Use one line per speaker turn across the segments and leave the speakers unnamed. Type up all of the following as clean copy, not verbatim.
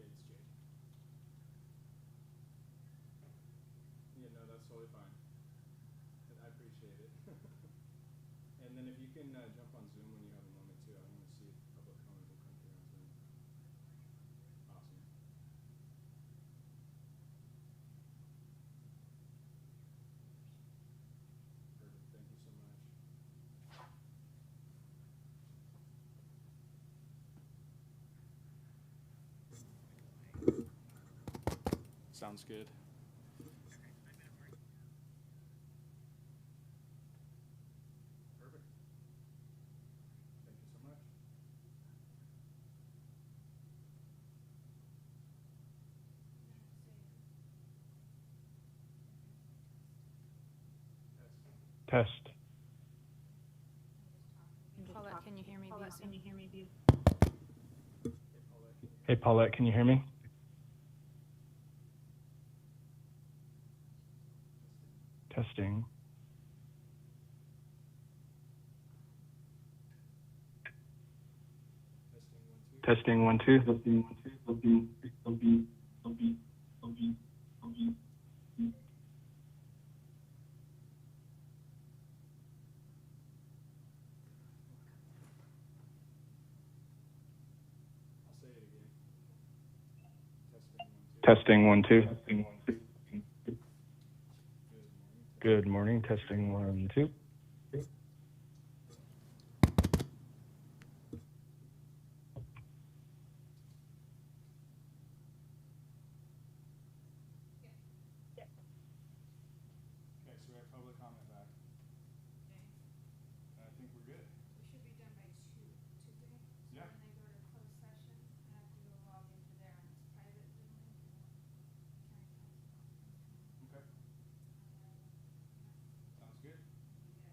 it's Jake. Yeah, no, that's totally fine. I appreciate it. And then if you can jump on Zoom when you have a moment too, I want to see if public comment will come through on Zoom. Awesome. Perfect. Thank you so much. Sounds good. Perfect. Thank you so much.
Test.
Paulette, can you hear me?
Hey, Paulette, can you hear me? Testing. Testing 1 2.
I'll say it again.
Testing 1 2.
Good morning.
Good morning. Testing 1 2.
Okay, so we have public comment back.
Okay.
And I think we're good.
We should be done by 2 today. So
Yeah.
when they go to closed session, I have to go log into there on this private Zoom link and county council.
Okay. Sounds good.
Yeah.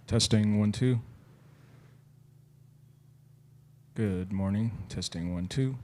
Testing 1 2. Good morning. Testing 1 2.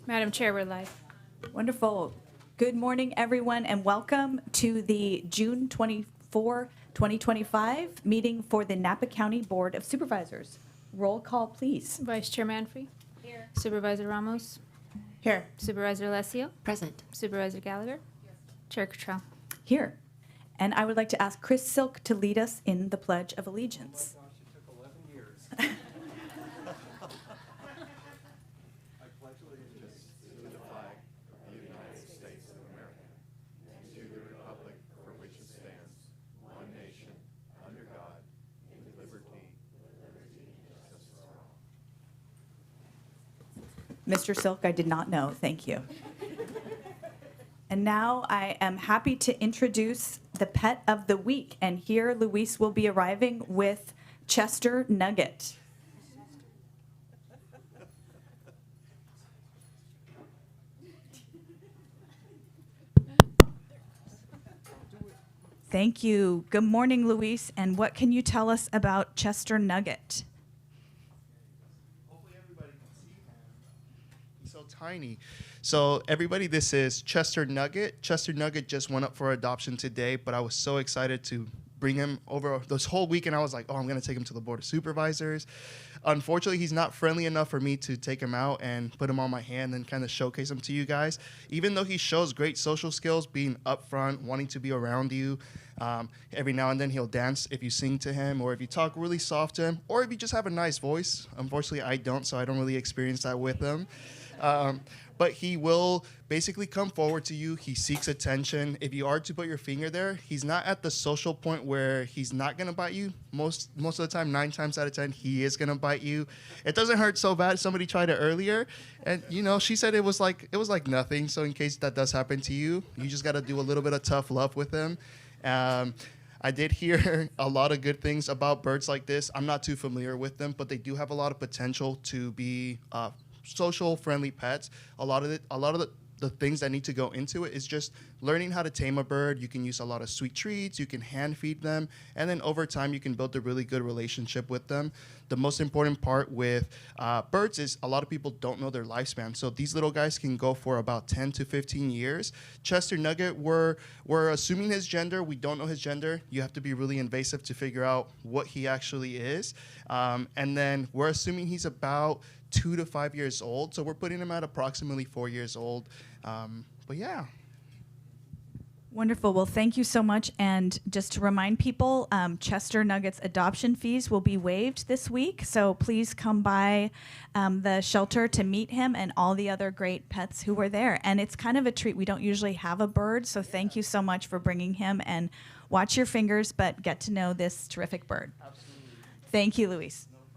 Madam Chair, we're live.
Wonderful. Good morning, everyone, and welcome to the June 24, 2025 meeting for the Napa County Board of Supervisors. Roll call, please.
Vice Chair Manfree. Here. Supervisor Ramos.
Here.
Supervisor Alessio.
Present.
Supervisor Gallagher. Chair Cottrell.
Here. And I would like to ask Chris Silk to lead us in the Pledge of Allegiance.
Oh my gosh, it took 11 years. I pledge allegiance to the flag of the United States of America, and to the republic for which it stands, one nation, under God, with liberty and justice for all.
Mr. Silk, I did not know. Thank you. And now I am happy to introduce the pet of the week. And here Luis will be arriving with Chester Nugget. Thank you. Good morning, Luis. And what can you tell us about Chester Nugget?
Hopefully everybody can see him. He's so tiny. So everybody, this is Chester Nugget. Chester Nugget just went up for adoption today, but I was so excited to bring him over this whole weekend. I was like, oh, I'm going to take him to the Board of Supervisors. Unfortunately, he's not friendly enough for me to take him out and put him on my hand and kind of showcase him to you guys. Even though he shows great social skills, being upfront, wanting to be around you, every now and then he'll dance if you sing to him or if you talk really soft to him or if you just have a nice voice. Unfortunately, I don't, so I don't really experience that with him. But he will basically come forward to you. He seeks attention. If you are to put your finger there, he's not at the social point where he's not going to bite you. Most of the time, 9 times out of 10, he is going to bite you. It doesn't hurt so bad. Somebody tried it earlier, and, she said it was like nothing. So in case that does happen to you, you just got to do a little bit of tough love with him. I did hear a lot of good things about birds like this. I'm not too familiar with them, but they do have a lot of potential to be social friendly pets. A lot of the things that need to go into it is just learning how to tame a bird. You can use a lot of sweet treats, you can hand feed them, and then over time you can build a really good relationship with them. The most important part with birds is a lot of people don't know their lifespan. So these little guys can go for about 10 to 15 years. Chester Nugget, we're assuming his gender. We don't know his gender. You have to be really invasive to figure out what he actually is. And then we're assuming he's about 2 to 5 years old. So we're putting him at approximately 4 years old. But yeah.
Wonderful. Well, thank you so much. And just to remind people, Chester Nugget's adoption fees will be waived this week. So please come by the shelter to meet him and all the other great pets who were there. And it's kind of a treat. We don't usually have a bird. So thank you so much for bringing him. And watch your fingers, but get to know this terrific bird.
Absolutely.
Thank you, Luis.
No problem.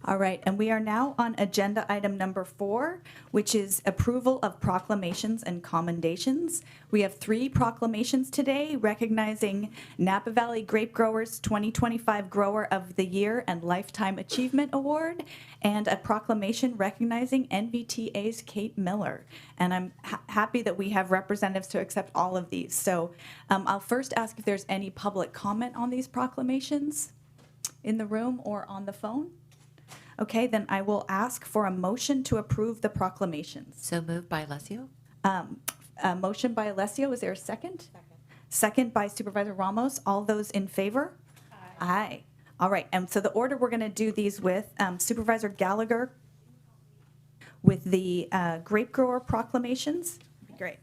All right, and we are now on agenda item number 4, which is approval of proclamations and commendations. We have 3 proclamations today recognizing Napa Valley Grape Growers 2025 Grower of the Year and Lifetime Achievement Award, and a proclamation recognizing NVTA's Kate Miller. And I'm happy that we have representatives to accept all of these. So I'll first ask if there's any public comment on these proclamations in the room or on the phone. Okay, then I will ask for a motion to approve the proclamations.
So moved by Alessio.
A motion by Alessio. Is there a second? Second by Supervisor Ramos. All those in favor? Aye. All right, and so the order we're going to do these with, Supervisor Gallagher with the grape grower proclamations. Great.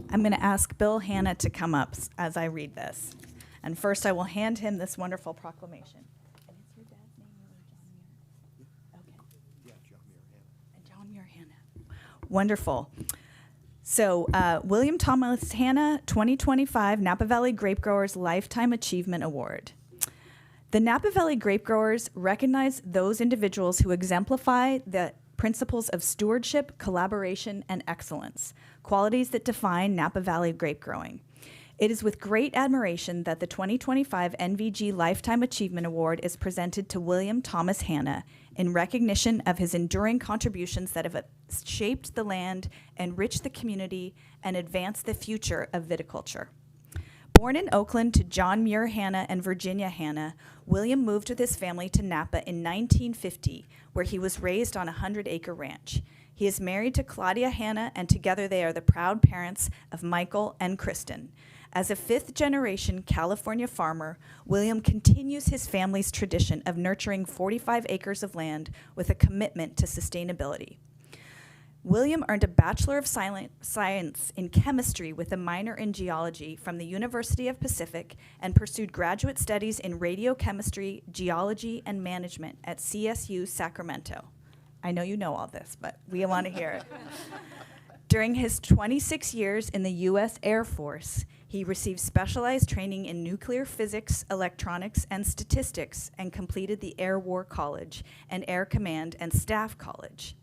I'm going to ask Bill Hanna to come up as I read this. And first I will hand him this wonderful proclamation. And it's your dad's name, really, John Muir? Okay.
Yeah, John Muir Hanna.
And John Muir Hanna. Wonderful. So William Thomas Hanna, 2025 Napa Valley Grape Growers Lifetime Achievement Award. The Napa Valley Grape Growers recognize those individuals who exemplify the principles of stewardship, collaboration, and excellence. qualities that define Napa Valley grape growing. It is with great admiration that the 2025 NVG Lifetime Achievement Award is presented to William Thomas Hanna in recognition of his enduring contributions that have shaped the land, enriched the community, and advanced the future of viticulture. Born in Oakland to John Muir Hanna and Virginia Hanna, William moved with his family to Napa in 1950, where he was raised on a 100-acre ranch. He is married to Claudia Hanna, and together they are the proud parents of Michael and Kristen. As a fifth-generation California farmer, William continues his family's tradition of nurturing 45 acres of land with a commitment to sustainability. William earned a Bachelor of Science in Chemistry with a minor in Geology from the University of Pacific and pursued graduate studies in radiochemistry, geology, and management at CSU Sacramento. I know you know all this, but we want to hear it. During his 26 years in the U.S. Air Force, he received specialized training in nuclear physics, electronics, and statistics, and completed the Air War College and Air Command and Staff College.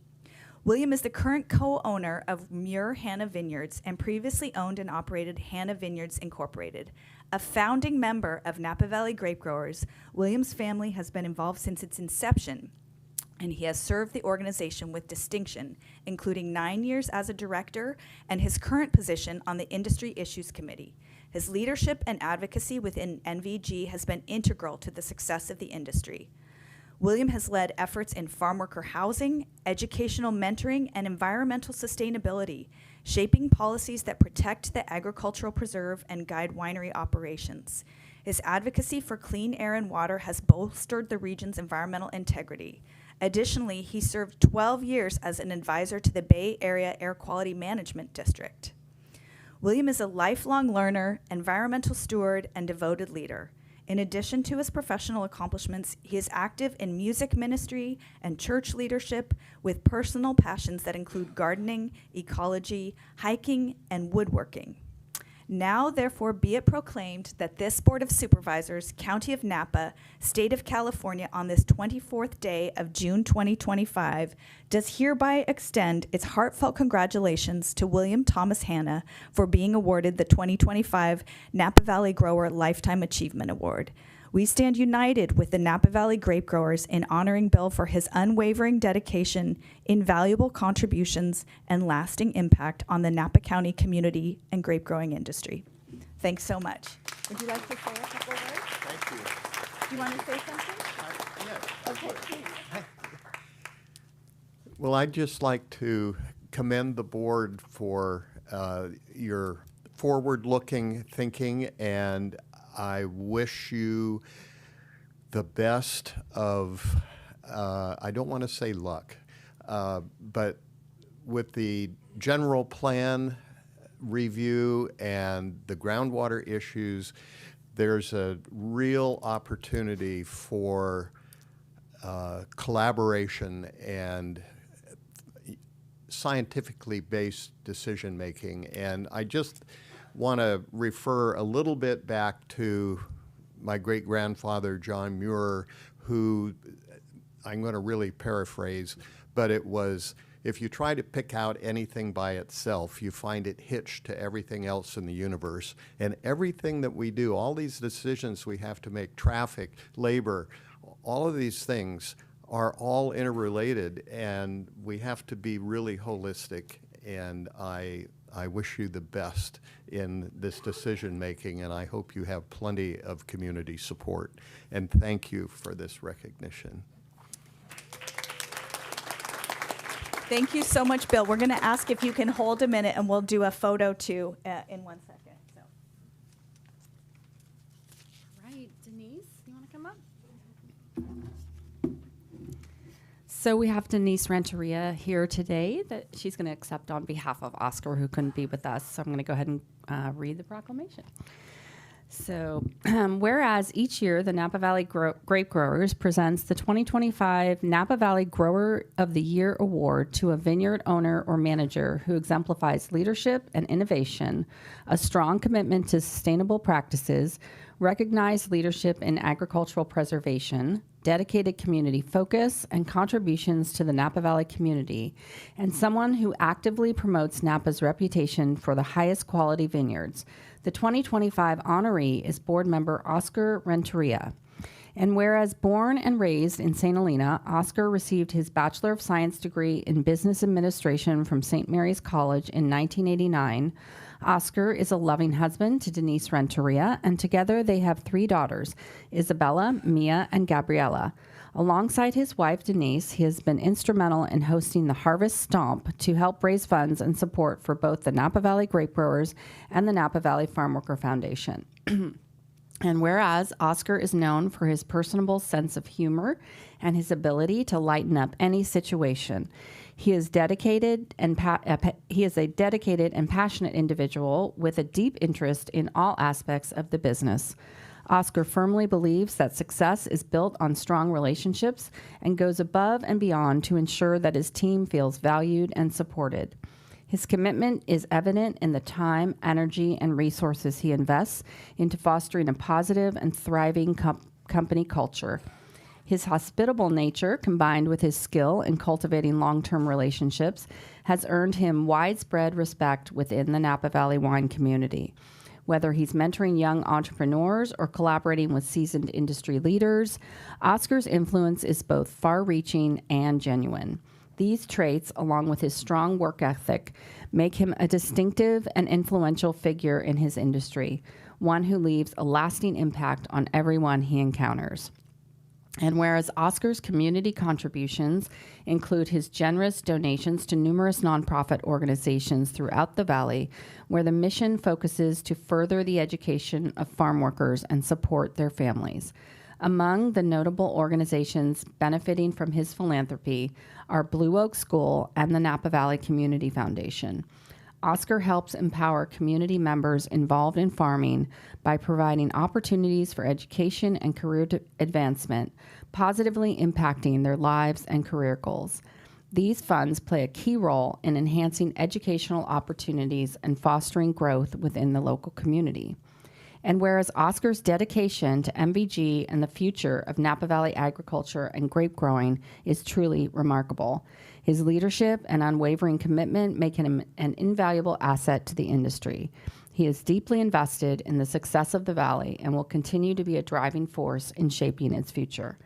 William is the current co-owner of Muir Hanna Vineyards and previously owned and operated Hanna Vineyards Incorporated. A founding member of Napa Valley Grape Growers, William's family has been involved since its inception, and he has served the organization with distinction, including 9 years as a director and his current position on the Industry Issues Committee. His leadership and advocacy within NVG has been integral to the success of the industry. William has led efforts in farm worker housing, educational mentoring, and environmental sustainability, shaping policies that protect the agricultural preserve and guide winery operations. His advocacy for clean air and water has bolstered the region's environmental integrity. Additionally, he served 12 years as an advisor to the Bay Area Air Quality Management District. William is a lifelong learner, environmental steward, and devoted leader. In addition to his professional accomplishments, he is active in music ministry and church leadership with personal passions that include gardening, ecology, hiking, and woodworking. Now, therefore, be it proclaimed that this Board of Supervisors, County of Napa, State of California, on this 24th day of June 2025, does hereby extend its heartfelt congratulations to William Thomas Hanna for being awarded the 2025 Napa Valley Grower Lifetime Achievement Award. We stand united with the Napa Valley grape growers in honoring Bill for his unwavering dedication, invaluable contributions, and lasting impact on the Napa County community and grape growing industry. Thanks so much. Would you like to say a couple words?
Thank you.
Do you want to say something?
Yeah.
Okay, please.
Well, I'd just like to commend the board for your forward-looking thinking, and I wish you the best of, I don't want to say luck, but with the general plan review and the groundwater issues, there's a real opportunity for collaboration and scientifically based decision making. And I just want to refer a little bit back to my great-grandfather, John Muir, who, I'm going to really paraphrase, but it was, if you try to pick out anything by itself, you find it hitched to everything else in the universe. And everything that we do, all these decisions we have to make, traffic, labor, all of these things are all interrelated, and we have to be really holistic. And I wish you the best in this decision making, and I hope you have plenty of community support. And thank you for this recognition.
Thank you so much, Bill. We're going to ask if you can hold a minute, and we'll do a photo too in 1 second. So.
Right, Denise, you want to come up? So we have Denise Renteria here today that she's going to accept on behalf of Oscar, who couldn't be with us. So I'm going to go ahead and read the proclamation. So, whereas each year the Napa Valley Grape Growers presents the 2025 Napa Valley Grower of the Year Award to a vineyard owner or manager who exemplifies leadership and innovation, a strong commitment to sustainable practices, recognized leadership in agricultural preservation, dedicated community focus, and contributions to the Napa Valley community, and someone who actively promotes Napa's reputation for the highest quality vineyards. The 2025 honoree is board member Oscar Renteria. And whereas born and raised in St. Helena, Oscar received his Bachelor of Science degree in Business Administration from St. Mary's College in 1989, Oscar is a loving husband to Denise Renteria, and together they have 3 daughters, Isabella, Mia, and Gabriella. Alongside his wife, Denise, he has been instrumental in hosting the Harvest Stomp to help raise funds and support for both the Napa Valley Grape Growers and the Napa Valley Farm Worker Foundation. And whereas Oscar is known for his personable sense of humor and his ability to lighten up any situation, he is a dedicated and passionate individual with a deep interest in all aspects of the business. Oscar firmly believes that success is built on strong relationships and goes above and beyond to ensure that his team feels valued and supported. His commitment is evident in the time, energy, and resources he invests into fostering a positive and thriving company culture. His hospitable nature, combined with his skill in cultivating long-term relationships, has earned him widespread respect within the Napa Valley wine community. Whether he's mentoring young entrepreneurs or collaborating with seasoned industry leaders, Oscar's influence is both far-reaching and genuine. These traits, along with his strong work ethic, make him a distinctive and influential figure in his industry, one who leaves a lasting impact on everyone he encounters. And whereas Oscar's community contributions include his generous donations to numerous nonprofit organizations throughout the valley, where the mission focuses to further the education of farm workers and support their families. Among the notable organizations benefiting from his philanthropy are Blue Oak School and the Napa Valley Community Foundation. Oscar helps empower community members involved in farming by providing opportunities for education and career advancement, positively impacting their lives and career goals. These funds play a key role in enhancing educational opportunities and fostering growth within the local community. And whereas Oscar's dedication to MVG and the future of Napa Valley agriculture and grape growing is truly remarkable, his leadership and unwavering commitment make him an invaluable asset to the industry. He is deeply invested in the success of the valley and will continue to be a driving force in shaping its future.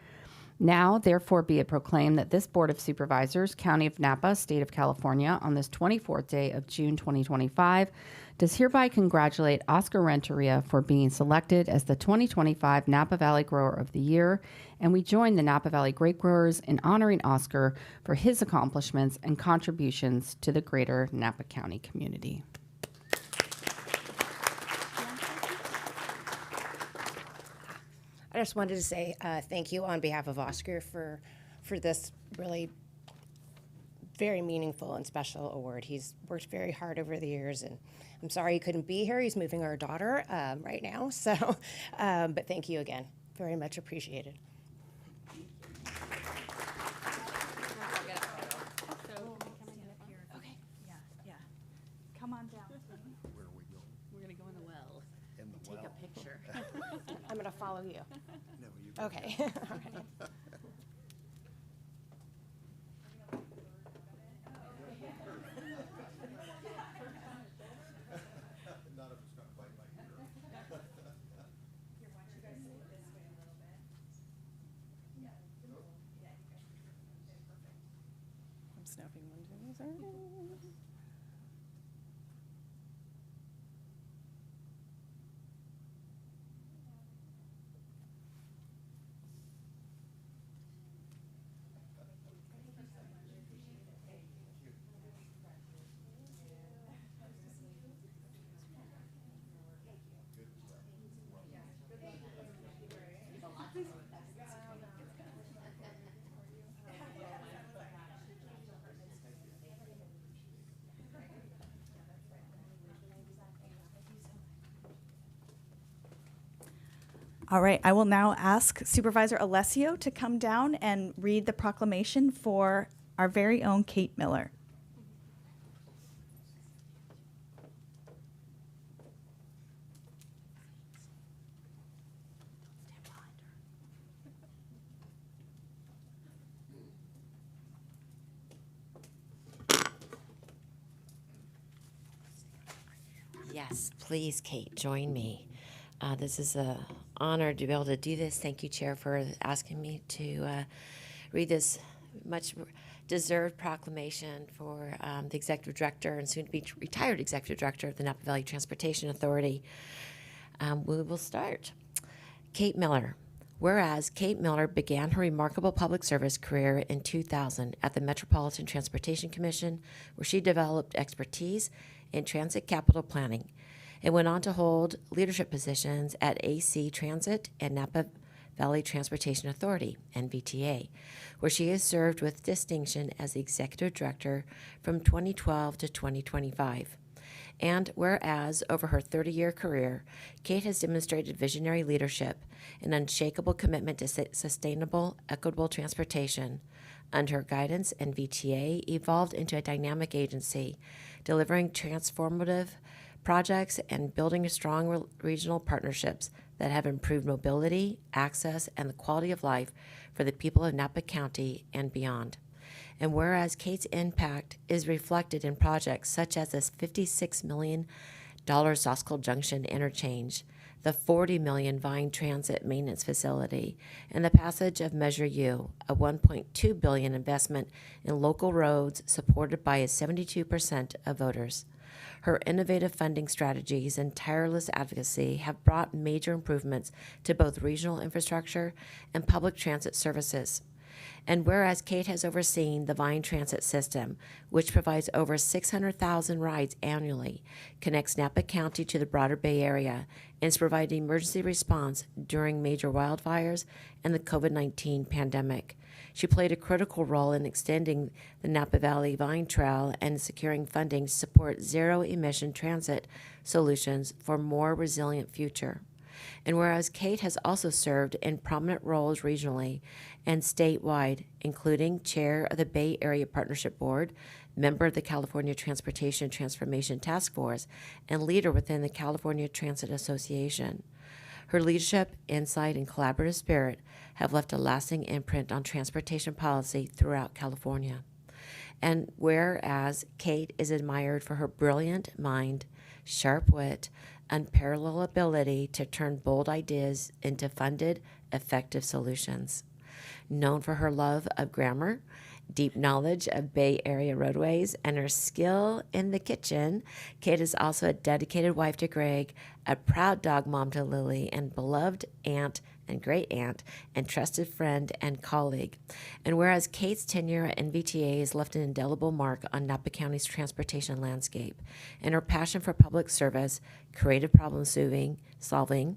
Now, therefore, be it proclaimed that this Board of Supervisors, County of Napa, State of California, on this 24th day of June 2025, does hereby congratulate Oscar Renteria for being selected as the 2025 Napa Valley Grower of the Year, and we join the Napa Valley Grape Growers in honoring Oscar for his accomplishments and contributions to the greater Napa County community.
I just wanted to say thank you on behalf of Oscar for this really very meaningful and special award. He's worked very hard over the years, and I'm sorry he couldn't be here. He's moving our daughter right now, so but thank you again. Very much appreciated.
Come on down.
Where are we going?
We're going to go in the well.
In the
Take
well?
a picture.
I'm going to follow you.
No, you
Okay. All right.
None of us got to bite my ear.
I'm snapping one to these.
All right, I will now ask Supervisor Alessio to come down and read the proclamation for our very own Kate Miller.
Yes, please, Kate, join me. This is an honor to be able to do this. Thank you, Chair, for asking me to read this much deserved proclamation for the Executive Director and soon to be retired Executive Director of the Napa Valley Transportation Authority. We will start. Kate Miller. Whereas Kate Miller began her remarkable public service career in 2000 at the Metropolitan Transportation Commission, where she developed expertise in transit capital planning and went on to hold leadership positions at AC Transit and Napa Valley Transportation Authority, NVTA, where she has served with distinction as the Executive Director from 2012 to 2025. And whereas over her 30-year career, Kate has demonstrated visionary leadership and unshakable commitment to sustainable, equitable transportation. Under her guidance, NVTA evolved into a dynamic agency, delivering transformative projects and building strong regional partnerships that have improved mobility, access, and the quality of life for the people of Napa County and beyond. And whereas Kate's impact is reflected in projects such as this $56 million Zoskel Junction interchange, the $40 million Vine Transit Maintenance Facility, and the passage of Measure U, a $1.2 billion investment in local roads supported by 72% of voters. Her innovative funding strategies and tireless advocacy have brought major improvements to both regional infrastructure and public transit services. And whereas Kate has overseen the Vine Transit System, which provides over 600,000 rides annually, connects Napa County to the broader Bay Area, and is providing emergency response during major wildfires and the COVID-19 pandemic. She played a critical role in extending the Napa Valley Vine Trail and securing funding to support zero-emission transit solutions for a more resilient future. And whereas Kate has also served in prominent roles regionally and statewide, including chair of the Bay Area Partnership Board, member of the California Transportation Transformation Task Force, and leader within the California Transit Association. Her leadership, insight, and collaborative spirit have left a lasting imprint on transportation policy throughout California. And whereas Kate is admired for her brilliant mind, sharp wit, unparalleled ability to turn bold ideas into funded, effective solutions. Known for her love of grammar, deep knowledge of Bay Area roadways, and her skill in the kitchen, Kate is also a dedicated wife to Greg, a proud dog mom to Lily, and beloved aunt and great aunt, and trusted friend and colleague. And whereas Kate's tenure at NVTA has left an indelible mark on Napa County's transportation landscape, and her passion for public service, creative problem solving,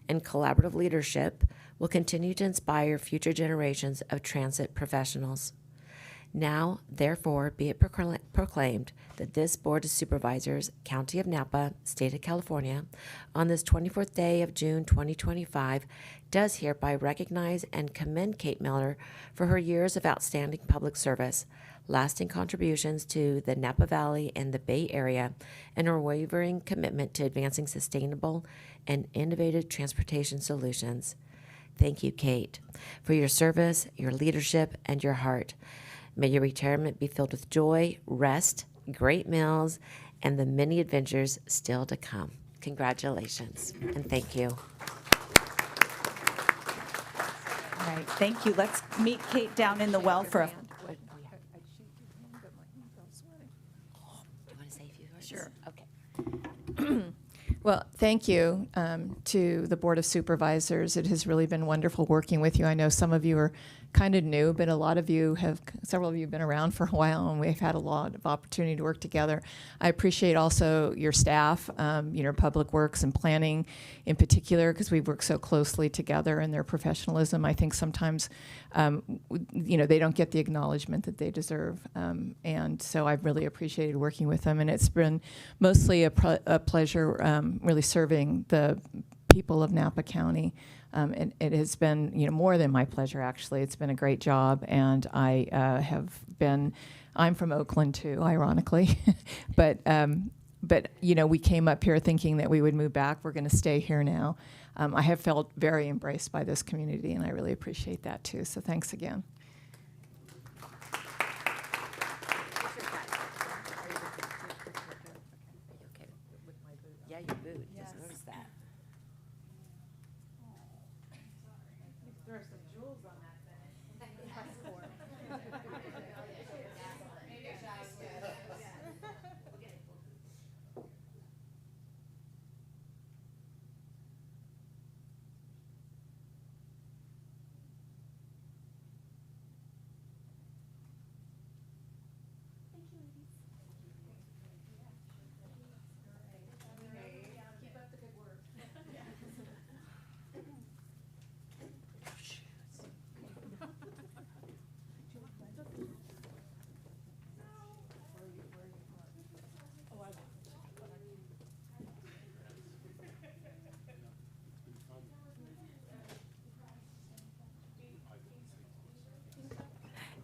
and collaborative leadership will continue to inspire future generations of transit professionals. Now, therefore, be it proclaimed that this Board of Supervisors, County of Napa, State of California, on this 24th day of June 2025, does hereby recognize and commend Kate Miller for her years of outstanding public service, lasting contributions to the Napa Valley and the Bay Area, and her unwavering commitment to advancing sustainable and innovative transportation solutions. Thank you, Kate, for your service, your leadership, and your heart. May your retirement be filled with joy, rest, great meals, and the many adventures still to come. Congratulations, and thank you.
All right, thank you. Let's meet Kate down in the well for a...
Do you want to say a few words?
Sure.
Okay.
Well, thank you to the Board of Supervisors. It has really been wonderful working with you. I know some of you are kind of new, but several of you have been around for a while, and we've had a lot of opportunity to work together. I appreciate also your staff, Public Works and Planning in particular, because we work so closely together, and their professionalism. I think sometimes, they don't get the acknowledgement that they deserve. And so I've really appreciated working with them, and it's been mostly a pleasure really serving the people of Napa County. And it has been, more than my pleasure, actually. It's been a great job, and I'm from Oakland too, ironically. but we came up here thinking that we would move back. We're going to stay here now. I have felt very embraced by this community, and I really appreciate that too. So thanks again.
Yeah,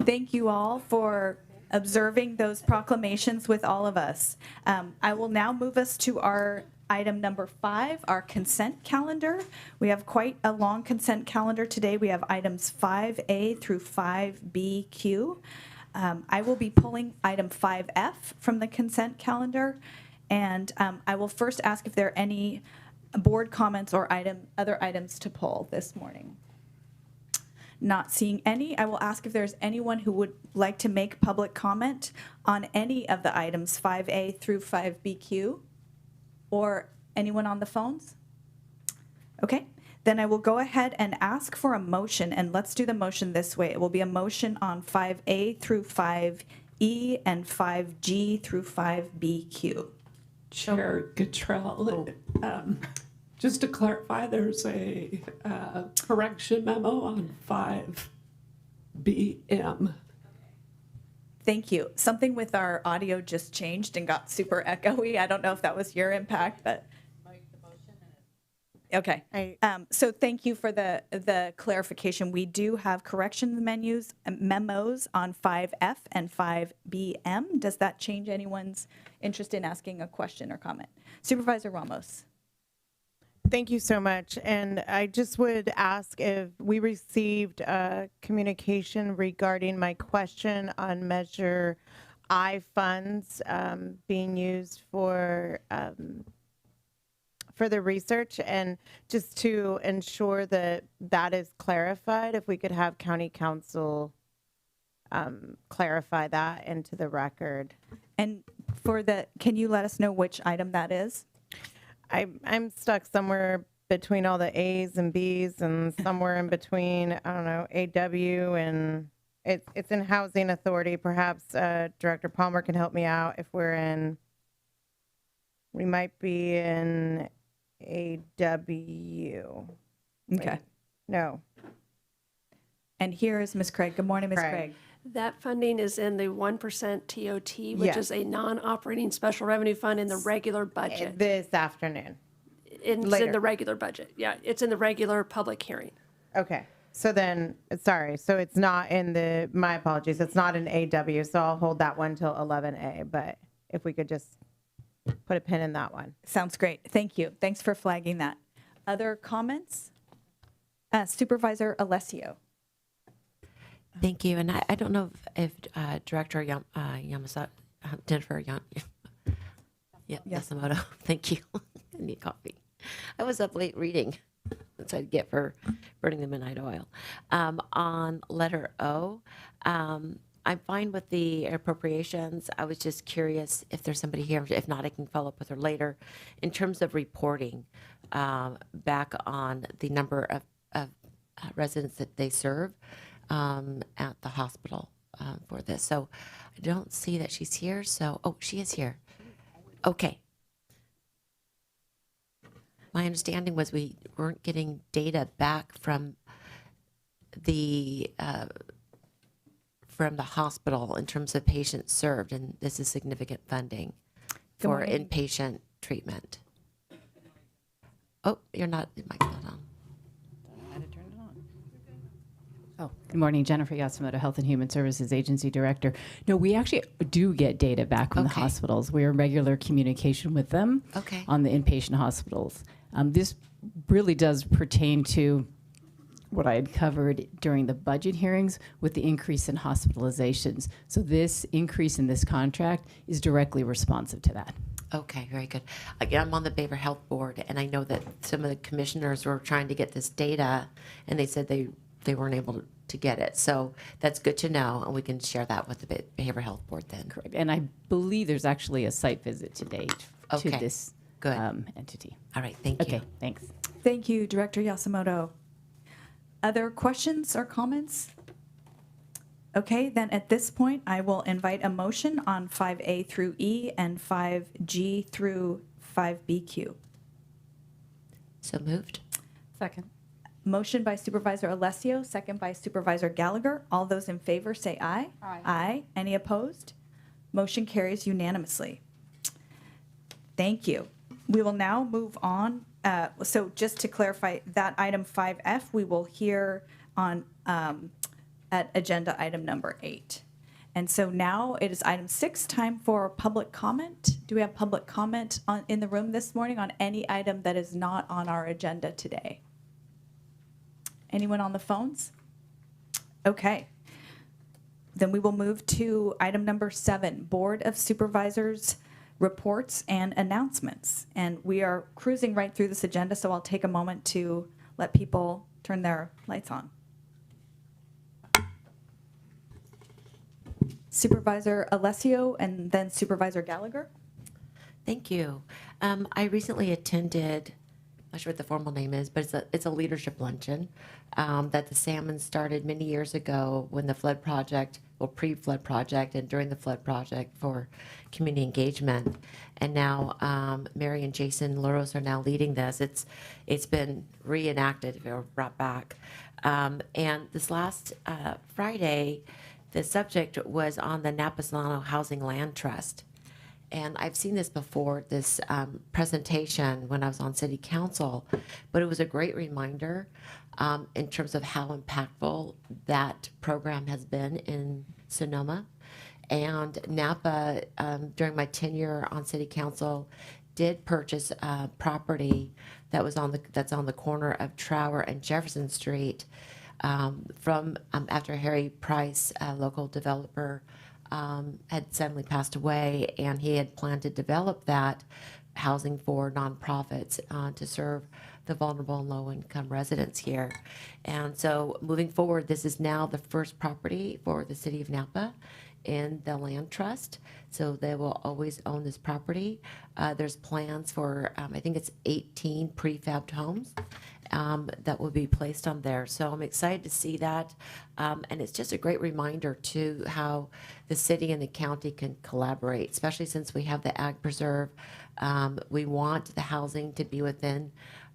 Thank you all for observing those proclamations with all of us. I will now move us to our item number 5, our consent calendar. We have quite a long consent calendar today. We have items 5A through 5BQ. I will be pulling item 5F from the consent calendar, and I will first ask if there are any board comments or other items to pull this morning. Not seeing any, I will ask if there's anyone who would like to make public comment on any of the items 5A through 5BQ, or anyone on the phones? Okay, then I will go ahead and ask for a motion, and let's do the motion this way. It will be a motion on 5A through 5E and 5G through 5BQ.
Chair Cottrell, just to clarify, there's a correction memo on 5BM.
Thank you. Something with our audio just changed and got super echoey. I don't know if that was your impact, but. Okay. So thank you for the clarification. We do have correction memos on 5F and 5BM. Does that change anyone's interest in asking a question or comment? Supervisor Ramos.
Thank you so much. And I just would ask if we received communication regarding my question on Measure I funds being used for the research, and just to ensure that that is clarified, if we could have County Council clarify that into the record.
And can you let us know which item that is?
I'm stuck somewhere between all the A's and B's and somewhere in between, I don't know, AW, and it's in Housing Authority. Perhaps Director Palmer can help me out if we might be in AW.
Okay.
No.
And here is Ms. Craig. Good morning, Ms. Craig.
That funding is in the 1% TOT, which
Yes.
is a non-operating special revenue fund in the regular budget.
This afternoon.
It's
Later.
in the regular budget. Yeah, it's in the regular public hearing.
Okay. So then, sorry. So it's not in my apologies. It's not in AW. So I'll hold that one till 11A. But if we could just put a pin in that one.
Sounds great. Thank you. Thanks for flagging that. Other comments? Supervisor Alessio.
Thank you. And I don't know if Director Yamamoto, Jennifer Yamamoto, thank you. I need coffee. I was up late reading, so I'd get for burning the midnight oil. On letter O, I'm fine with the appropriations. I was just curious if there's somebody here. If not, I can follow up with her later. In terms of reporting back on the number of residents that they serve at the hospital for this. So I don't see that she's here. So, she is here. Okay. My understanding was we weren't getting data back from the hospital in terms of patients served, and this is significant funding for inpatient treatment. Oh, you're not, your mic's not on.
Good morning, Jennifer Yamamoto, Health and Human Services Agency Director. No, we actually do get data back from the hospitals. We're in regular communication with them on the inpatient hospitals. This really does pertain to what I had covered during the budget hearings with the increase in hospitalizations. So this increase in this contract is directly responsive to that.
Okay, very good. Again, I'm on the Beaver Health Board, and I know that some of the commissioners were trying to get this data, and they said they weren't able to get it. So that's good to know, and we can share that with the Behavioral Health Board then.
Correct. And I believe there's actually a site visit today to this entity.
All right, thank you.
Okay, thanks.
Thank you, Director Yamamoto. Other questions or comments? Okay, then at this point, I will invite a motion on 5A through E and 5G through 5BQ.
So moved.
Second.
Motion by Supervisor Alessio, second by Supervisor Gallagher. All those in favor say aye.
Aye.
Aye. Any opposed? Motion carries unanimously. Thank you. We will now move on. So just to clarify, that item 5F, we will hear on at agenda item number 8. And so now it is item 6, time for public comment. Do we have public comment in the room this morning on any item that is not on our agenda today? Anyone on the phones? Okay. Then we will move to item number 7, Board of Supervisors reports and announcements. And we are cruising right through this agenda, so I'll take a moment to let people turn their lights on. Supervisor Alessio and then Supervisor Gallagher.
Thank you. I recently attended, I'm not sure what the formal name is, but it's a leadership luncheon that the Salmon started many years ago when the flood project, well, pre-flood project and during the flood project for community engagement. And now Mary and Jason Luros are now leading this. It's been reenacted or brought back. And this last Friday, the subject was on the Napa Solano Housing Land Trust. And I've seen this before, this presentation when I was on city council, but it was a great reminder in terms of how impactful that program has been in Sonoma. And Napa, during my tenure on city council, did purchase property that was that's on the corner of Trower and Jefferson Street from after Harry Price, a local developer, had suddenly passed away, and he had planned to develop that housing for nonprofits to serve the vulnerable and low-income residents here. And so moving forward, this is now the first property for the city of Napa in the land trust. So they will always own this property. There's plans for, I think it's 18 prefabbed homes that will be placed on there. So I'm excited to see that. And it's just a great reminder to how the city and the county can collaborate, especially since we have the Ag Preserve. We want the housing to be within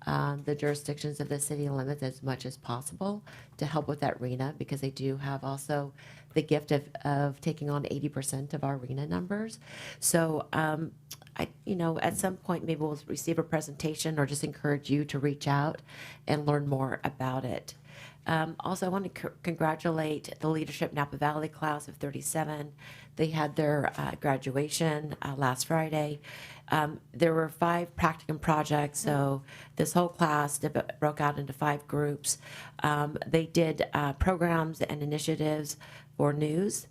the jurisdictions of the city limits as much as possible to help with that RENA, because they do have also the gift of taking on 80% of our RENA numbers. So at some point, maybe we'll receive a presentation or just encourage you to reach out and learn more about it. Also, I want to congratulate the Leadership Napa Valley class of 37. They had their graduation last Friday. There were 5 practicum projects, so this whole class broke out into 5 groups. They did programs and initiatives for news,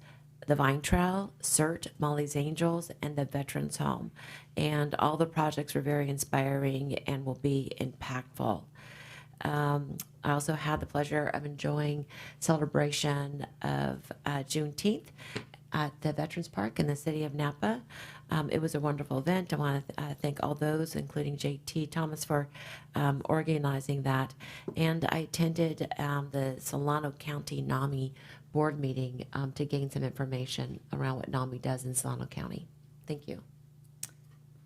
the Vine Trail, CERT, Molly's Angels, and the Veterans Home. And all the projects were very inspiring and will be impactful. I also had the pleasure of enjoying celebration of Juneteenth at the Veterans Park in the city of Napa. It was a wonderful event. I want to thank all those, including JT Thomas, for organizing that. And I attended the Solano County NAMI board meeting to gain some information around what NAMI does in Solano County. Thank you.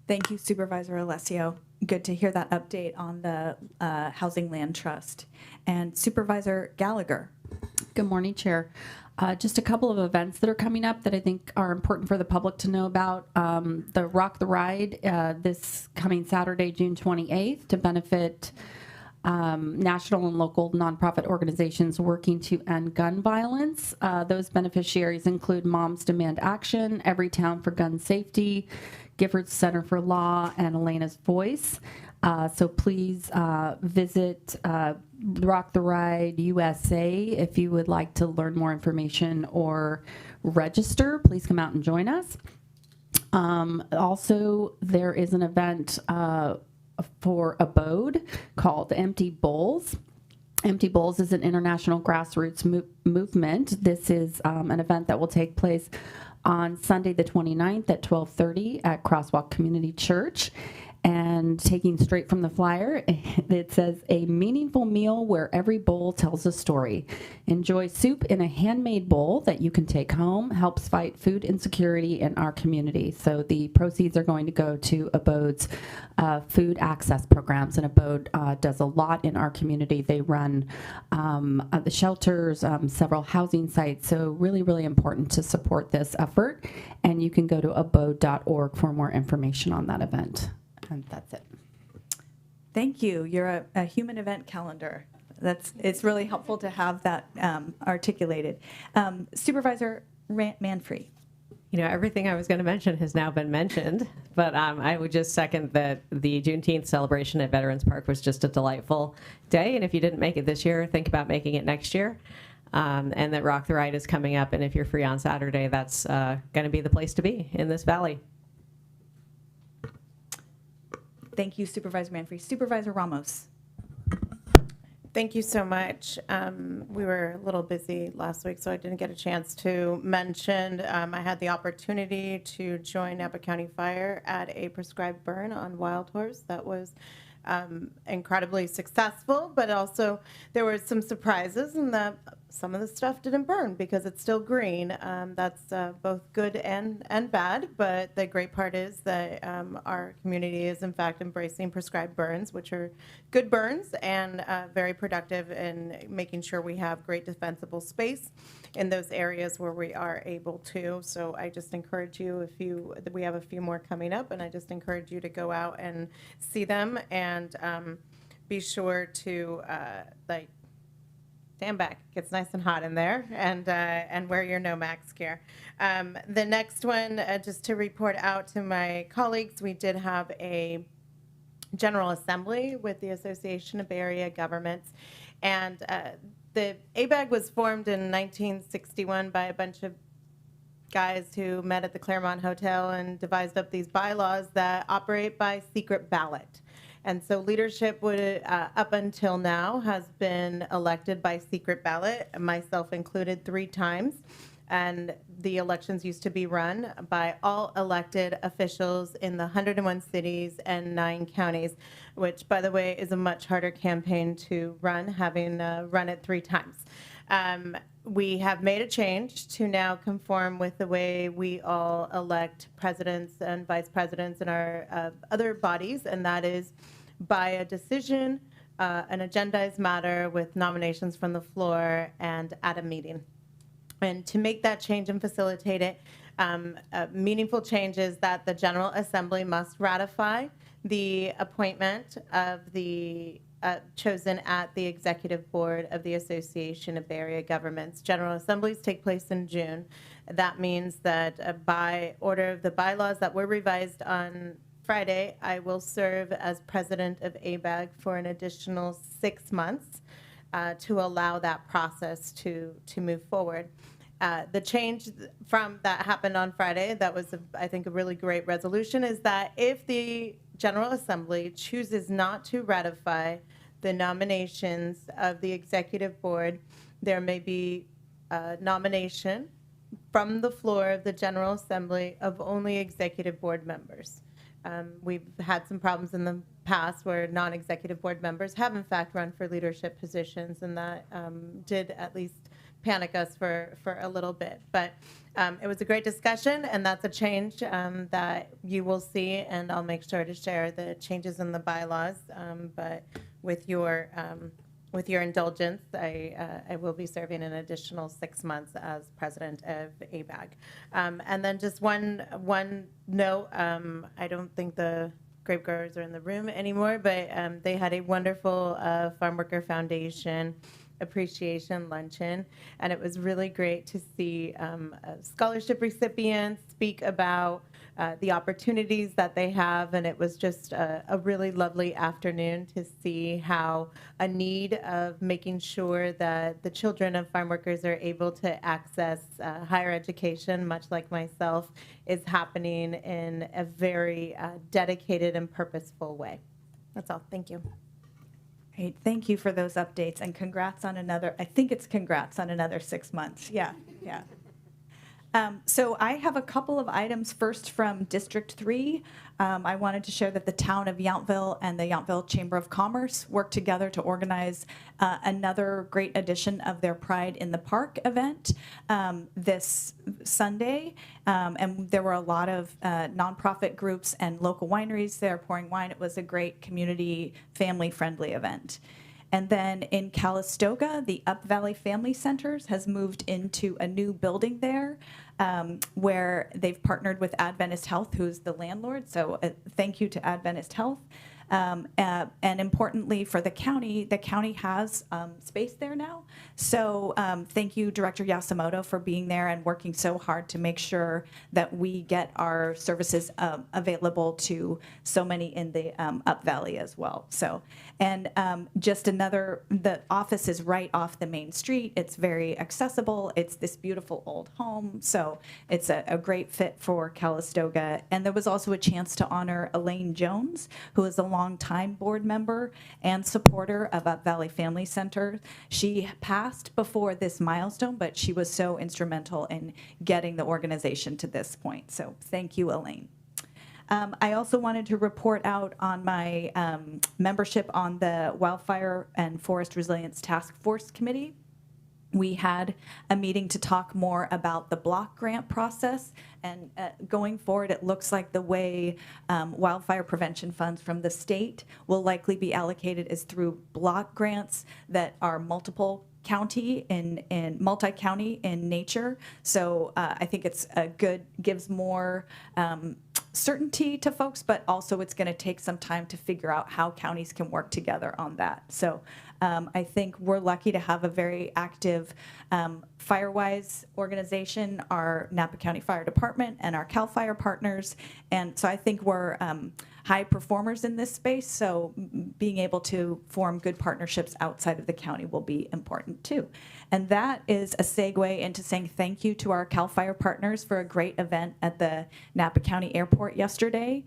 Thank you, Supervisor Alessio. Good to hear that update on the Housing Land Trust. And Supervisor Gallagher.
Good morning, Chair. Just a couple of events that are coming up that I think are important for the public to know about. The Rock the Ride this coming Saturday, June 28th, to benefit national and local nonprofit organizations working to end gun violence. Those beneficiaries include Moms Demand Action, Every Town for Gun Safety, Giffords Center for Law, and Elena's Voice. So please visit Rock the Ride USA if you would like to learn more information or register. Please come out and join us. Also, there is an event for Abode called Empty Bowls. Empty Bowls is an international grassroots movement. This is an event that will take place on Sunday the 29th at 12:30 at Crosswalk Community Church. And taking straight from the flyer, it says, a meaningful meal where every bowl tells a story. Enjoy soup in a handmade bowl that you can take home, helps fight food insecurity in our community. So the proceeds are going to go to Abode's food access programs. And Abode does a lot in our community. They run the shelters, several housing sites. So really, really important to support this effort. And you can go to abode.org for more information on that event. And that's it.
Thank you. You're a human event calendar. it's really helpful to have that articulated. Supervisor Manfrey.
You know, everything I was going to mention has now been mentioned, but I would just second that the Juneteenth celebration at Veterans Park was just a delightful day. And if you didn't make it this year, think about making it next year. And that Rock the Ride is coming up. And if you're free on Saturday, that's going to be the place to be in this valley.
Thank you, Supervisor Manfrey. Supervisor Ramos.
Thank you so much. We were a little busy last week, so I didn't get a chance to mention. I had the opportunity to join Napa County Fire at a prescribed burn on Wild Horse. That was incredibly successful, but also there were some surprises in that some of the stuff didn't burn because it's still green. That's both good and bad, but the great part is that our community is in fact embracing prescribed burns, which are good burns and very productive in making sure we have great defensible space in those areas where we are able to. So I just encourage you, we have a few more coming up, and I just encourage you to go out and see them and be sure to stand back. It gets nice and hot in there, and wear your Nomax gear. The next one, just to report out to my colleagues, we did have a General Assembly with the Association of Bay Area Governments, and the ABAG was formed in 1961 by a bunch of guys who met at the Claremont Hotel and devised up these bylaws that operate by secret ballot. And so leadership would, up until now, has been elected by secret ballot, myself included 3 times. And the elections used to be run by all elected officials in the 101 cities and 9 counties, which, by the way, is a much harder campaign to run, having run it 3 times. We have made a change to now conform with the way we all elect presidents and vice presidents in our other bodies, and that is by a decision, an agendized matter with nominations from the floor and at a meeting. And to make that change and facilitate it, meaningful change is that the General Assembly must ratify the appointment of the chosen at the Executive Board of the Association of Bay Area Governments. General Assemblies take place in June. That means that by order of the bylaws that were revised on Friday, I will serve as president of ABAG for an additional 6 months to allow that process to move forward. The change from that happened on Friday, that was, I think, a really great resolution, is that if the General Assembly chooses not to ratify the nominations of the Executive Board, there may be a nomination from the floor of the General Assembly of only Executive Board members. We've had some problems in the past where non-executive board members have in fact run for leadership positions, and that did at least panic us for a little bit. But it was a great discussion, and that's a change that you will see, and I'll make sure to share the changes in the bylaws. But with your indulgence, I will be serving an additional 6 months as president of ABAG. And then just one note, I don't think the grape growers are in the room anymore, but they had a wonderful Farm Worker Foundation appreciation luncheon, and it was really great to see scholarship recipients speak about the opportunities that they have, and it was just a really lovely afternoon to see how a need of making sure that the children of farm workers are able to access higher education, much like myself, is happening in a very dedicated and purposeful way. That's all. Thank you.
Great. Thank you for those updates, and congrats on another, I think it's congrats on another 6 months. Yeah. So I have a couple of items. First, from District 3, I wanted to share that the town of Yountville and the Yountville Chamber of Commerce worked together to organize another great edition of their Pride in the Park event this Sunday. And there were a lot of nonprofit groups and local wineries there pouring wine. It was a great community, family-friendly event. And then in Calistoga, the Up Valley Family Centers has moved into a new building there where they've partnered with Adventist Health, who's the landlord. So thank you to Adventist Health. And importantly for the county has space there now. So thank you, Director Yasumoto, for being there and working so hard to make sure that we get our services available to so many in the Up Valley as well. So, and the office is right off the main street. It's very accessible. It's this beautiful old home. So it's a great fit for Calistoga. And there was also a chance to honor Elaine Jones, who is a longtime board member and supporter of Up Valley Family Center. She passed before this milestone, but she was so instrumental in getting the organization to this point. So thank you, Elaine. I also wanted to report out on my membership on the Wildfire and Forest Resilience Task Force Committee. We had a meeting to talk more about the block grant process, and going forward, it looks like the way wildfire prevention funds from the state will likely be allocated is through block grants that are multi-county in nature. So I think it's gives more certainty to folks, but also it's going to take some time to figure out how counties can work together on that. So I think we're lucky to have a very active Firewise organization, our Napa County Fire Department, and our CAL FIRE partners. And so I think we're high performers in this space, so being able to form good partnerships outside of the county will be important too. And that is a segue into saying thank you to our CAL FIRE partners for a great event at the Napa County Airport yesterday.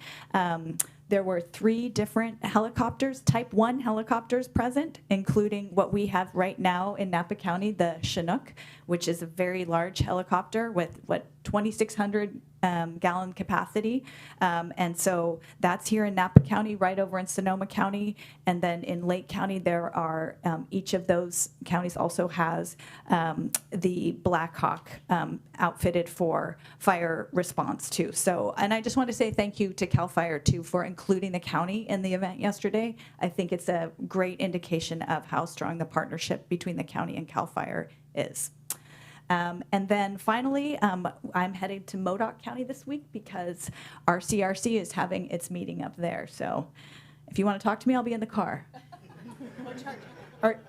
There were 3 different helicopters, Type 1 helicopters present, including what we have right now in Napa County, the Chinook, which is a very large helicopter with, 2,600 gallon capacity. And so that's here in Napa County, right over in Sonoma County. And then in Lake County, there are, each of those counties also has the Black Hawk outfitted for fire response too. So, and I just want to say thank you to CAL FIRE too for including the county in the event yesterday. I think it's a great indication of how strong the partnership between the county and CAL FIRE is. And then finally, I'm headed to Modoc County this week because our CRC is having its meeting up there. So if you want to talk to me, I'll be in the car.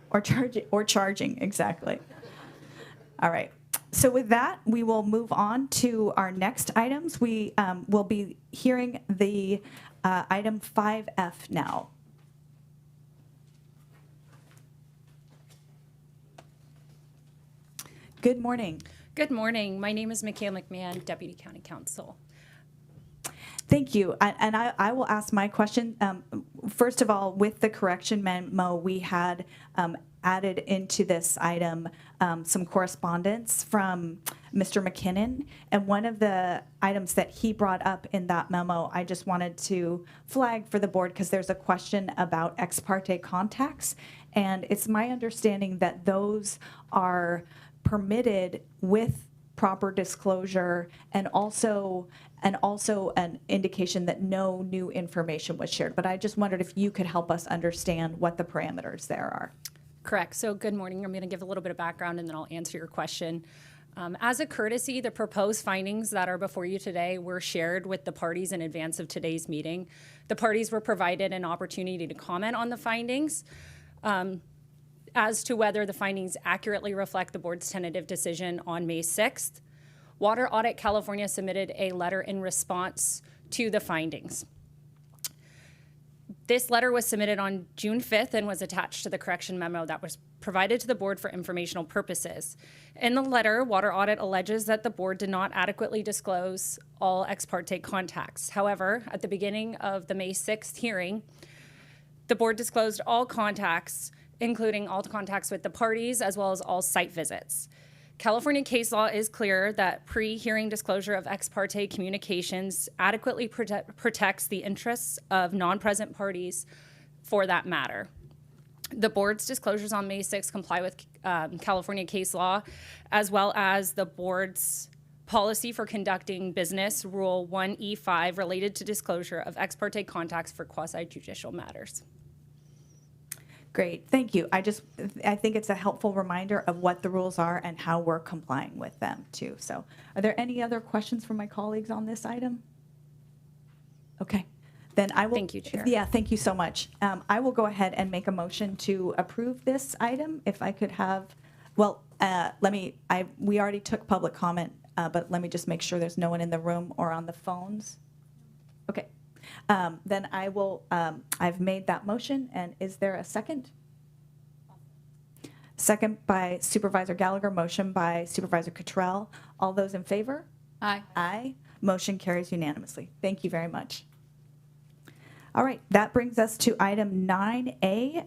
Or charging, exactly. All right. So with that, we will move on to our next items. We will be hearing the item 5F now. Good morning.
Good morning. My name is Michaela McMahon, Deputy County Counsel.
Thank you. And I will ask my question. First of all, with the correction memo, we had added into this item some correspondence from Mr. McKinnon. And one of the items that he brought up in that memo, I just wanted to flag for the board because there's a question about ex parte contacts. And it's my understanding that those are permitted with proper disclosure and also an indication that no new information was shared. But I just wondered if you could help us understand what the parameters there are.
Correct. So good morning. I'm going to give a little bit of background and then I'll answer your question. As a courtesy, the proposed findings that are before you today were shared with the parties in advance of today's meeting. The parties were provided an opportunity to comment on the findings. As to whether the findings accurately reflect the board's tentative decision on May 6th, Water Audit California submitted a letter in response to the findings. This letter was submitted on June 5th and was attached to the correction memo that was provided to the board for informational purposes. In the letter, Water Audit alleges that the board did not adequately disclose all ex parte contacts. However, at the beginning of the May 6th hearing, the board disclosed all contacts, including all contacts with the parties, as well as all site visits. California case law is clear that pre-hearing disclosure of ex parte communications adequately protects the interests of non-present parties for that matter. The board's disclosures on May 6th comply with California case law, as well as the board's policy for conducting business, Rule 1E5, related to disclosure of ex parte contacts for quasi-judicial matters.
Great, thank you. I think it's a helpful reminder of what the rules are and how we're complying with them too. So are there any other questions from my colleagues on this item? Okay, Then I will.
Thank you, Chair.
Yeah, thank you so much. I will go ahead and make a motion to approve this item. If I could have, well, we already took public comment, but let me just make sure there's no one in the room or on the phones. Okay. Then I will, I've made that motion, and is there a second? Second by Supervisor Gallagher, motion by Supervisor Cottrell. All those in favor?
Aye.
Aye. Motion carries unanimously. Thank you very much. All right, that brings us to item 9A,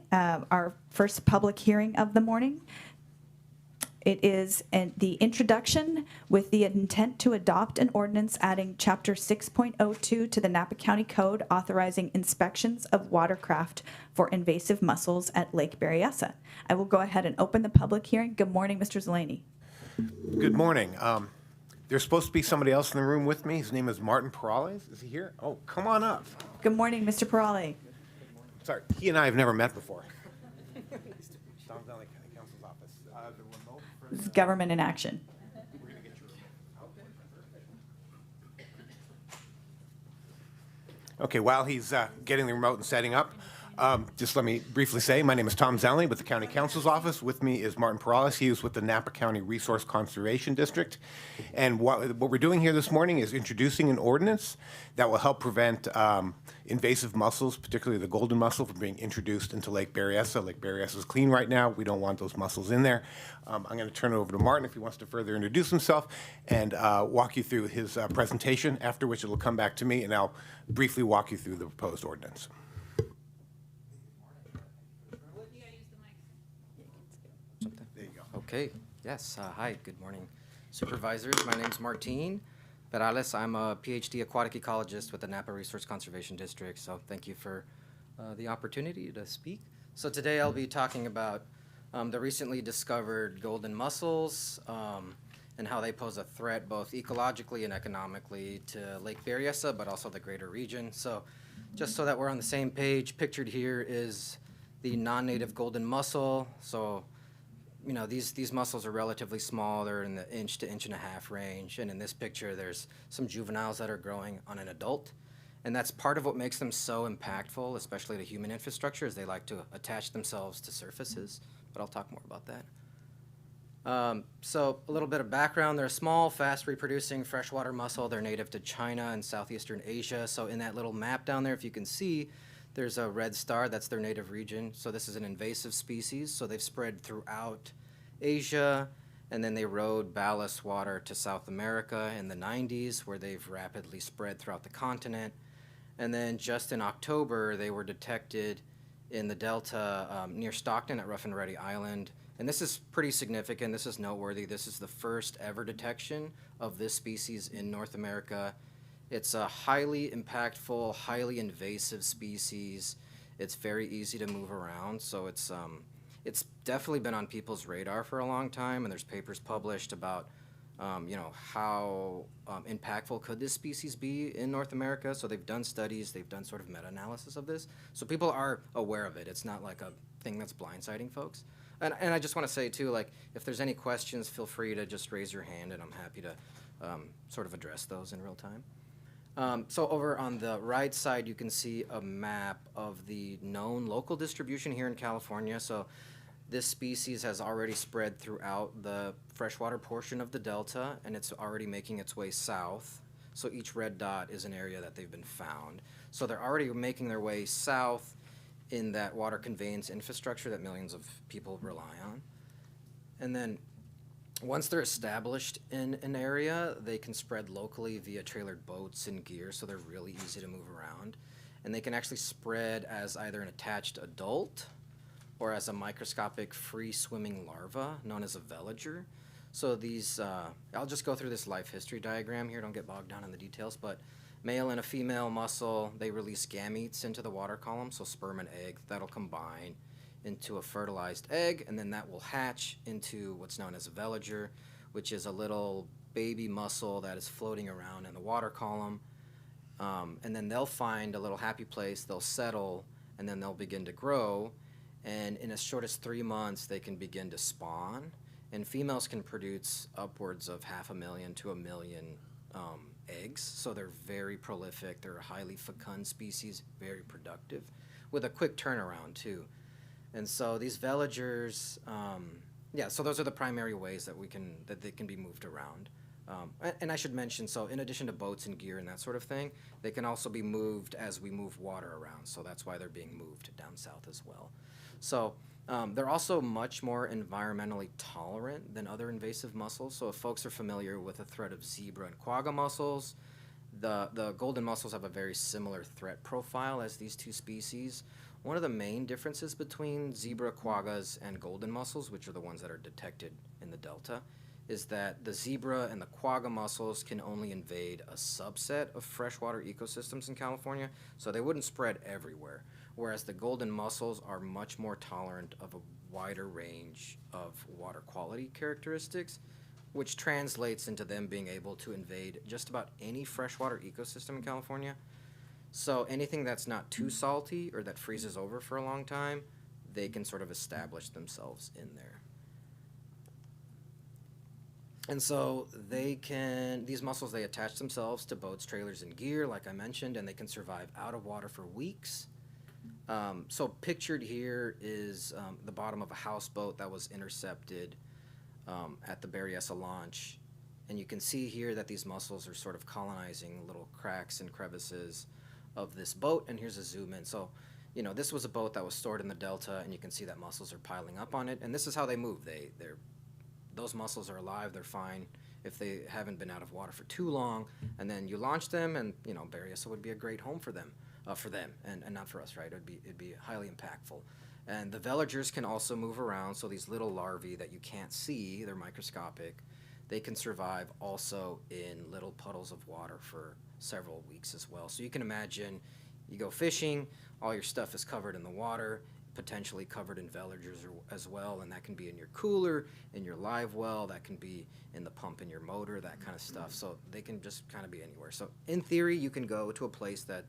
our first public hearing of the morning. It is the introduction with the intent to adopt an ordinance adding Chapter 6.02 to the Napa County Code authorizing inspections of watercraft for invasive mussels at Lake Berryessa. I will go ahead and open the public hearing. Good morning, Mr. Zeleny.
Good morning. There's supposed to be somebody else in the room with me. His name is Martin Perales. Is he here? Oh, come on up.
Good morning, Mr. Perale.
Sorry, he and I have never met before. Tom Valley County Council's office. The remote for
This is government in action.
We're gonna get your. Okay, while he's getting the remote and setting up, just let me briefly say, my name is Tom Zanley with the County Council's office. With me is Martin Perales. He is with the Napa County Resource Conservation District. And what we're doing here this morning is introducing an ordinance that will help prevent invasive mussels, particularly the golden mussel, from being introduced into Lake Berryessa. Lake Berryessa is clean right now. We don't want those mussels in there. I'm going to turn it over to Martin if he wants to further introduce himself and walk you through his presentation, after which it will come back to me, and I'll briefly walk you through the proposed ordinance.
There you go. Okay. Yes. Hi. Good morning, supervisors. My name's Martin Perales. I'm a PhD aquatic ecologist with the Napa Resource Conservation District. So thank you for the opportunity to speak. So today I'll be talking about the recently discovered golden mussels and how they pose a threat both ecologically and economically to Lake Berryessa, but also the greater region. So just so that we're on the same page, pictured here is the non-native golden mussel. So you know, these mussels are relatively small. They're in the inch to inch and a half range. And in this picture, there's some juveniles that are growing on an adult. And that's part of what makes them so impactful, especially to human infrastructure, is they like to attach themselves to surfaces. But I'll talk more about that. So a little bit of background. They're a small, fast reproducing freshwater mussel. They're native to China and Southeastern Asia. So in that little map down there, if you can see, there's a red star. That's their native region. So this is an invasive species. So they've spread throughout Asia, and then they rode ballast water to South America in the 90s, where they've rapidly spread throughout the continent. And then just in October, they were detected in the Delta near Stockton at Rough and Ready Island. And this is pretty significant. This is noteworthy. This is the first ever detection of this species in North America. It's a highly impactful, highly invasive species. It's very easy to move around, so it's definitely been on people's radar for a long time, and there's papers published about, you know, how impactful could this species be in North America. So they've done studies, they've done sort of meta-analysis of this. So people are aware of it. It's not like a thing that's blindsiding folks. And I just want to say, too, like, if there's any questions, feel free to just raise your hand, and I'm happy to sort of address those in real time. So over on the right side, you can see a map of the known local distribution here in California. So this species has already spread throughout the freshwater portion of the Delta, and it's already making its way south. So each red dot is an area that they've been found. So they're already making their way south in that water conveyance infrastructure that millions of people rely on. And then once they're established in an area, they can spread locally via trailered boats and gear, so they're really easy to move around. And they can actually spread as either an attached adult or as a microscopic free-swimming larva known as a veliger. So these, I'll just go through this life history diagram here, don't get bogged down in the details, but male and a female mussel, they release gametes into the water column, so sperm and egg, that'll combine into a fertilized egg, and then that will hatch into what's known as a veliger, which is a little baby mussel that is floating around in the water column. And then they'll find a little happy place, they'll settle, and then they'll begin to grow. And in as short as 3 months, they can begin to spawn. And females can produce upwards of 500,000 to 1 million eggs, so they're very prolific. They're a highly fecund species, very productive, with a quick turnaround too. And so these veligers, so those are the primary ways that they can be moved around. And I should mention, so in addition to boats and gear and that sort of thing, they can also be moved as we move water around. So that's why they're being moved down south as well. So they're also much more environmentally tolerant than other invasive mussels. So if folks are familiar with the threat of zebra and quagga mussels, the golden mussels have a very similar threat profile as these two species. One of the main differences between zebra, quaggas, and golden mussels, which are the ones that are detected in the delta, is that the zebra and the quagga mussels can only invade a subset of freshwater ecosystems in California, so they wouldn't spread everywhere, whereas the golden mussels are much more tolerant of a wider range of water quality characteristics, which translates into them being able to invade just about any freshwater ecosystem in California. So anything that's not too salty or that freezes over for a long time, they can sort of establish themselves in there. And so these mussels, they attach themselves to boats, trailers, and gear, like I mentioned, and they can survive out of water for weeks. So pictured here is the bottom of a houseboat that was intercepted at the Berryessa launch. And you can see here that these mussels are sort of colonizing little cracks and crevices of this boat. And here's a zoom in. So, this was a boat that was stored in the delta, and you can see that mussels are piling up on it. And this is how they move. Those mussels are alive, they're fine if they haven't been out of water for too long, and then you launch them, and Berryessa would be a great home for them, and not for us, right? It'd be highly impactful. And the veligers can also move around, so these little larvae that you can't see, they're microscopic, they can survive also in little puddles of water for several weeks as well. So you can imagine you go fishing, all your stuff is covered in the water, potentially covered in veligers as well, and that can be in your cooler, in your live well, that can be in the pump in your motor, that kind of stuff. So they can just kind of be anywhere. So in theory, you can go to a place that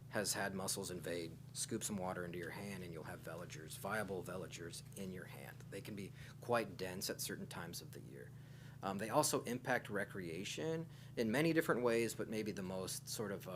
has had mussels invade, scoop some water into your hand, and you'll have veligers, viable veligers in your hand. They can be quite dense at certain times of the year. They also impact recreation in many different ways, but maybe the most sort of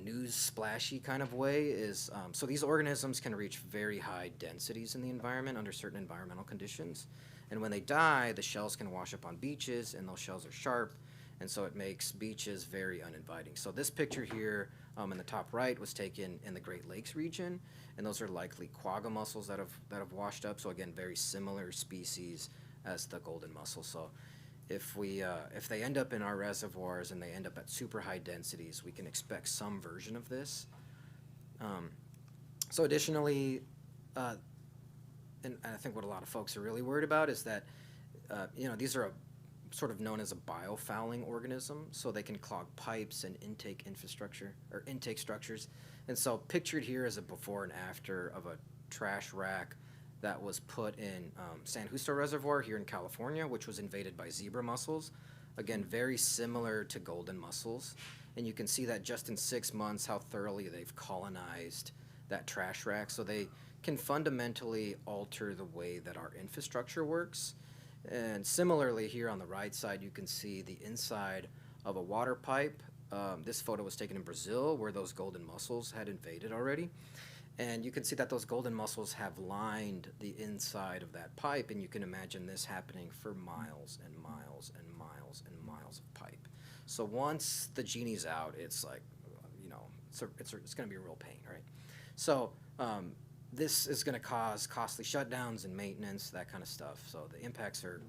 news splashy kind of way is, so these organisms can reach very high densities in the environment under certain environmental conditions. And when they die, the shells can wash up on beaches, and those shells are sharp, and so it makes beaches very uninviting. So this picture here in the top right was taken in the Great Lakes region, and those are likely quagga mussels that have washed up. So again, very similar species as the golden mussel. So if they end up in our reservoirs and they end up at super high densities, we can expect some version of this. So additionally, and I think what a lot of folks are really worried about is that, these are sort of known as a biofouling organism, so they can clog pipes and intake infrastructure or intake structures. And so pictured here is a before and after of a trash rack that was put in San Justo Reservoir here in California, which was invaded by zebra mussels. Again, very similar to golden mussels. And you can see that just in 6 months how thoroughly they've colonized that trash rack. So they can fundamentally alter the way that our infrastructure works. And similarly, here on the right side, you can see the inside of a water pipe. This photo was taken in Brazil, where those golden mussels had invaded already. And you can see that those golden mussels have lined the inside of that pipe, and you can imagine this happening for miles and miles and miles and miles of pipe. So once the genie's out, it's like, it's going to be a real pain, right? So this is going to cause costly shutdowns and maintenance, that kind of stuff. So the impacts are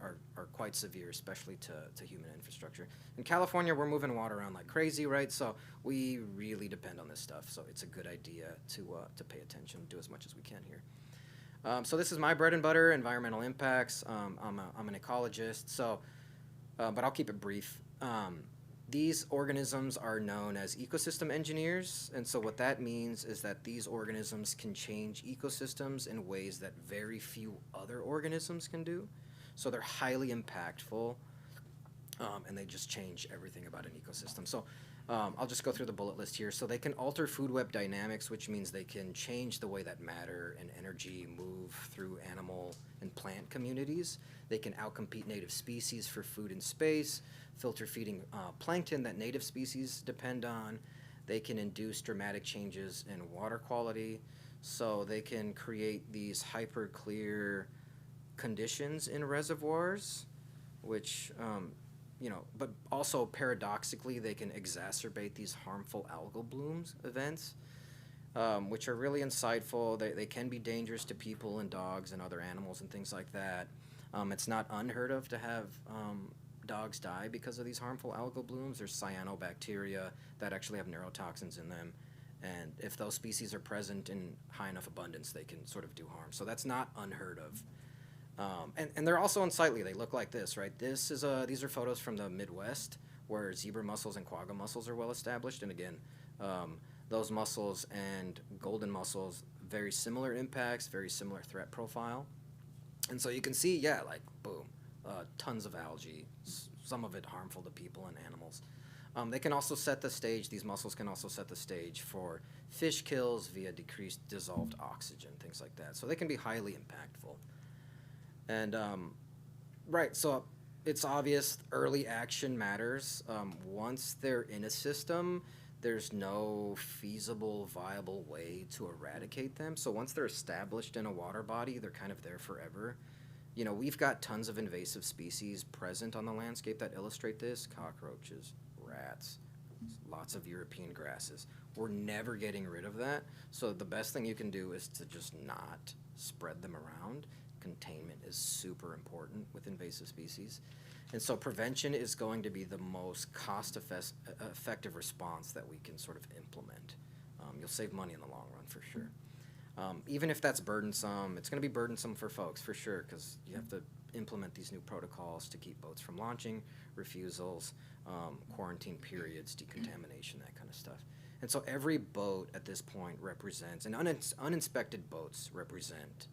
quite severe, especially to human infrastructure. In California, we're moving water around like crazy, right? So we really depend on this stuff. So it's a good idea to pay attention, do as much as we can here. So this is my bread and butter, environmental impacts. I'm an ecologist, so, but I'll keep it brief. These organisms are known as ecosystem engineers, and so what that means is that these organisms can change ecosystems in ways that very few other organisms can do. So they're highly impactful, and they just change everything about an ecosystem. So I'll just go through the bullet list here. So they can alter food web dynamics, which means they can change the way that matter and energy move through animal and plant communities. They can outcompete native species for food and space, filter feeding plankton that native species depend on. They can induce dramatic changes in water quality. So they can create these hyper clear conditions in reservoirs, which but also paradoxically, they can exacerbate these harmful algal blooms events, which are really insightful. They can be dangerous to people and dogs and other animals and things like that. It's not unheard of to have dogs die because of these harmful algal blooms. There's cyanobacteria that actually have neurotoxins in them. And if those species are present in high enough abundance, they can sort of do harm. So that's not unheard of. And they're also unsightly. They look like this, right? These are photos from the Midwest where zebra mussels and quagga mussels are well established. And again, those mussels and golden mussels, very similar impacts, very similar threat profile. And so you can see, yeah, like boom, tons of algae, some of it harmful to people and animals. They can also set the stage, these mussels can also set the stage for fish kills via decreased dissolved oxygen, things like that. So they can be highly impactful. And, right, so it's obvious early action matters. Once they're in a system, there's no feasible, viable way to eradicate them. So once they're established in a water body, they're kind of there forever. You know, we've got tons of invasive species present on the landscape that illustrate this. Cockroaches, rats, lots of European grasses. We're never getting rid of that. So the best thing you can do is to just not spread them around. Containment is super important with invasive species. And so prevention is going to be the most cost-effective response that we can sort of implement. You'll save money in the long run for sure. Even if that's burdensome, it's going to be burdensome for folks for sure, because you have to implement these new protocols to keep boats from launching, refusals, quarantine periods, decontamination, that kind of stuff. And so every boat at this point represents, and uninspected boats represent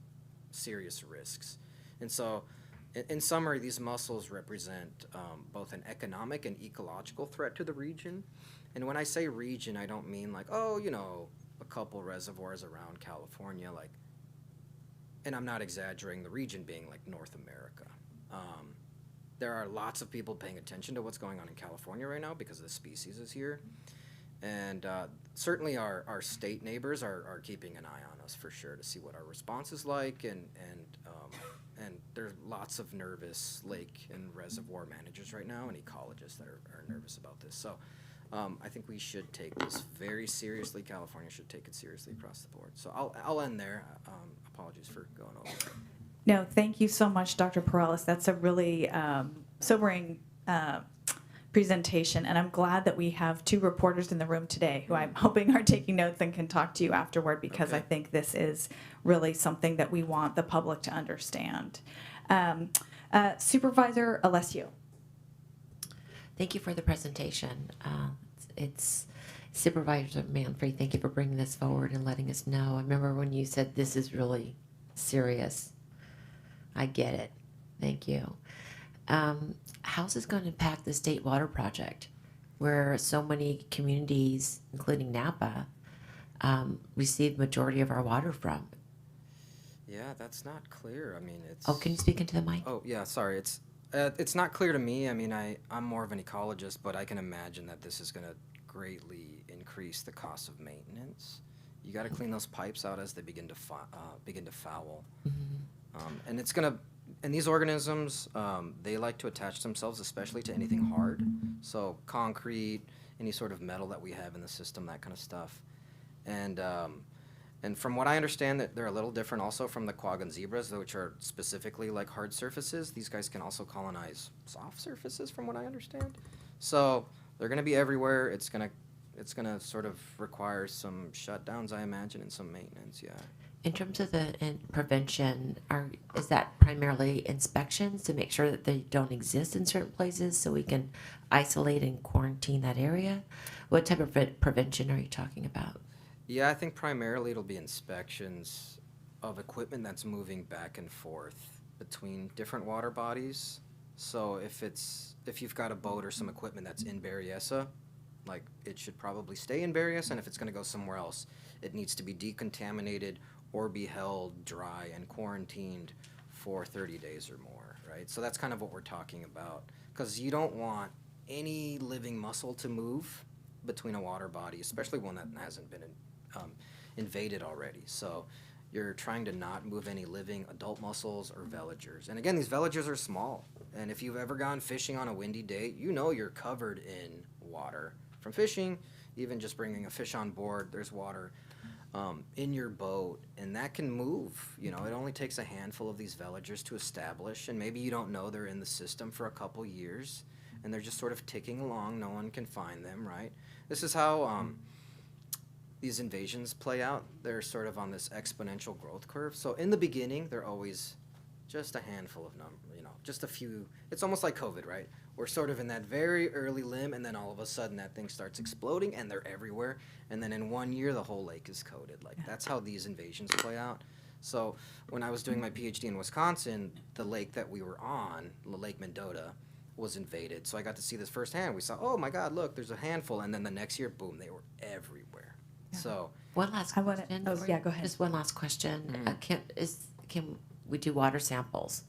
serious risks. And so in summary, these mussels represent both an economic and ecological threat to the region. And when I say region, I don't mean like, oh, you know, a couple reservoirs around California, like, and I'm not exaggerating, the region being like North America. There are lots of people paying attention to what's going on in California right now because the species is here. And certainly our state neighbors are keeping an eye on us for sure to see what our response is like, and there's lots of nervous lake and reservoir managers right now and ecologists that are nervous about this. So I think we should take this very seriously. California should take it seriously across the board. So I'll end there. Apologies for going over.
No, thank you so much, Dr. Perales. That's a really sobering presentation, and I'm glad that we have two reporters in the room today who I'm hoping are taking notes and can talk to you afterward, because I think this is really something that we want the public to understand. Supervisor Alessio.
Thank you for the presentation. It's Supervisor Manfrey, thank you for bringing this forward and letting us know. I remember when you said this is really serious. I get it. Thank you. How's this going to impact the state water project, where so many communities, including Napa, receive majority of our water from?
Yeah, that's not clear. I mean, it's...
Oh, can you speak into the mic?
Oh, yeah, sorry. It's not clear to me. I mean, I'm more of an ecologist, but I can imagine that this is going to greatly increase the cost of maintenance. You got to clean those pipes out as they begin to foul. And it's going to... And these organisms, they like to attach themselves especially to anything hard. So concrete, any sort of metal that we have in the system, that kind of stuff. And from what I understand, that they're a little different also from the quagga and zebras, which are specifically like hard surfaces. These guys can also colonize soft surfaces, from what I understand. So they're going to be everywhere. It's going to sort of require some shutdowns, I imagine, and some maintenance, yeah.
In terms of the prevention, is that primarily inspections to make sure that they don't exist in certain places so we can isolate and quarantine that area? What type of prevention are you talking about?
Yeah, I think primarily it'll be inspections of equipment that's moving back and forth between different water bodies. So if you've got a boat or some equipment that's in Berryessa Like, it should probably stay in Berryessa, and if it's going to go somewhere else, it needs to be decontaminated or be held dry and quarantined for 30 days or more, right? So that's kind of what we're talking about, because you don't want any living muscle to move between a water body, especially one that hasn't been invaded already. So you're trying to not move any living adult mussels or veligers. And again, these veligers are small. And if you've ever gone fishing on a windy day, you know you're covered in water from fishing. Even just bringing a fish on board, there's water in your boat, and that can move. You know, it only takes a handful of these veligers to establish, and maybe you don't know they're in the system for a couple years, and they're just sort of ticking along. No one can find them, right? This is how these invasions play out. They're sort of on this exponential growth curve. So in the beginning, they're always just a handful of just a few. It's almost like COVID, right? We're sort of in that very early limb, and then all of a sudden that thing starts exploding, and they're everywhere. And then in 1 year, the whole lake is coated. Like, that's how these invasions play out. So when I was doing my PhD in Wisconsin, the lake that we were on, Lake Mendota, was invaded. So I got to see this firsthand. We saw, oh my God, look, there's a handful. And then the next year, boom, they were everywhere. Yeah. So
one last question.
Go ahead.
Just one last question.
Mm-hmm.
Can we do water samples?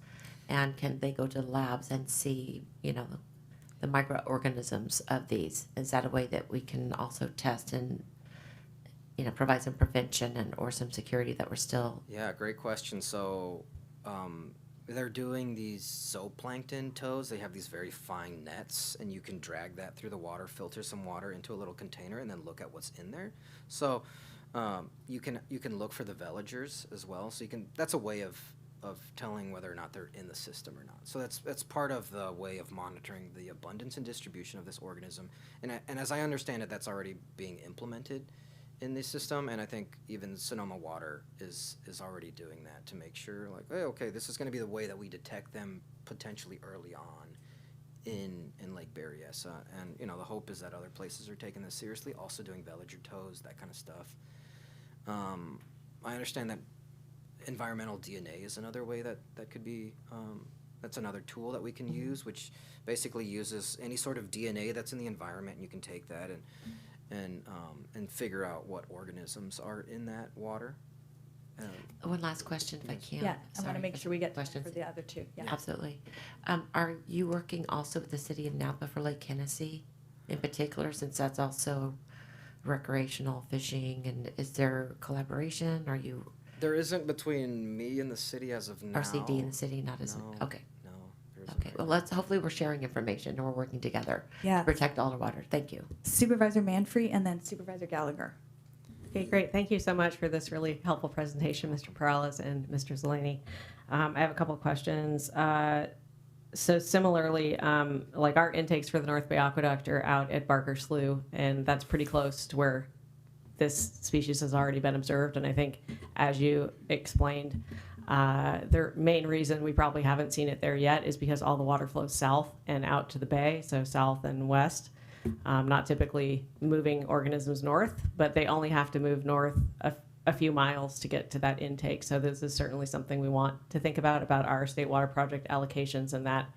And can they go to the labs and see, the microorganisms of these? Is that a way that we can also test and, provide some prevention or some security that we're still?
Yeah, great question. So they're doing these zooplankton tows. They have these very fine nets, and you can drag that through the water, filter some water into a little container, and then look at what's in there. So you can look for the veligers as well. So that's a way of telling whether or not they're in the system or not. So that's part of the way of monitoring the abundance and distribution of this organism. And as I understand it, that's already being implemented in the system. And I think even Sonoma Water is already doing that to make sure, like, hey, okay, this is going to be the way that we detect them potentially early on in Lake Berryessa. And the hope is that other places are taking this seriously, also doing veliger tows, that kind of stuff. I understand that environmental DNA is another way that could be, that's another tool that we can use, which basically uses any sort of DNA that's in the environment, and you can take that and figure out what organisms are in that water.
One last question, if I can.
Yeah, I want to make sure we get questions for the other two. Yeah.
Absolutely. Are you working also with the city of Napa for Lake Hennessy in particular, since that's also recreational fishing, and is there collaboration? Are you?
There isn't between me and the city as of now.
RCD and the city, not as okay.
No.
Okay. Well, hopefully we're sharing information and we're working together
to
protect all the water. Thank you.
Supervisor Manfrey and then Supervisor Gallagher.
Okay, great. Thank you so much for this really helpful presentation, Mr. Perales and Mr. Zeleny. I have a couple of questions. So similarly, like our intakes for the North Bay Aqueduct are out at Barker Slough, and that's pretty close to where this species has already been observed. And I think, as you explained, the main reason we probably haven't seen it there yet is because all the water flows south and out to the bay, so south and west. Not typically moving organisms north, but they only have to move north a few miles to get to that intake. So this is certainly something we want to think about our state water project allocations and that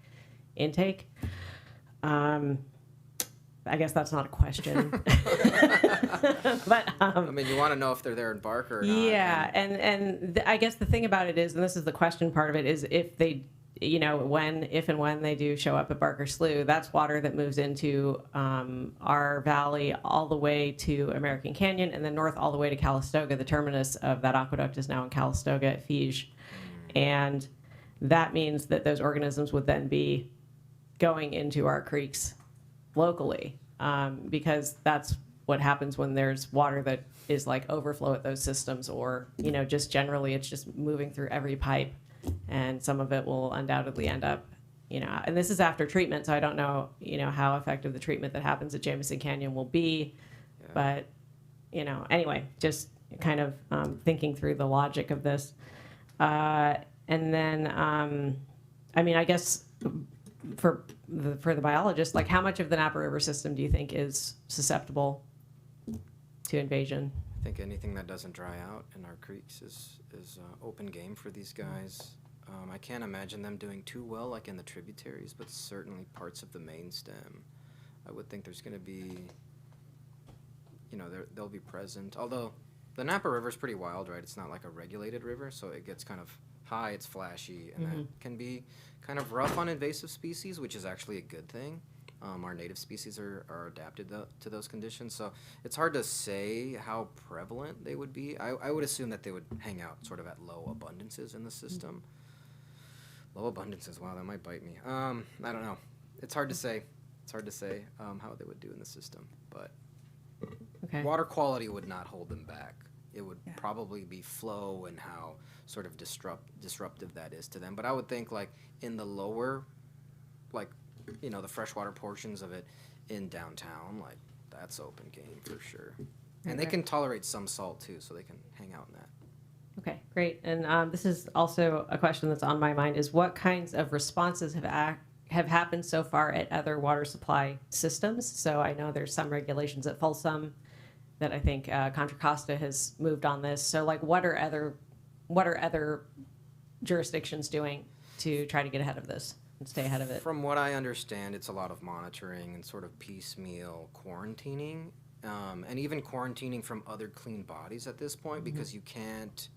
intake. I guess that's not a question. But
I mean, you want to know if they're there in Barker or not.
Yeah, and I guess the thing about it is, and this is the question part of it, is if they, if and when they do show up at Barker Slough, that's water that moves into our valley all the way to American Canyon, and then north all the way to Calistoga. The terminus of that aqueduct is now in Calistoga at Fige. And that means that those organisms would then be going into our creeks locally, because that's what happens when there's water that is like overflow at those systems, or just generally it's just moving through every pipe, and some of it will undoubtedly end up, and this is after treatment, so I don't know how effective the treatment that happens at Jameson Canyon will be. But anyway, just kind of thinking through the logic of this, and then I guess for the biologist, like, how much of the Napa River system do you think is susceptible to invasion?
I think anything that doesn't dry out in our creeks is open game for these guys. I can't imagine them doing too well, like in the tributaries, but certainly parts of the main stem. I would think there's going to be they'll be present. Although the Napa River is pretty wild, right? It's not like a regulated river, so it gets kind of high, it's flashy, and that can be kind of rough on invasive species, which is actually a good thing. Our native species are adapted to those conditions, so it's hard to say how prevalent they would be. I would assume that they would hang out sort of at low abundances in the system. Low abundances, wow, that might bite me. I don't know. It's hard to say. It's hard to say how they would do in the system, but water quality would not hold them back. It would probably be flow and how sort of disruptive that is to them. But I would think like in the lower, like, the freshwater portions of it in downtown, like that's open game for sure. And they can tolerate some salt too, so they can hang out in that.
Okay, great. And this is also a question that's on my mind: is what kinds of responses have happened so far at other water supply systems? So I know there's some regulations at Folsom that I think Contra Costa has moved on this. So like, what are other jurisdictions doing to try to get ahead of this and stay ahead of it?
From what I understand, it's a lot of monitoring and sort of piecemeal quarantining, and even quarantining from other clean bodies at this point, because you can't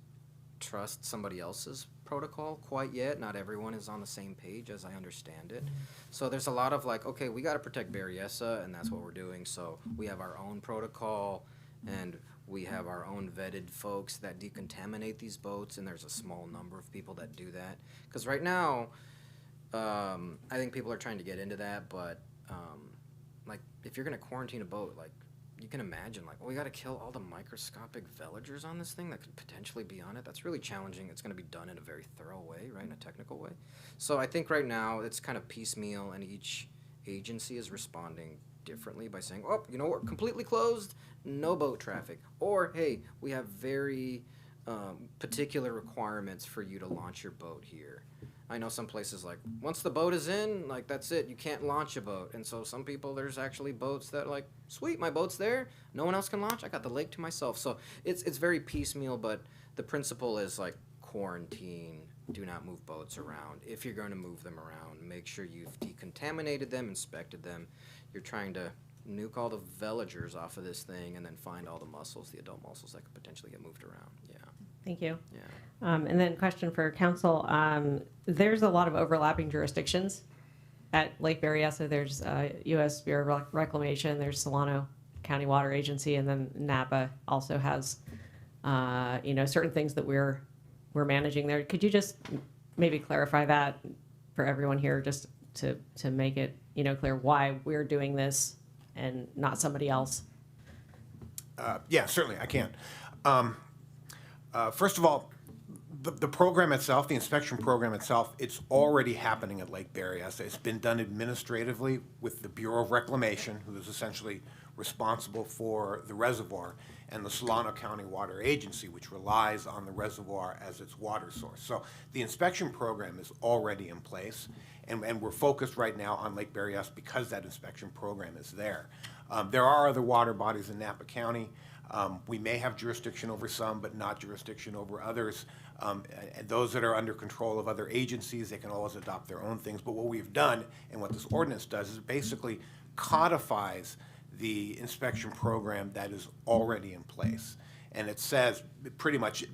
trust somebody else's protocol quite yet. Not everyone is on the same page, as I understand it. So there's a lot of like, okay, we got to protect Berryessa, and that's what we're doing. So we have our own protocol, and we have our own vetted folks that decontaminate these boats, and there's a small number of people that do that. Because right now, I think people are trying to get into that, but like if you're going to quarantine a boat, like you can imagine, like, well, we got to kill all the microscopic veligers on this thing that could potentially be on it. That's really challenging. It's going to be done in a very thorough way, right, in a technical way. So I think right now it's kind of piecemeal, and each agency is responding differently by saying, oh, we're completely closed, no boat traffic. Or, hey, we have very particular requirements for you to launch your boat here. I know some places, like, once the boat is in, like, that's it. You can't launch a boat. And so some people, there's actually boats that, like, sweet, my boat's there. No one else can launch. I got the lake to myself. So it's very piecemeal, but the principle is, like, quarantine. Do not move boats around. If you're going to move them around, make sure you've decontaminated them, inspected them. You're trying to nuke all the veligers off of this thing and then find all the mussels, the adult mussels that could potentially get moved around. Yeah.
Thank you.
Yeah.
And then question for council. There's a lot of overlapping jurisdictions at Lake Berryessa. There's U.S. Bureau of Reclamation. There's Solano County Water Agency, and then Napa also has, certain things that we're managing there. Could you just maybe clarify that for everyone here, just to make it clear why we're doing this and not somebody else?
Yeah, certainly I can. First of all, the program itself, the inspection program itself, it's already happening at Lake Berryessa. It's been done administratively with the Bureau of Reclamation, who is essentially responsible for the reservoir, and the Solano County Water Agency, which relies on the reservoir as its water source. So the inspection program is already in place, and we're focused right now on Lake Berryessa because that inspection program is there. There are other water bodies in Napa County. We may have jurisdiction over some, but not jurisdiction over others. And those that are under control of other agencies, they can always adopt their own things. But what we've done, and what this ordinance does, is it basically codifies the inspection program that is already in place. And it says pretty much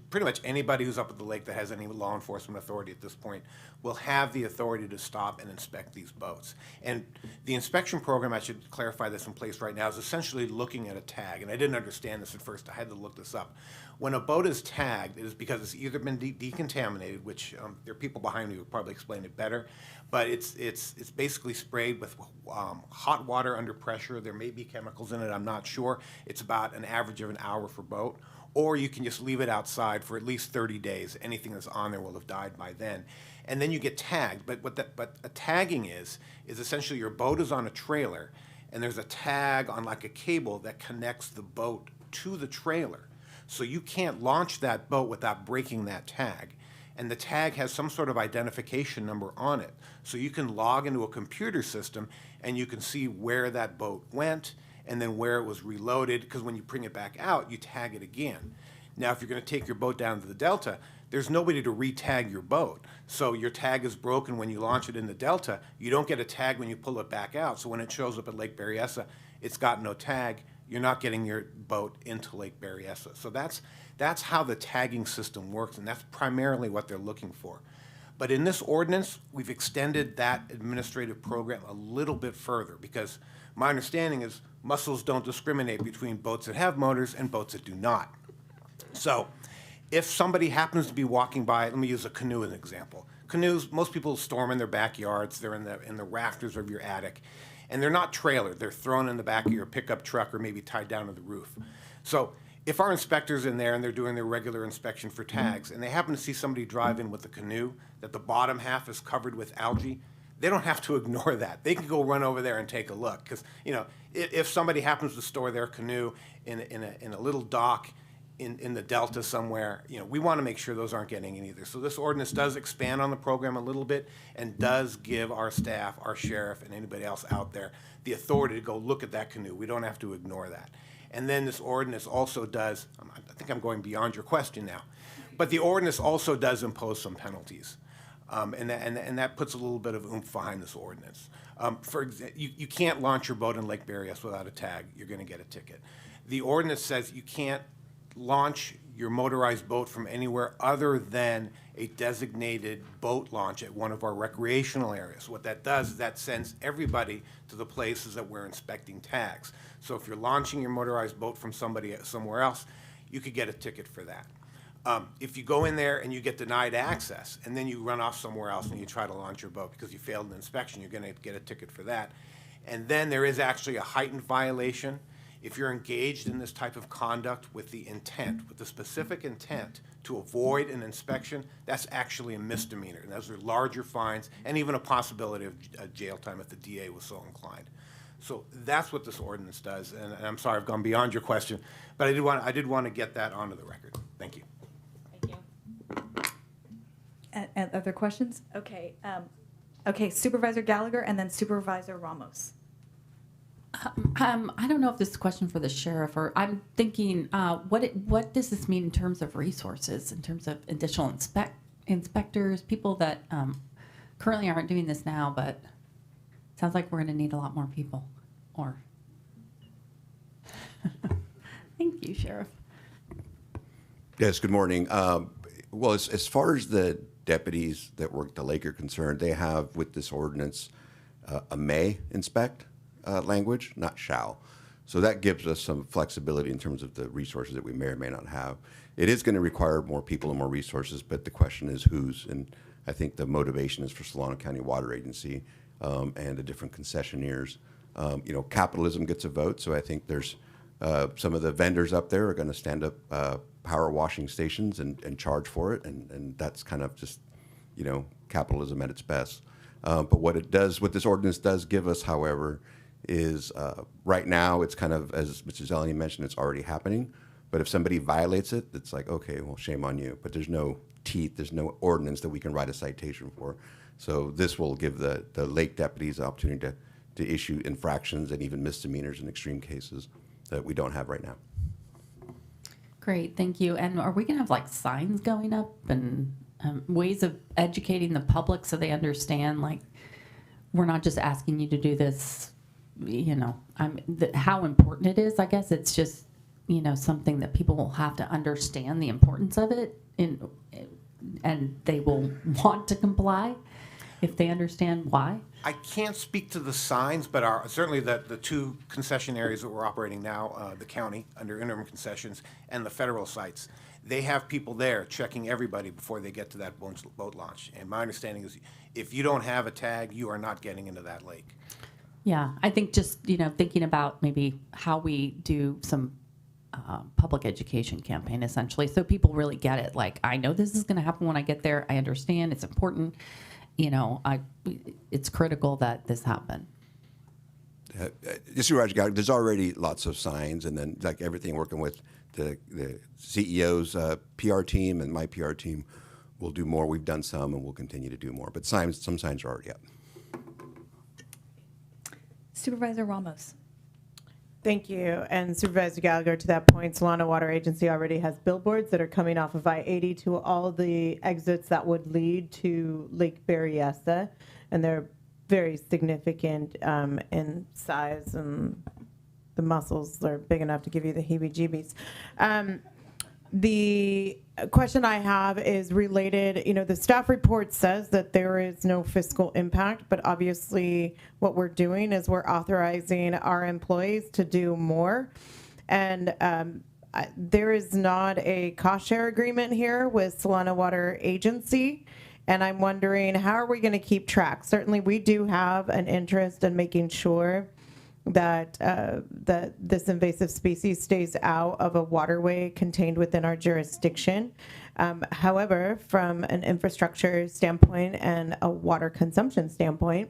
anybody who's up at the lake that has any law enforcement authority at this point will have the authority to stop and inspect these boats. And the inspection program, I should clarify this in place right now, is essentially looking at a tag. And I didn't understand this at first. I had to look this up. When a boat is tagged, it is because it's either been decontaminated, which there are people behind me who will probably explain it better, but it's basically sprayed with hot water under pressure. There may be chemicals in it, I'm not sure. It's about an average of an hour per boat. Or you can just leave it outside for at least 30 days. Anything that's on there will have died by then. And then you get tagged. But a tagging is essentially your boat is on a trailer, and there's a tag on like a cable that connects the boat to the trailer. So you can't launch that boat without breaking that tag. And the tag has some sort of identification number on it. So you can log into a computer system, and you can see where that boat went, and then where it was reloaded, because when you bring it back out, you tag it again. Now, if you're going to take your boat down to the Delta, there's nobody to re-tag your boat. So your tag is broken when you launch it in the Delta. You don't get a tag when you pull it back out. So when it shows up at Lake Berryessa, it's got no tag. you're not getting your boat into Lake Berryessa. So that's how the tagging system works, and that's primarily what they're looking for. But in this ordinance, we've extended that administrative program a little bit further, because my understanding is mussels don't discriminate between boats that have motors and boats that do not. So if somebody happens to be walking by, let me use a canoe as an example. Canoes, most people store them in their backyards. They're in the rafters of your attic. And they're not trailered. They're thrown in the back of your pickup truck or maybe tied down to the roof. So if our inspector's in there and they're doing their regular inspection for tags, and they happen to see somebody drive in with a canoe that the bottom half is covered with algae, they don't have to ignore that. They can go run over there and take a look. Because, you know, if somebody happens to store their canoe in a little dock in the Delta somewhere, you know, we want to make sure those aren't getting in either. So this ordinance does expand on the program a little bit and does give our staff, our sheriff, and anybody else out there the authority to go look at that canoe. We don't have to ignore that. And then this ordinance also does, I think I'm going beyond your question now, but the ordinance also does impose some penalties. And that puts a little bit of oomph behind this ordinance. For example, you can't launch your boat in Lake Berryessa without a tag. You're going to get a ticket. The ordinance says you can't launch your motorized boat from anywhere other than a designated boat launch at one of our recreational areas. What that does is that sends everybody to the places that we're inspecting tags. So if you're launching your motorized boat from somewhere else, you could get a ticket for that. If you go in there and you get denied access and then you run off somewhere else and you try to launch your boat because you failed an inspection, you're going to get a ticket for that. And then there is actually a heightened violation. If you're engaged in this type of conduct with the intent, with the specific intent to avoid an inspection, that's actually a misdemeanor. And those are larger fines and even a possibility of jail time if the DA was so inclined. So that's what this ordinance does. And I'm sorry, I've gone beyond your question, but I did want to get that onto the record. Thank you.
And other questions? Okay. Okay, Supervisor Gallagher and then Supervisor Ramos.
I don't know if this is a question for the sheriff, or I'm thinking, what does this mean in terms of resources, in terms of additional inspectors, people that currently aren't doing this now, but it sounds like we're going to need a lot more people. Or thank you, Sheriff.
Yes, good morning. Well, as far as the deputies that work the lake are concerned, they have with this ordinance a may inspect language, not shall. So that gives us some flexibility in terms of the resources that we may or may not have. It is going to require more people and more resources, but the question is whose. And I think the motivation is for Solano County Water Agency and the different concessionaires. You know, capitalism gets a vote, so I think there's some of the vendors up there are going to stand up power washing stations and charge for it, and that's kind of just, you know, capitalism at its best. But what this ordinance does give us, however, is right now it's kind of, as Mr. Zeleny mentioned, it's already happening. But if somebody violates it, it's like, okay, well, shame on you. But there's no teeth, there's no ordinance that we can write a citation for. So this will give the lake deputies the opportunity to issue infractions and even misdemeanors in extreme cases that we don't have right now.
Great, thank you. And are we going to have like signs going up and ways of educating the public so they understand, like, we're not just asking you to do this, you know, how important it is? I guess it's just, you know, something that people will have to understand the importance of it, and they will want to comply if they understand why.
I can't speak to the signs, but certainly the two concession areas that we're operating now, the county under interim concessions and the federal sites, they have people there checking everybody before they get to that boat launch. And my understanding is if you don't have a tag, you are not getting into that lake.
Yeah, I think just, you know, thinking about maybe how we do some public education campaign, essentially, so people really get it. Like, I know this is going to happen when I get there. I understand it's important. You know, it's critical that this happen.
There's already lots of signs, and then like everything working with the CEO's PR team and my PR team, we'll do more. We've done some, and we'll continue to do more. But some signs are already up.
Supervisor Ramos.
Thank you. And Supervisor Gallagher, to that point, Solano Water Agency already has billboards that are coming off of I-80 to all the exits that would lead to Lake Berryessa. And they're very significant in size and the muscles are big enough to give you the heebie-jeebies. The question I have is related, the staff report says that there is no fiscal impact, but obviously what we're doing is we're authorizing our employees to do more. And there is not a cost share agreement here with Silverado Water Agency. And I'm wondering, how are we going to keep track? Certainly we do have an interest in making sure that that this invasive species stays out of a waterway contained within our jurisdiction. However, from an infrastructure standpoint and a water consumption standpoint,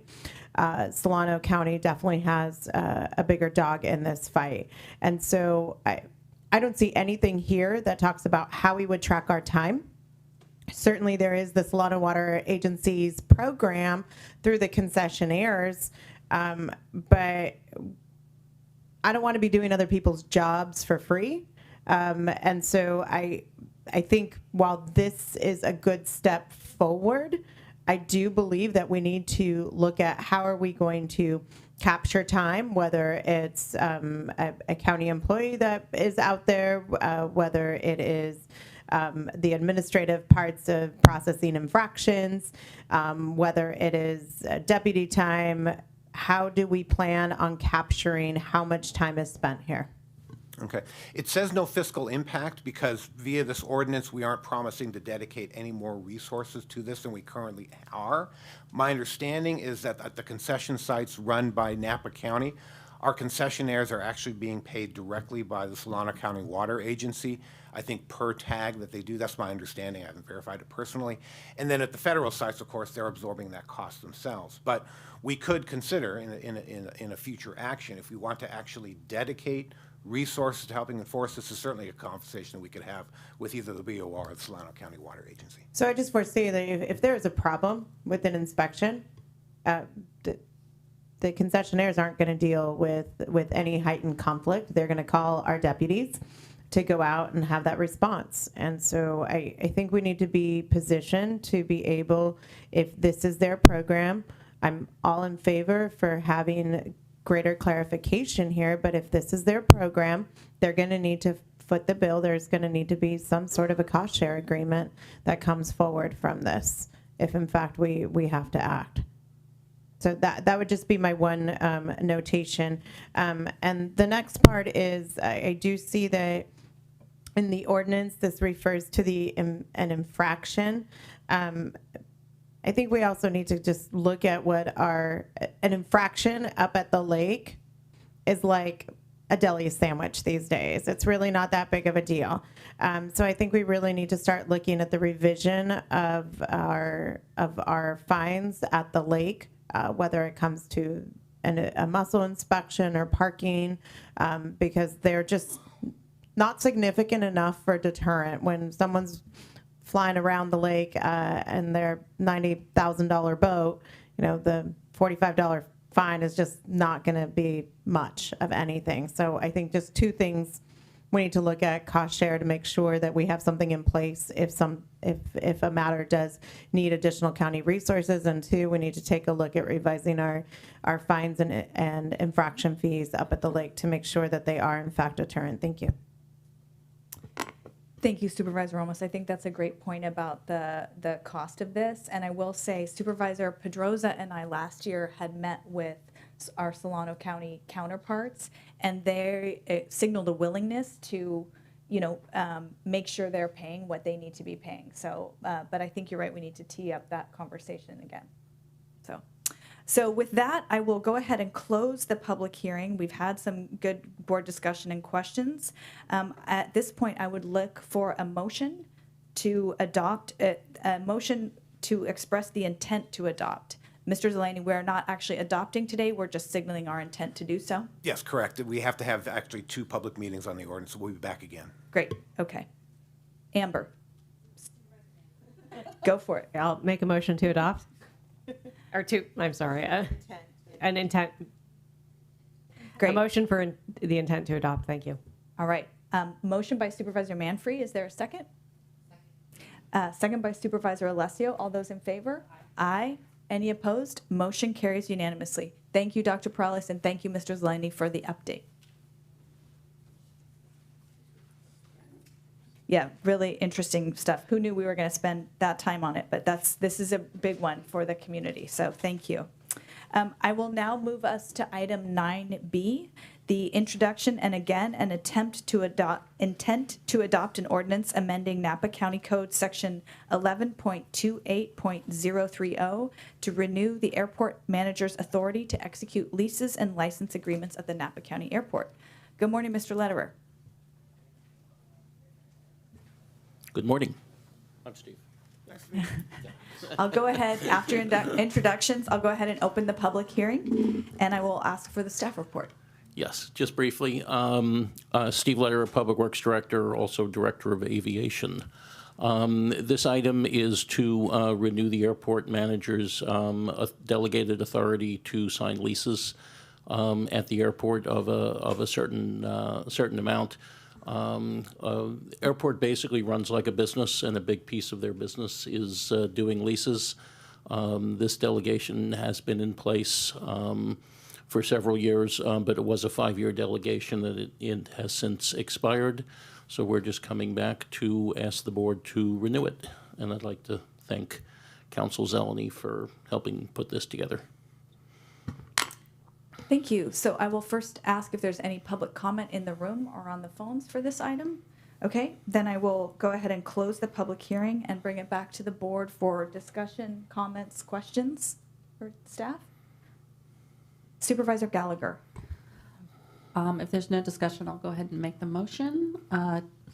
Solano County definitely has a bigger dog in this fight. And so I don't see anything here that talks about how we would track our time. Certainly there is the Silverado Water Agency's program through the concessionaires, but I don't want to be doing other people's jobs for free. And so I think while this is a good step forward, I do believe that we need to look at how are we going to capture time, whether it's a county employee that is out there, whether it is the administrative parts of processing infractions, whether it is deputy time. How do we plan on capturing how much time is spent here?
Okay. It says no fiscal impact because via this ordinance, we aren't promising to dedicate any more resources to this than we currently are. My understanding is that at the concession sites run by Napa County, our concessionaires are actually being paid directly by the Solano County Water Agency. I think per tag that they do, that's my understanding. I haven't verified it personally. And then at the federal sites, of course, they're absorbing that cost themselves. But we could consider in a future action, if we want to actually dedicate resources to helping enforce this, is certainly a conversation that we could have with either the BOR or the Solano County Water Agency.
So I just foresee that if there is a problem with an inspection, the concessionaires aren't going to deal with any heightened conflict. They're going to call our deputies to go out and have that response. And so I think we need to be positioned to be able, if this is their program, I'm all in favor for having greater clarification here, but if this is their program, they're going to need to foot the bill. There's going to need to be some sort of a cost share agreement that comes forward from this, if in fact we have to act. So that would just be my one notation. And the next part is I do see that in the ordinance, this refers to an infraction. I think we also need to just look at what an infraction up at the lake is like a deli sandwich these days. It's really not that big of a deal. So I think we really need to start looking at the revision of our fines at the lake, whether it comes to a mussel inspection or parking, because they're just not significant enough for deterrent. When someone's flying around the lake and their $90,000 boat, the $45 fine is just not going to be much of anything. So I think just two things we need to look at: cost share to make sure that we have something in place if a matter does need additional county resources, and two, we need to take a look at revising our fines and infraction fees up at the lake to make sure that they are in fact deterrent. Thank you.
Thank you, Supervisor Ramos. I think that's a great point about the cost of this. And I will say Supervisor Pedroza and I last year had met with our Solano County counterparts, and they signaled a willingness to, make sure they're paying what they need to be paying. So, but I think you're right. We need to tee up that conversation again. So with that, I will go ahead and close the public hearing. We've had some good board discussion and questions. At this point, I would look for a motion to adopt, a motion to express the intent to adopt. Mr. Zelani, we're not actually adopting today. We're just signaling our intent to do so.
Yes, correct. We have to have actually 2 public meetings on the ordinance, so we'll be back again.
Great. Okay. Amber. Go for it.
I'll make a motion to adopt. Or I'm sorry. An intent.
Great.
A motion for the intent to adopt. Thank you.
All right. Motion by Supervisor Manfree. Is there a second? Second by Supervisor Alessio. All those in favor? Aye. Any opposed? Motion carries unanimously. Thank you, Dr. Perales, and thank you, Mr. Zelani, for the update. yeah, really interesting stuff. Who knew we were going to spend that time on it? But this is a big one for the community. So thank you. I will now move us to item 9B, the introduction and again an intent to adopt an ordinance amending Napa County Code Section 11.28.030 to renew the airport manager's authority to execute leases and license agreements at the Napa County Airport. Good morning, Mr. Lederer.
Good morning. I'm Steve.
I'll go ahead, after introductions, I'll go ahead and open the public hearing, and I will ask for the staff report.
Yes, just briefly. Steve Lederer, Public Works Director, also Director of Aviation. This item is to renew the airport manager's delegated authority to sign leases at the airport of a certain amount. Airport basically runs like a business, and a big piece of their business is doing leases. This delegation has been in place for several years, but it was a 5-year delegation that it has since expired. So we're just coming back to ask the board to renew it. And I'd like to thank Council Zeleny for helping put this together.
Thank you. So I will first ask if there's any public comment in the room or on the phones for this item. Okay, then I will go ahead and close the public hearing and bring it back to the board for discussion, comments, questions for staff. Supervisor Gallagher.
If there's no discussion, I'll go ahead and make the motion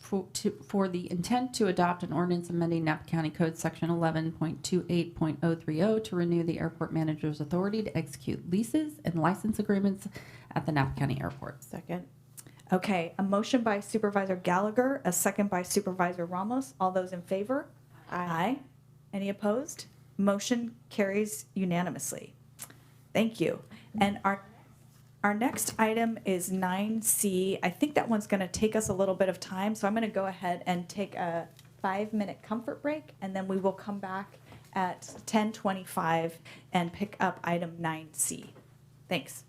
for the intent to adopt an ordinance amending Napa County Code Section 11.28.030 to renew the airport manager's authority to execute leases and license agreements at the Napa County Airport.
Second. Okay, a motion by Supervisor Gallagher, a second by Supervisor Ramos. All those in favor? Aye. Any opposed? Motion carries unanimously. Thank you. And our next item is 9C. I think that one's going to take us a little bit of time, so I'm going to go ahead and take a 5-minute comfort break, and then we will come back at 10:25 and pick up item 9C. Thanks.